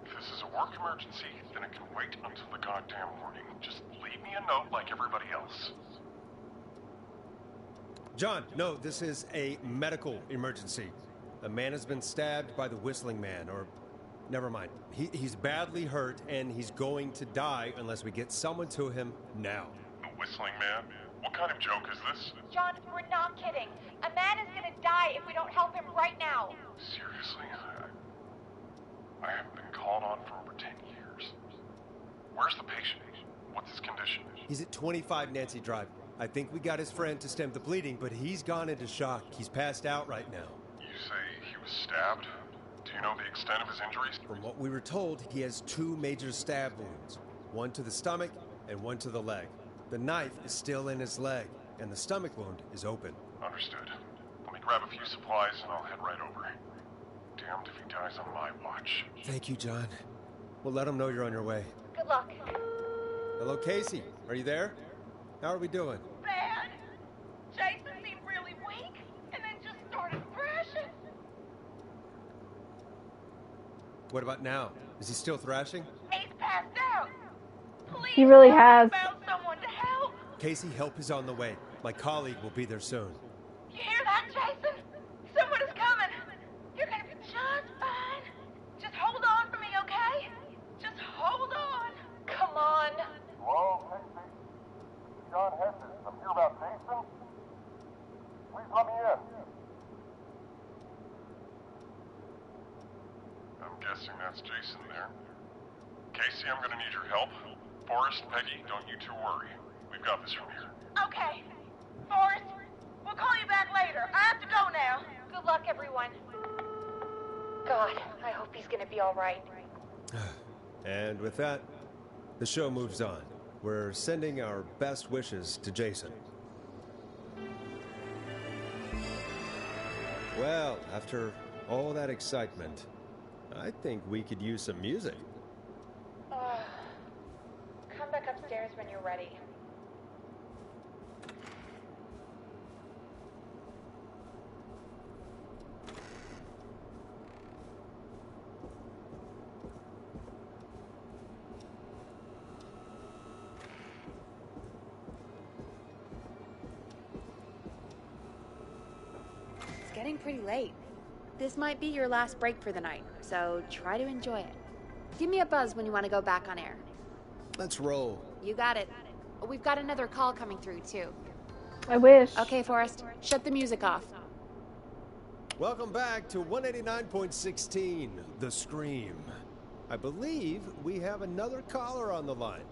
M: If this is a work emergency, then it can wait until the goddamn morning. Just leave me a note like everybody else.
D: John, no, this is a medical emergency. A man has been stabbed by the Whistling Man, or... Never mind. He's badly hurt, and he's going to die unless we get someone to him now.
M: The Whistling Man? What kind of joke is this?
L: John, we're not kidding. A man is gonna die if we don't help him right now.
M: Seriously? I haven't been called on for over 10 years. Where's the patient? What's his condition?
D: He's at 25 Nancy Drive. I think we got his friend to stem the bleeding, but he's gone into shock. He's passed out right now.
M: You say he was stabbed? Do you know the extent of his injuries?
D: From what we were told, he has 2 major stab wounds. One to the stomach and one to the leg. The knife is still in his leg, and the stomach wound is open.
M: Understood. Let me grab a few supplies and I'll head right over. Damned if he dies on my watch.
D: Thank you, John. We'll let him know you're on your way.
L: Good luck.
D: Hello, Casey. Are you there? How are we doing?
R: Bad. Jason seemed really weak and then just started thrashing.
D: What about now? Is he still thrashing?
R: He's passed out. Please,
A: He really has.
R: found someone to help.
D: Casey, help is on the way. My colleague will be there soon.
R: You hear that, Jason? Someone is coming. You're gonna be just fine. Just hold on for me, okay? Just hold on.
L: Come on.
M: Hello, Casey. John Hedges. I'm here about Jason. Please let me in. I'm I'm guessing that's Jason there. Casey, I'm gonna need your help. Forrest, Peggy, don't you two worry. We've got this from here.
R: Okay. Forrest, we'll call you back later. I have to go now.
L: Good luck, everyone. God, I hope he's gonna be all right.
B: And with that, the show moves on. We're sending our best wishes to Jason. Well, after all that excitement, I think we could use some music.
L: Come back upstairs when you're ready.
C: It's getting pretty late. This might be your last break for the night, so try to enjoy it. Give me a buzz when you want to go back on air.
B: Let's roll.
C: You got it. We've got another call coming through, too.
A: I wish.
C: Okay, Forrest, shut the music off.
B: Welcome back to 189.16, The Scream. I believe we have another caller on the line.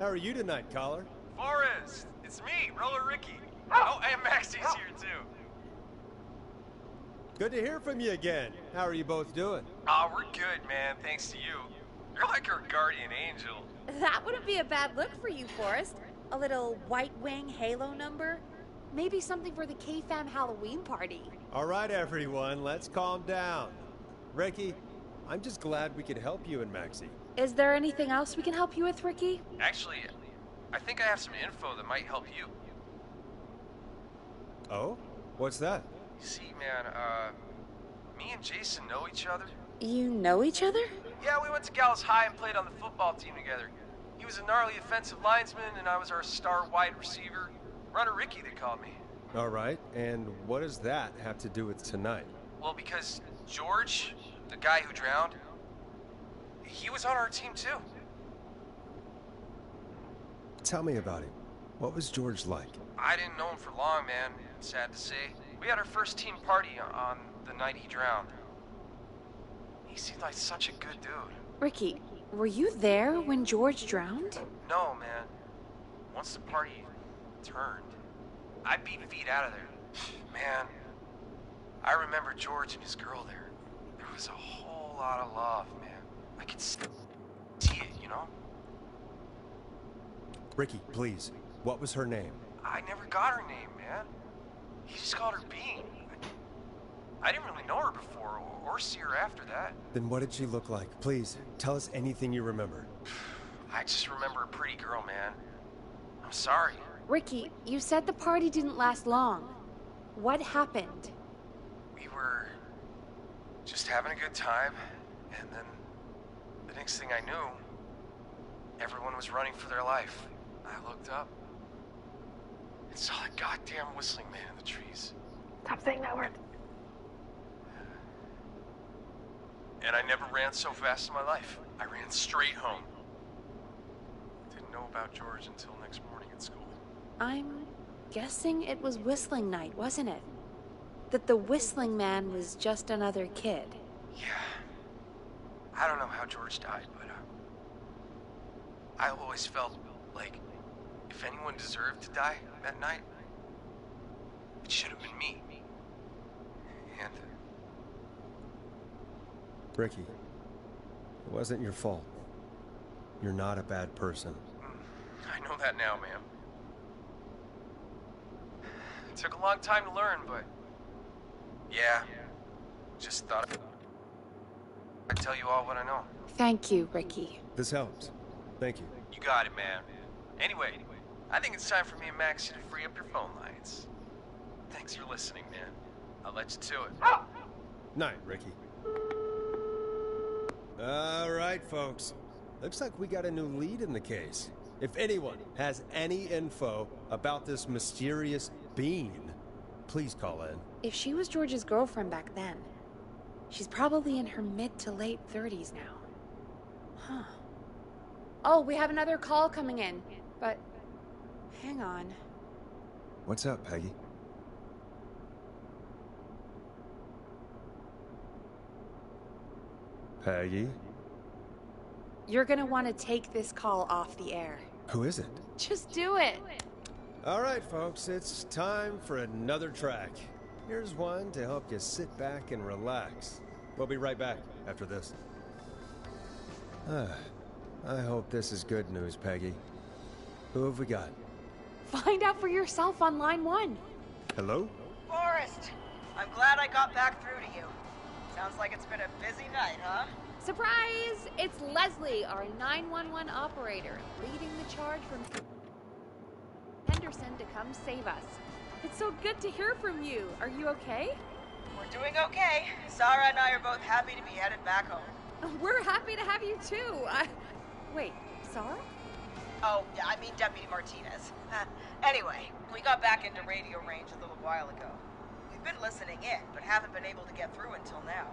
B: How are you tonight, caller?
J: Forrest, it's me, Roller Ricky. Oh, and Maxie's here too.
B: Good to hear from you again. How are you both doing?
J: Oh, we're good, man, thanks to you. You're like our guardian angel.
C: That wouldn't be a bad look for you, Forrest. A little White Wing Halo number? Maybe something for the K-Fam Halloween party.
B: All right, everyone, let's calm down. Ricky, I'm just glad we could help you and Maxie.
C: Is there anything else we can help you with, Ricky?
J: Actually, I think I have some info that might help you.
B: Oh? What's that?
J: You see, man, me and Jason know each other.
C: You know each other?
J: Yeah, we went to Gallows High and played on the football team together. He was a gnarly offensive linesman, and I was our star wide receiver. Runner Ricky, they called me.
B: All right, and what does that have to do with tonight?
J: Well, because George, the guy who drowned, he was on our team too.
B: Tell me about him. What was George like?
J: I didn't know him for long, man. Sad to say. We had our first team party on the night he drowned. He seemed like such a good dude.
C: Ricky, were you there when George drowned?
J: No, man. Once the party turned, I beat feet out of there. Man, I remember George and his girl there. There was a whole lot of love, man. I could see it, you know?
B: Ricky, please. What was her name?
J: I never got her name, man. He just called her Bean. I didn't really know her before, or see her after that.
B: Then what did she look like? Please, tell us anything you remember.
J: I just remember a pretty girl, man. I'm sorry.
C: Ricky, you said the party didn't last long. What happened?
J: We were just having a good time, and then the next thing I knew, everyone was running for their life. I looked up and saw that goddamn whistling man in the trees.
A: Stop saying that word.
J: And I never ran so fast in my life. I ran straight home. Didn't know about George until next morning at school.
C: I'm guessing it was whistling night, wasn't it? That the whistling man was just another kid.
J: Yeah. I don't know how George died, but I always felt like if anyone deserved to die that night, it should have been me. And
B: Ricky, it wasn't your fault. You're not a bad person.
J: I know that now, ma'am. It took a long time to learn, but yeah, just thought I'd tell you all what I know.
C: Thank you, Ricky.
B: This helps. Thank you.
J: You got it, man. Anyway, I think it's time for me and Maxie to free up your phone lines. Thanks for listening, man. I'll let you to it.
B: Night, Ricky. All right, folks. Looks like we got a new lead in the case. If anyone has any info about this mysterious being, please call in.
C: If she was George's girlfriend back then, she's probably in her mid to late 30s now. Huh. Oh, we have another call coming in, but hang on.
B: What's up, Peggy? Peggy?
C: You're gonna want to take this call off the air.
B: Who is it?
C: Just do it.
B: All right, folks, it's time for another track. Here's one to help you sit back and relax. We'll be right back after this. I hope this is good news, Peggy. Who have we got?
C: Find out for yourself on line 1.
B: Hello?
R: Forrest, I'm glad I got back through to you. Sounds like it's been a busy night, huh?
C: Surprise! It's Leslie, our 911 operator, leading the charge from Henderson to come save us. It's so good to hear from you. Are you okay?
R: We're doing okay. Sarah and I are both happy to be headed back home.
C: We're happy to have you too. Wait, Sarah?
R: Oh, yeah, I mean Deputy Martinez. Anyway, we got back into radio range a little while ago. We've been listening in, but haven't been able to get through until now.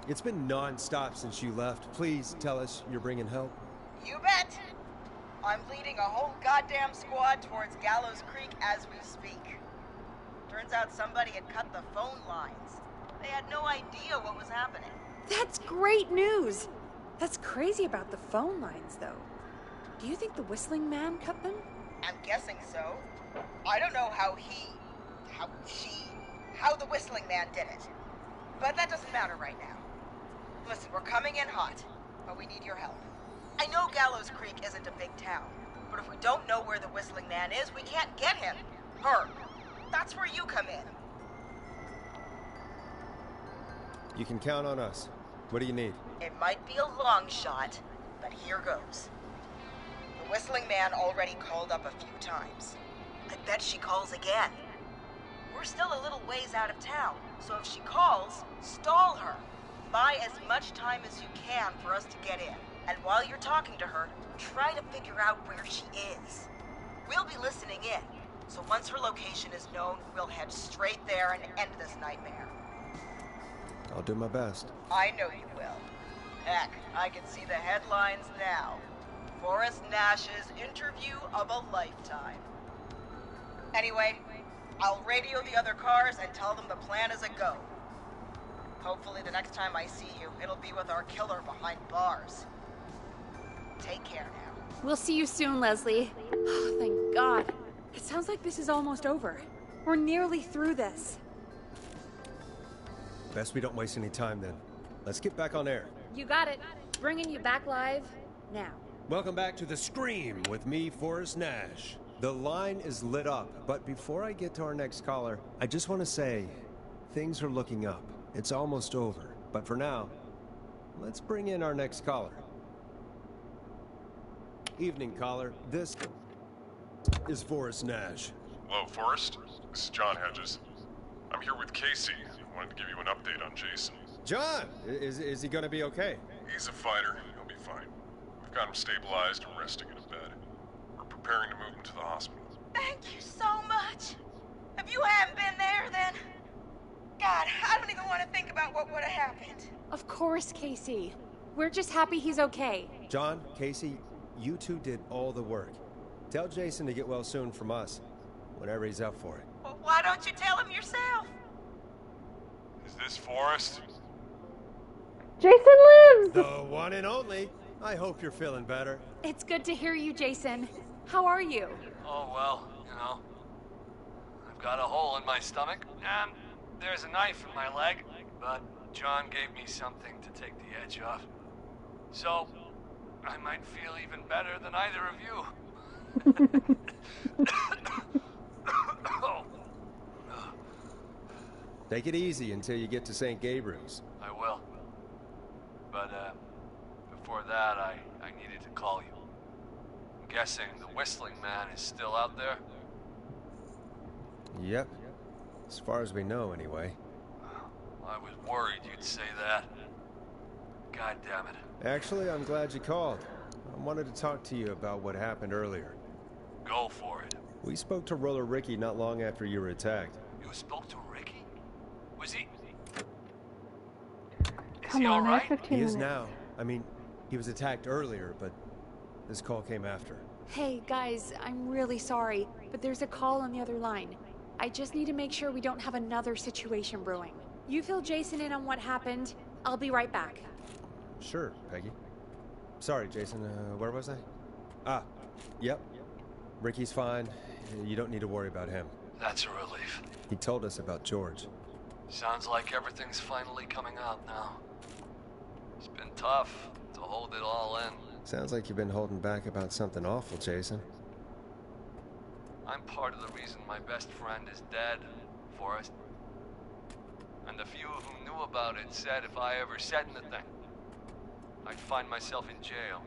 B: It's been non-stop since you left. Please tell us you're bringing help.
R: You bet! I'm leading a whole goddamn squad towards Gallows Creek as we speak. Turns out somebody had cut the phone lines. They had no idea what was happening.
C: That's great news! That's crazy about the phone lines, though. Do you think the Whistling Man cut them?
R: I'm guessing so. I don't know how the Whistling Man did it. But that doesn't matter right now. Listen, we're coming in hot, but we need your help. I know Gallows Creek isn't a big town, but if we don't know where the Whistling Man is, we can't get him. Her. That's where you come in.
B: You can count on us. What do you need?
R: It might be a long shot, but here goes. The Whistling Man already called up a few times. I bet she calls again. We're still a little ways out of town, so if she calls, stall her. Buy as much time as you can for us to get in. And while you're talking to her, try to figure out where she is. We'll be listening in, so once her location is known, we'll head straight there and end this nightmare.
B: I'll do my best.
R: I know you will. Heck, I can see the headlines now. Forrest Nash's interview of a lifetime. Anyway, I'll radio the other cars and tell them the plan is a go. Hopefully the next time I see you, it'll be with our killer behind bars. Take care now.
C: We'll see you soon, Leslie. Oh, thank God. It sounds like this is almost over. We're nearly through this.
B: Best we don't waste any time then. Let's get back on air.
C: You got it. Bringing you back live now.
B: Welcome back to The Scream with me, Forrest Nash. The line is lit up, but before I get to our next caller, I just want to say, things are looking up. It's almost over, but for now, let's bring in our next caller. Evening, caller. This is Forrest Nash.
S: Hello, Forrest. This is John Hedges. I'm here with Casey. I wanted to give you an update on Jason.
B: John! Is he gonna be okay?
S: He's a fighter. He'll be fine. We've got him stabilized and resting in a bed. We're preparing to move him to the hospital.
R: Thank you so much. If you hadn't been there, then... God, I don't even want to think about what would have happened.
C: Of course, Casey. We're just happy he's okay.
B: John, Casey, you two did all the work. Tell Jason to get well soon from us, whenever he's up for it.
R: Well, why don't you tell him yourself?
S: Is this Forrest?
A: Jason lives!
B: The one and only. I hope you're feeling better.
C: It's good to hear you, Jason. How are you?
T: Oh, well, you know. I've got a hole in my stomach, and there's a knife in my leg, but John gave me something to take the edge off. So, I might feel even better than either of you.
B: Take it easy until you get to St. Gabriel's.
T: I will. But, before that, I needed to call you. I'm guessing the Whistling Man is still out there?
B: Yep. As far as we know, anyway.
T: I was worried you'd say that. God damn it.
B: Actually, I'm glad you called. I wanted to talk to you about what happened earlier.
T: Go for it.
B: We spoke to Roller Ricky not long after you were attacked.
T: You spoke to Ricky? Was he...
A: Come on, I have 15
B: He is
A: minutes.
B: now. I mean, he was attacked earlier, but this call came after.
C: Hey, guys, I'm really sorry, but there's a call on the other line. I just need to make sure we don't have another situation brewing. You fill Jason in on what happened. I'll be right back.
B: Sure, Peggy. Sorry, Jason. Where was I? Yep. Ricky's fine. You don't need to worry about him.
T: That's a relief.
B: He told us about George.
T: Sounds like everything's finally coming out now. It's been tough to hold it all in.
B: Sounds like you've been holding back about something awful, Jason.
T: I'm part of the reason my best friend is dead, Forrest. And the few who knew about it said if I ever said anything, I'd find myself in jail.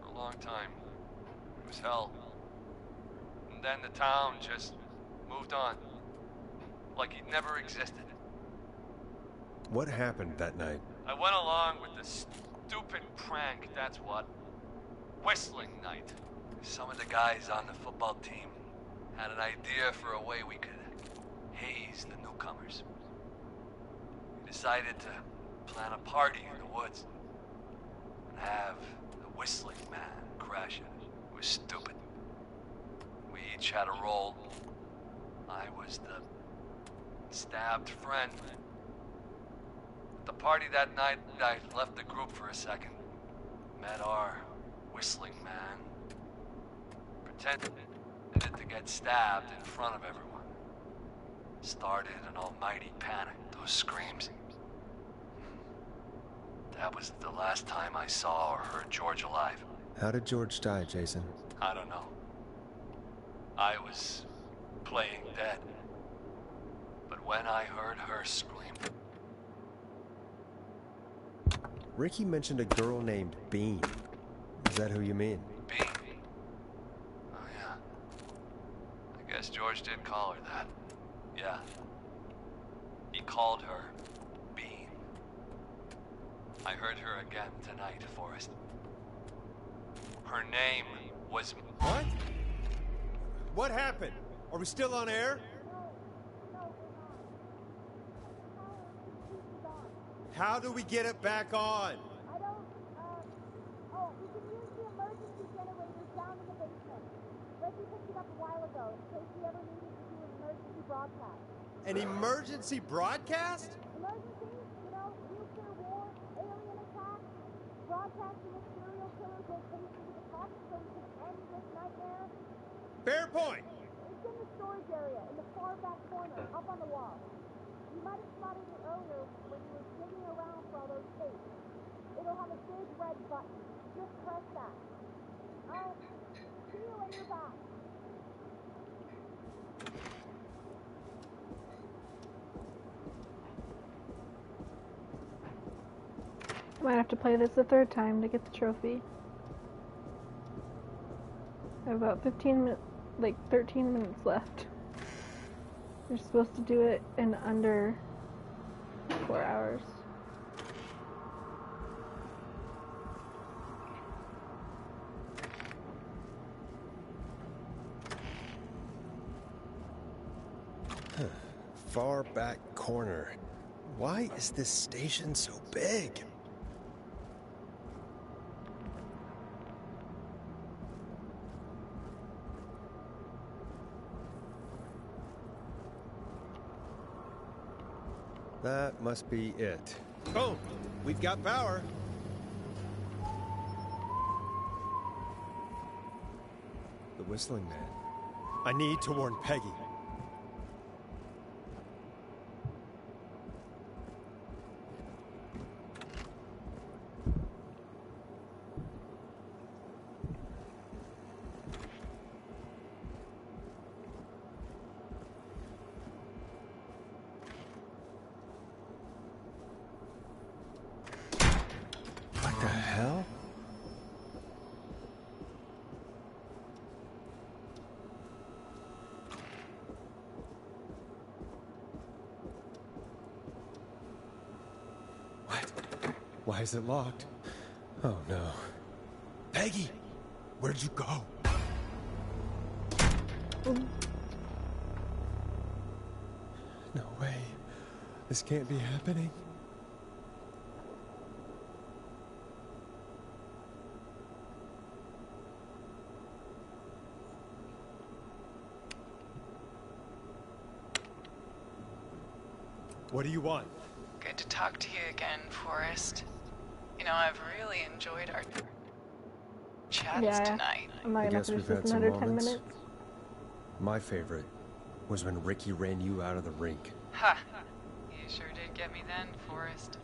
T: For a long time. It was hell. And then the town just moved on. Like he'd never existed.
B: What happened that night?
T: I went along with the stupid prank, that's what. Whistling night. Some of the guys on the football team had an idea for a way we could haze the newcomers. We decided to plan a party in the woods and have the Whistling Man crash it. It was stupid. We each had a role. I was the stabbed friend. At the party that night, I left the group for a second. Met our Whistling Man. Pretended to get stabbed in front of everyone. Started an almighty panic, those screams. That was the last time I saw or heard George alive.
B: How did George die, Jason?
T: I don't know. I was playing dead. But when I heard her scream...
B: Ricky mentioned a girl named Bean. Is that who you mean?
T: Bean? Oh, yeah. I guess George did call her that. Yeah. He called her Bean. I heard her again tonight, Forrest. Her name was...
D: What? What happened? Are we still on air? How do we get it back on?
H: I don't, oh, we can use the emergency generators down in the basement. Reggie picked it up a while ago in case we ever needed to do an emergency broadcast.
D: An emergency broadcast?
H: Emergency? You know, nuclear war, alien attack, broadcasting a serial killer goes into the top so we can end this nightmare.
D: Fair point.
H: It's in the storage area, in the far back corner, up on the wall. You might have spotted it earlier when you were digging around for all those tapes. It'll have a big red button. Just press that. I'll see you when you're back.
A: I might have to play this a third time to get the trophy. I have about 13 minutes left. You're supposed to do it in under 4 hours.
B: Far back corner. Why is this station so big? That must be it.
D: Boom! We've got power.
B: The Whistling Man.
D: I need to warn Peggy.
B: What the hell? What?
D: Why is it locked?
B: Oh no.
D: Peggy! Where'd you go?
B: No way. This can't be happening.
D: What do you want?
P: good to talk to you again, Forrest. You know, I've really enjoyed our chats tonight.
A: I'm not
B: I
A: gonna
B: guess
A: finish
B: we've
A: this
B: had
A: in
B: some
A: under 10
B: moments.
A: minutes.
B: My favorite was when Ricky ran you out of the rink.
P: Ha! You sure did get me then, Forrest.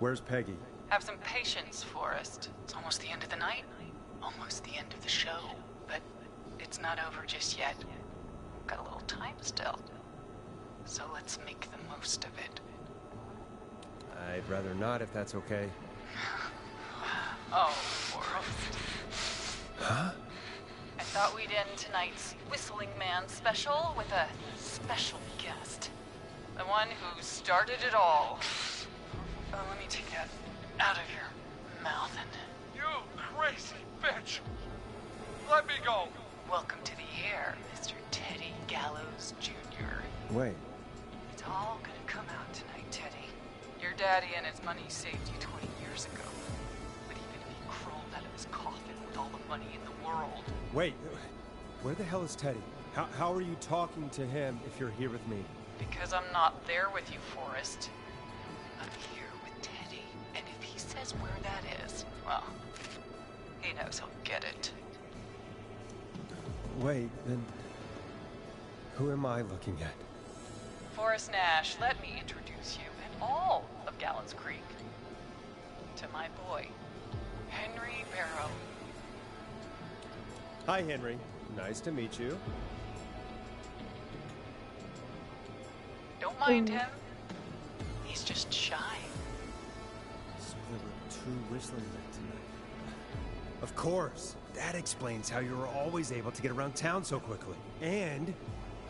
B: Where's Peggy?
P: Have some patience, Forrest. It's almost the end of the night. Almost the end of the show. But it's not over just yet. We've got a little time still. So let's make the most of it.
B: I'd rather not, if that's okay.
P: Oh, Forrest.
B: Huh?
P: I thought we'd end tonight's Whistling Man special with a special guest. The one who started it all. Oh, let me take that out of your mouth and...
E: You crazy bitch! Let me go!
P: Welcome to the air, Mr. Teddy Gallows Jr.
B: Wait.
P: It's all gonna come out tonight, Teddy. Your daddy and his money saved you 20 years ago. But even if he crawled out of his coffin with all the money in the world...
B: Wait, where the hell is Teddy? How are you talking to him if you're here with me?
P: Because I'm not there with you, Forrest. I'm here with Teddy. And if he says where that is, well, he knows he'll get it.
B: Wait, then... Who am I looking at?
P: Forrest Nash, let me introduce you and all of Gallows Creek to my boy, Henry Barrow.
B: Hi, Henry. Nice to meet you.
P: Don't mind him. He's just shy.
B: So there were two whistling men tonight. Of course. That explains how you were always able to get around town so quickly. And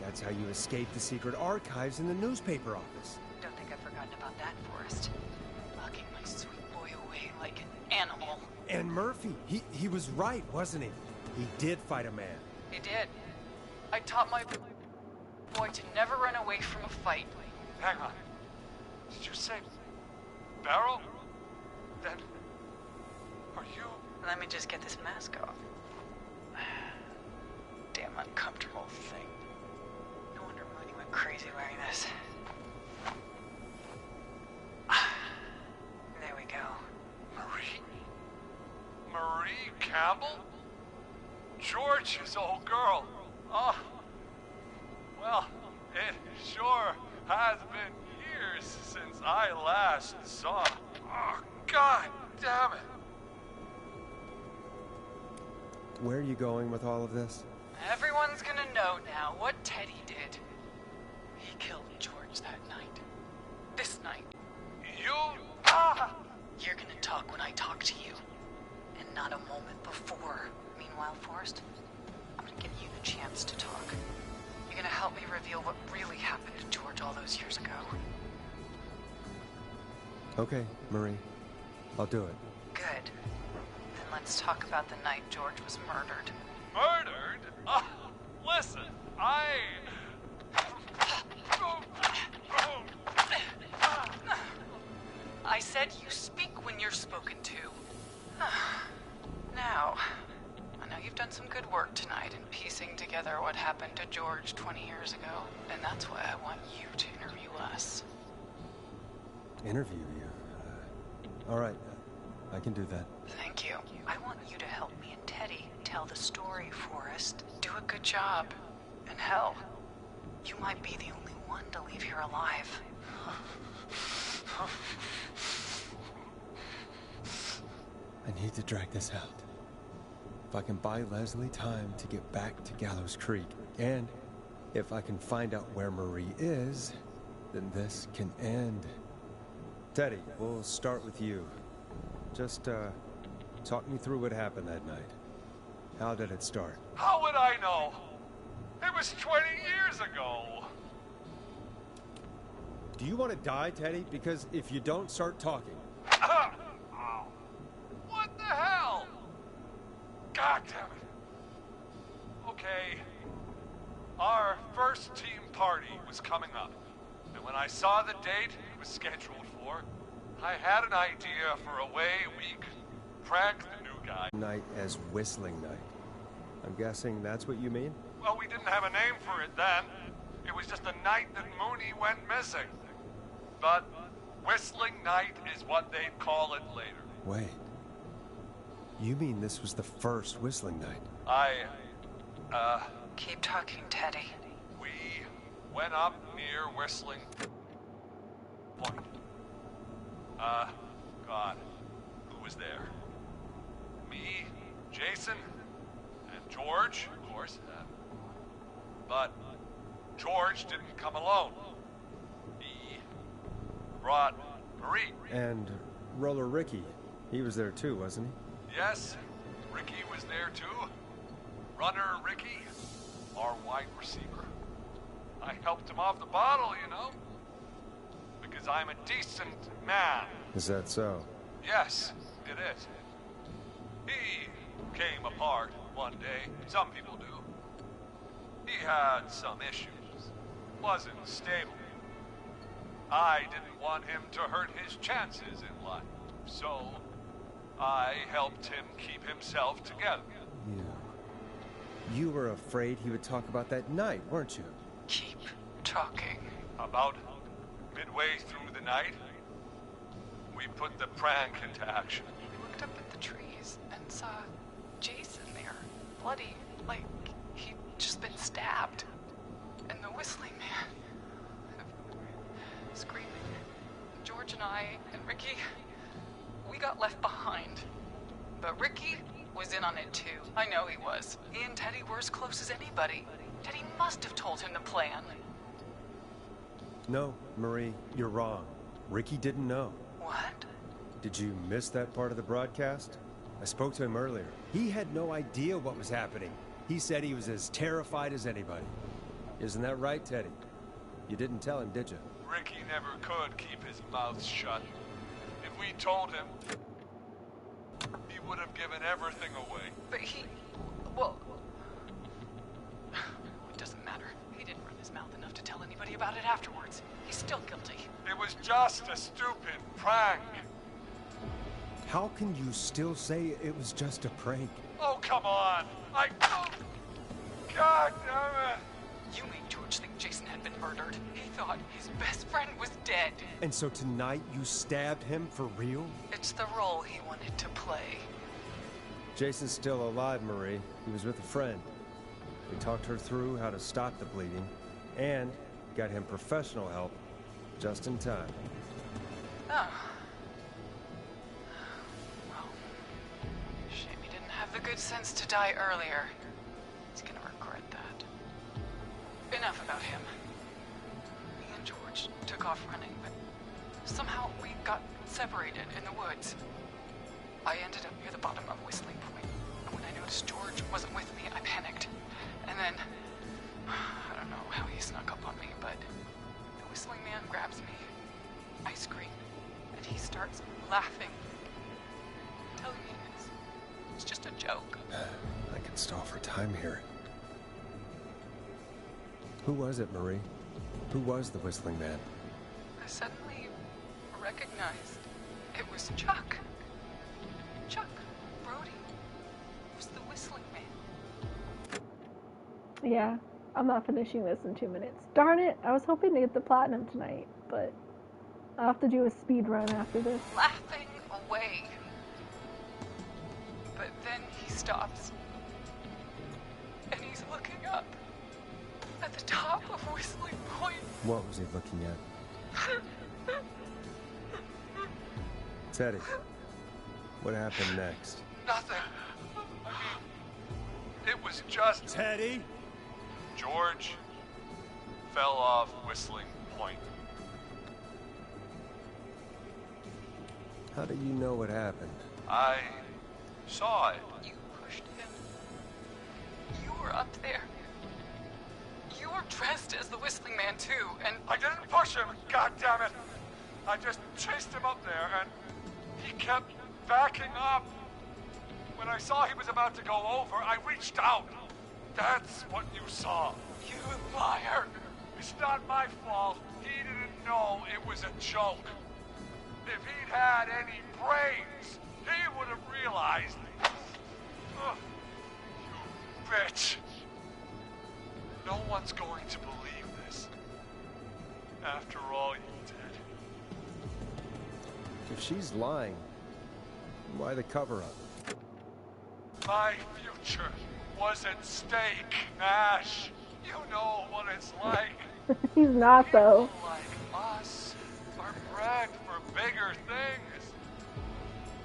B: that's how you escaped the secret archives in the newspaper office.
P: Don't think I've forgotten about that, Forrest. Locking my sweet boy away like an animal.
B: And Murphy, he was right, wasn't he? He did fight a man.
P: He did. I taught my boy to never run away from a fight.
E: Hang on. Did you say Barrow? Then... are you...
P: Let me just get this mask off. Damn uncomfortable thing. No wonder Mooney went crazy wearing this. There we go.
E: Marie? Marie Campbell? George's old girl. Oh. Well, it sure has been years since I last saw... Oh, God damn it.
B: Where are you going with all of this?
P: Everyone's gonna know now what Teddy did. He killed George that night. This night.
E: You...
P: You're gonna talk when I talk to you. And not a moment before. Meanwhile, Forrest, I'm gonna give you the chance to talk. You're gonna help me reveal what really happened to George all those years ago.
B: Okay, Marie. I'll do it.
P: Good. Then let's talk about the night George was murdered.
E: Murdered? Listen,
P: I said you speak when you're spoken to. Now, I know you've done some good work tonight in piecing together what happened to George 20 years ago, and that's why I want you to interview us.
B: Interview you? All right. I can do that.
P: Thank you. I want you to help me and Teddy tell the story, Forrest. Do a good job. And hell, you might be the only one to leave here alive.
B: I need to drag this out. If I can buy Leslie time to get back to Gallows Creek, and if I can find out where Marie is, then this can end. Teddy, we'll start with you. Just, talk me through what happened that night. How did it start?
E: how would I know? It was 20 years ago.
B: Do you want to die, Teddy? Because if you don't start talking...
E: What the hell? God damn it. Okay. Our first team party was coming up. And when I saw the date it was scheduled for, I had an idea for a way we could prank the new guy.
B: Night as Whistling Night. I'm guessing that's what you mean?
E: Well, we didn't have a name for it then. It was just a night that Mooney went missing. But Whistling Night is what they'd call it later.
B: Wait. You mean this was the first Whistling Night?
P: Keep talking, Teddy.
E: We went up near Whistling Point. God, who was there? Me, Jason, and George, of course. But George didn't come alone. He brought Marie.
B: And Roller Ricky. He was there too, wasn't he?
E: Yes, Ricky was there too. Runner Ricky, our wide receiver. I helped him off the bottle, you know. Because I'm a decent man.
B: Is that so?
E: Yes, it is. He came apart one day. Some people do. He had some issues. Wasn't stable. I didn't want him to hurt his chances in life. So, I helped him keep himself together.
B: You were afraid he would talk about that night, weren't you?
P: Keep talking.
E: About midway through the night, we put the prank into action.
P: We looked up at the trees and saw Jason there, bloody, like he'd just been stabbed. And the Whistling Man, screaming. George and I and Ricky, we got left behind. But Ricky was in on it too. I know he was. He and Teddy were as close as anybody. Teddy must have told him the plan.
B: No, Marie, you're wrong. Ricky didn't know.
P: What?
B: Did you miss that part of the broadcast? I spoke to him earlier. He had no idea what was happening. He said he was as terrified as anybody. Isn't that right, Teddy? You didn't tell him, did you?
E: Ricky never could keep his mouth shut. If we told him, he would have given everything away.
P: But well, it doesn't matter. He didn't run his mouth enough to tell anybody about it afterwards. He's still guilty.
E: It was just a stupid prank.
B: How can you still say it was just a prank?
E: Oh, come on. God damn it.
P: You made George think Jason had been murdered. He thought his best friend was dead.
B: And so tonight you stabbed him for real?
P: It's the role he wanted to play.
B: Jason's still alive, Marie. He was with a friend. We talked her through how to stop the bleeding, and got him professional help just in time.
P: Oh. Well, shame he didn't have the good sense to die earlier. He's gonna regret that. Enough about him. Me and George took off running, but somehow we got separated in the woods. I ended up near the bottom of Whistling Point, and when I noticed George wasn't with me, I panicked. And then, I don't know how he snuck up on me, but the Whistling Man grabs me. I scream, and he starts laughing, telling me it's just a joke.
B: I can stall for time here. Who was it, Marie? Who was the Whistling Man?
P: I suddenly recognized it was Chuck. Chuck Brody was the Whistling Man.
A: Yeah, I'm not finishing this in 2 minutes. Darn it, I was hoping to get the platinum tonight, but I'll have to do a speed run after this.
P: Laughing away. But then he stops. And he's looking up at the top of Whistling Point.
B: What was he looking at? Teddy, what happened next?
E: Nothing. I mean, it was just...
B: Teddy?
E: George fell off Whistling Point.
B: How do you know what happened?
E: I saw it.
P: You pushed him. You were up there. You were dressed as the Whistling Man too, and...
E: I didn't push him, God damn it! I just chased him up there, and he kept backing up. When I saw he was about to go over, I reached out. That's what you saw.
P: You liar.
E: It's not my fault. He didn't know it was a joke. If he'd had any brains, he would have realized. Ugh, you bitch. No one's going to believe this. After all you did.
B: If she's lying, why the cover-up?
E: My future was at stake, Ash. You know what it's like.
A: He's not, though.
E: People like us are bred for bigger things.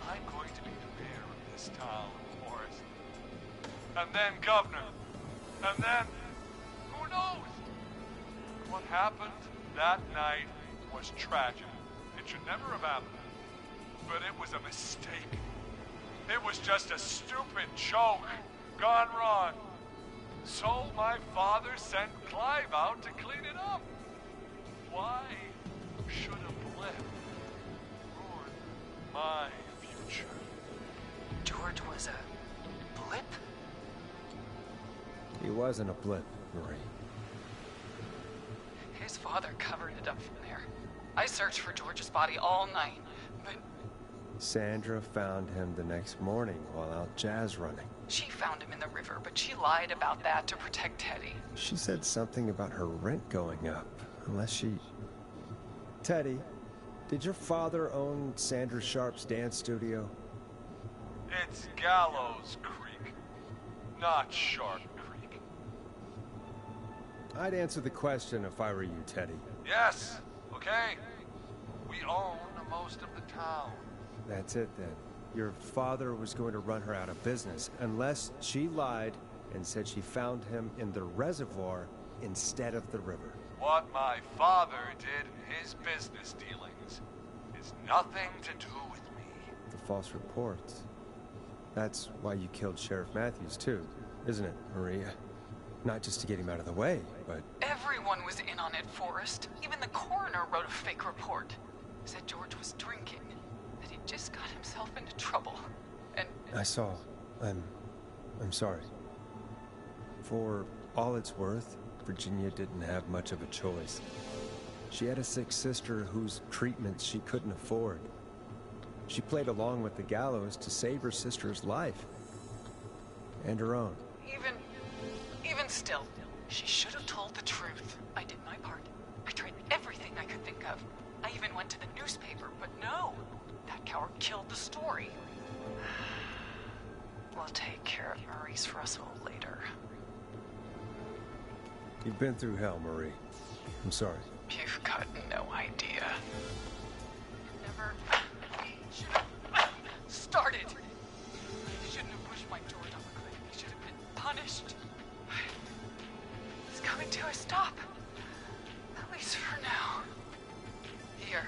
E: I'm going to be the mayor of this town, Forrest. And then governor. And then, who knows? What happened that night was tragic. It should never have happened. But it was a mistake. It was just a stupid joke gone wrong. So my father sent Clive out to clean it up. Why should a blip ruin my future?
P: George was a blip?
B: He wasn't a blip, Marie.
P: His father covered it up from there. I searched for George's body all night, but...
B: Sandra found him the next morning while out jazz running.
P: She found him in the river, but she lied about that to protect Teddy.
B: She said something about her rent going up, unless she... Teddy, did your father own Sandra Sharp's dance studio?
E: It's Gallows Creek, not Shark Creek.
B: I'd answer the question if I were you, Teddy.
E: Yes, okay. We own most of the town.
B: That's it, then. Your father was going to run her out of business, unless she lied and said she found him in the reservoir instead of the river.
E: What my father did in his business dealings is nothing to do with me.
B: The false reports. That's why you killed Sheriff Matthews, too, isn't it, Maria? Not just to get him out of the way, but...
P: Everyone was in on it, Forrest. Even the coroner wrote a fake report. Said George was drinking. That he just got himself into trouble. And...
B: I saw. I'm sorry. For all it's worth, Virginia didn't have much of a choice. She had a sick sister whose treatment she couldn't afford. She played along with the gallows to save her sister's life. And her own.
P: Even still, she should have told the truth. I did my part. I tried everything I could think of. I even went to the newspaper, but no. That coward killed the story. We'll take care of Maurice Russell later.
B: You've been through hell, Marie. I'm sorry.
P: You've got no idea. Never should have started. You shouldn't have pushed my George off a cliff. He should have been punished. It's coming to a stop. At least for now. Here,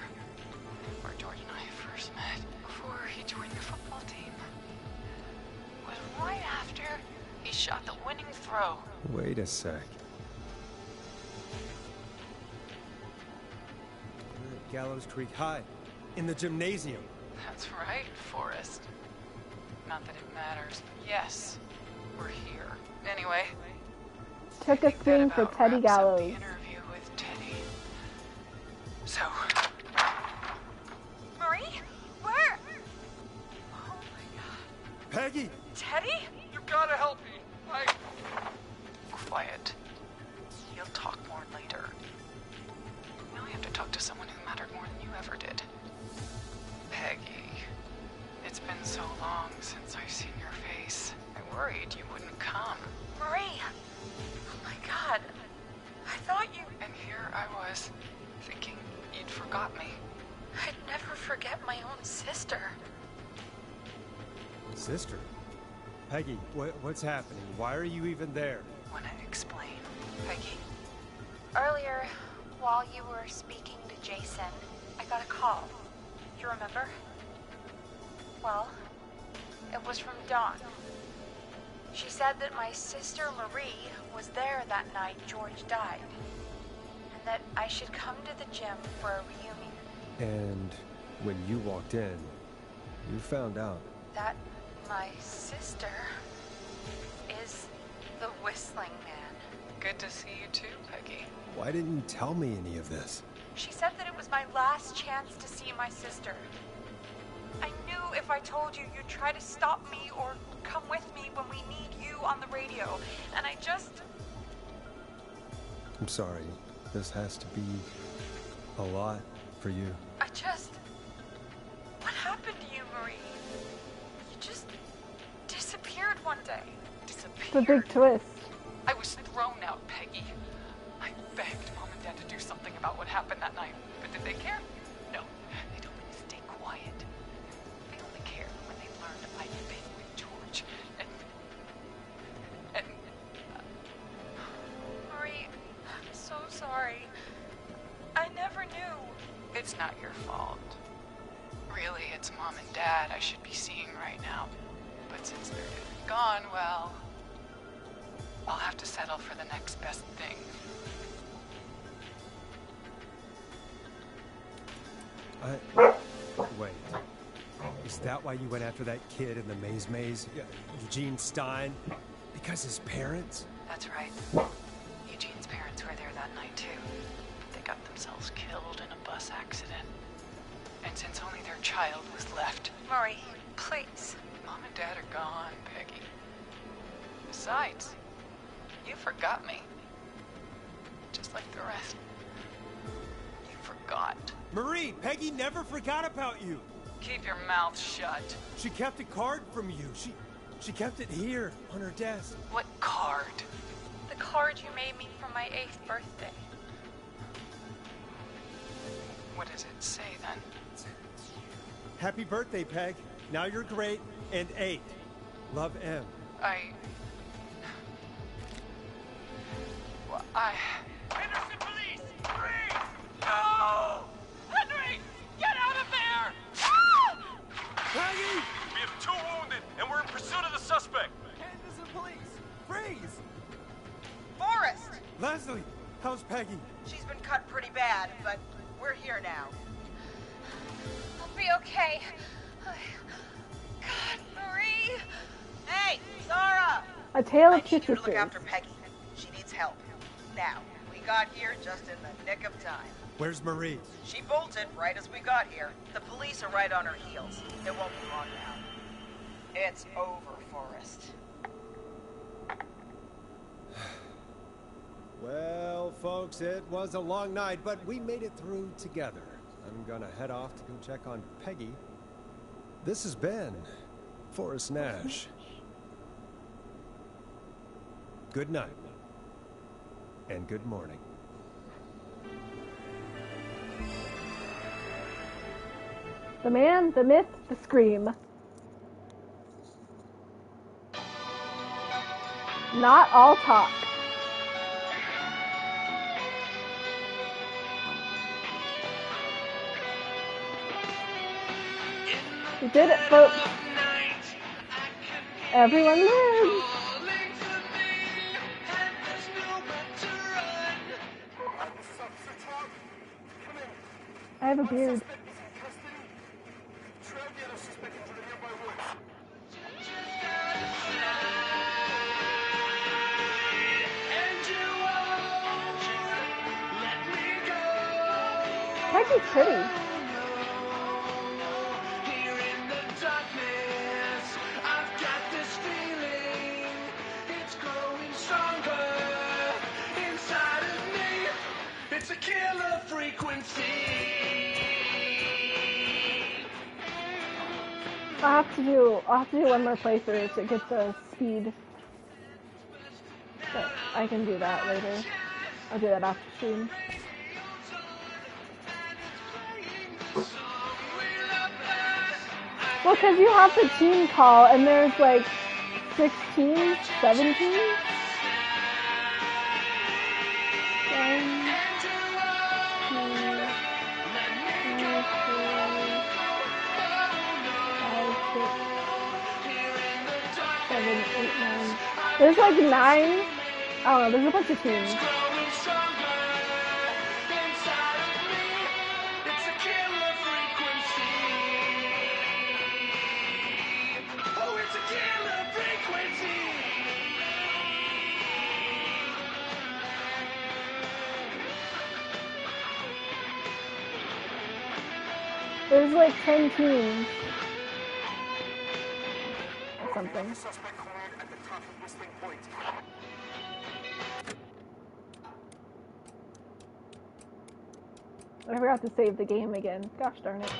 P: where George and I first met, before he joined the football team, was right after he shot the winning throw.
B: Wait a sec. We're at Gallows Creek High, in the gymnasium.
P: That's right, Forrest. Not that it matters, but yes, we're here. Anyway,
A: took a swing for Teddy Gallows.
P: The interview with Teddy. So, Marie, where? Oh my God.
B: Peggy!
P: Teddy?
E: You gotta help me.
P: Quiet. You'll talk more later. Now I have to talk to someone who mattered more than you ever did. Peggy. It's been so long since I've seen your face. I worried you wouldn't come.
R: Marie! Oh my God. I thought you...
P: And here I was, thinking you'd forgot me.
R: I'd never forget my own sister.
B: Sister? Peggy, what's happening? Why are you even there?
P: Wanna explain, Peggy?
H: Earlier, while you were speaking to Jason, I got a call. You remember? Well, it was from Dawn. She said that my sister Marie was there that night George died, and that I should come to the gym for a reunion.
B: And when you walked in, you found out
H: That my sister is the Whistling Man.
P: Good to see you too, Peggy.
B: Why didn't you tell me any of this?
H: She said that it was my last chance to see my sister. I knew if I told you, you'd try to stop me or come with me when we need you on the radio. And I just...
B: I'm sorry. This has to be a lot for you.
P: What happened to you, Marie? You just disappeared one day.
A: It's a big twist.
P: I was thrown out, Peggy. I begged Mom and Dad to do something about what happened that night, but did they care? No. They told me to stay quiet. They only cared when they learned I'd been with George. And Marie, I'm so sorry. I never knew. It's not your fault. Really, it's Mom and Dad I should be seeing right now. But since they're gone, well, I'll have to settle for the next best thing.
D: Wait. Is that why you went after that kid in the maze? Eugene Stein? Because his parents?
P: That's right. Eugene's parents were there that night, too. They got themselves killed in a bus accident. And since only their child was left... Marie, please. Mom and Dad are gone, Peggy. Besides, you forgot me. Just like the rest. You forgot.
D: Marie, Peggy never forgot about you.
P: Keep your mouth shut.
D: She kept a card from you. She kept it here on her desk.
P: What card?
C: The card you made me for my 8th birthday.
P: What does it say, then?
D: Happy birthday, Peg. Now you're great and 8. Love, M.
O: Henderson police! Freeze! No! Henry! Get out of there! Ah!
D: Peggy!
I: We have 2 wounded, and we're in pursuit of the suspect.
D: Henderson police! Freeze!
R: Forrest!
D: Leslie, how's Peggy?
R: She's been cut pretty bad, but we're here now.
C: I'll be okay. God, Marie!
R: Hey, Zara!
A: A tale
R: I
A: of
R: need
A: two
R: you to look
A: sisters.
R: after Peggy. She needs help. Now, we got here just in the nick of time.
D: Where's Marie?
R: She bolted right as we got here. The police are right on her heels. It won't be long now. It's over, Forrest.
D: Well, folks, it was a long night, but we made it through together. I'm gonna head off to go check on Peggy. This has been Forrest Nash. Good night. And good morning.
A: The man, the myth, the scream. Not all talk. We did it, folks. Everyone lives. I have a beard. Peggy's pretty.
F: It's a killer frequency.
A: I'll have to do one more playthrough to get the speed. But I can do that later. I'll do that after stream. Well, because you have the team call and there's like 16, 17? There's like 9. I don't know, there's a bunch of teams. There's like 10 teams. Or something. I forgot to save the game again. Gosh darn it.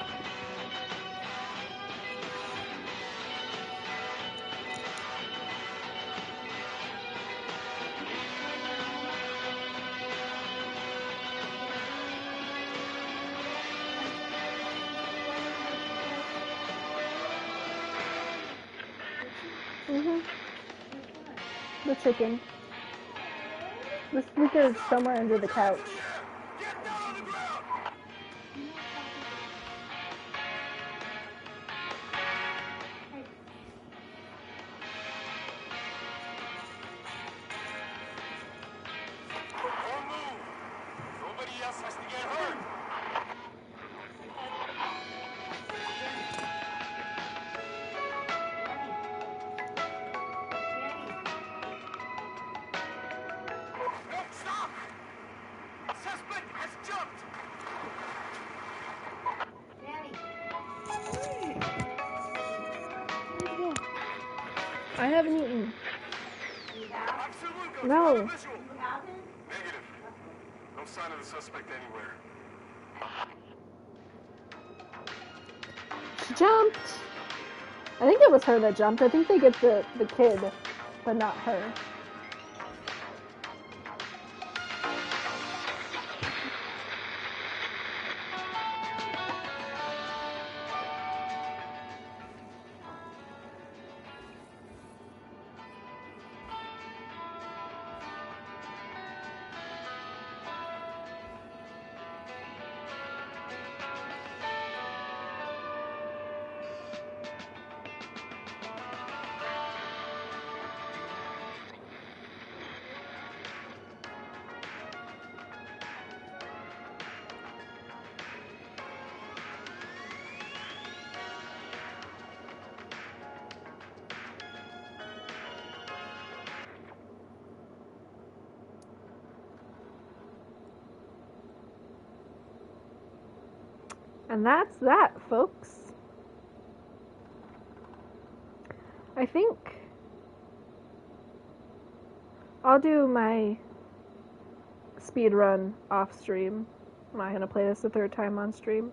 A: The chicken. The speaker is somewhere under the couch.
I: Nobody else has to get hurt. No, stop! Suspect has jumped!
A: I haven't eaten. No.
S: Negative. No sign of the suspect anywhere.
A: She jumped. I think it was her that jumped. I think they get the kid, but not her. And that's that, folks. I think I'll do my speed run off stream. I'm not going to play this a third time on stream.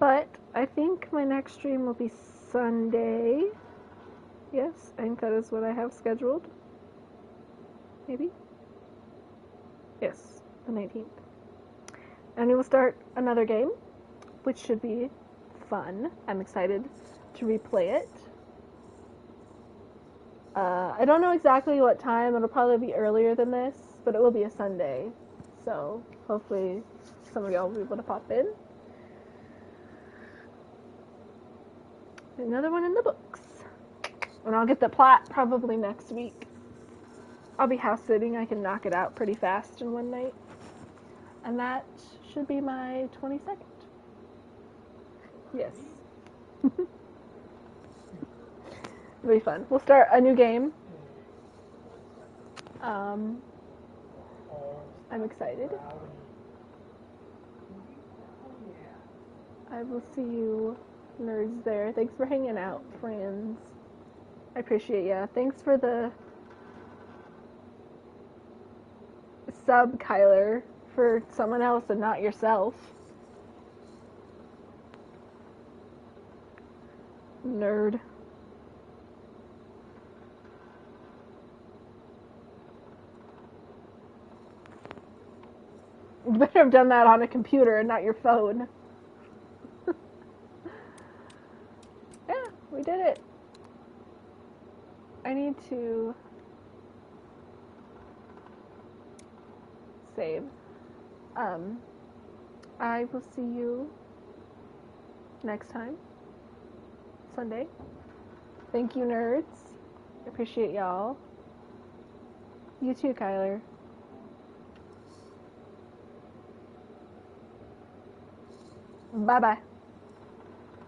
A: But I think my next stream will be Sunday. Yes, I think that is what I have scheduled. Maybe? Yes, the 19th. And we will start another game, which should be fun. I'm excited to replay it. I don't know exactly what time. It'll probably be earlier than this, but it will be a Sunday. So hopefully some of y'all will be able to pop in. Another one in the books. And I'll get the plot probably next week. I'll be house sitting. I can knock it out pretty fast in one night. And that should be my 22nd. Yes. It'll be fun. We'll start a new game. I'm excited. I will see you nerds there. Thanks for hanging out, friends. I appreciate ya. Thanks for the sub, Kyler, for someone else and not yourself. Nerd. You better have done that on a computer and not your phone. Yeah, we did it. I need to save. I will see you next time. Sunday. Thank you, nerds. I appreciate y'all. You too, Kyler. Bye-bye.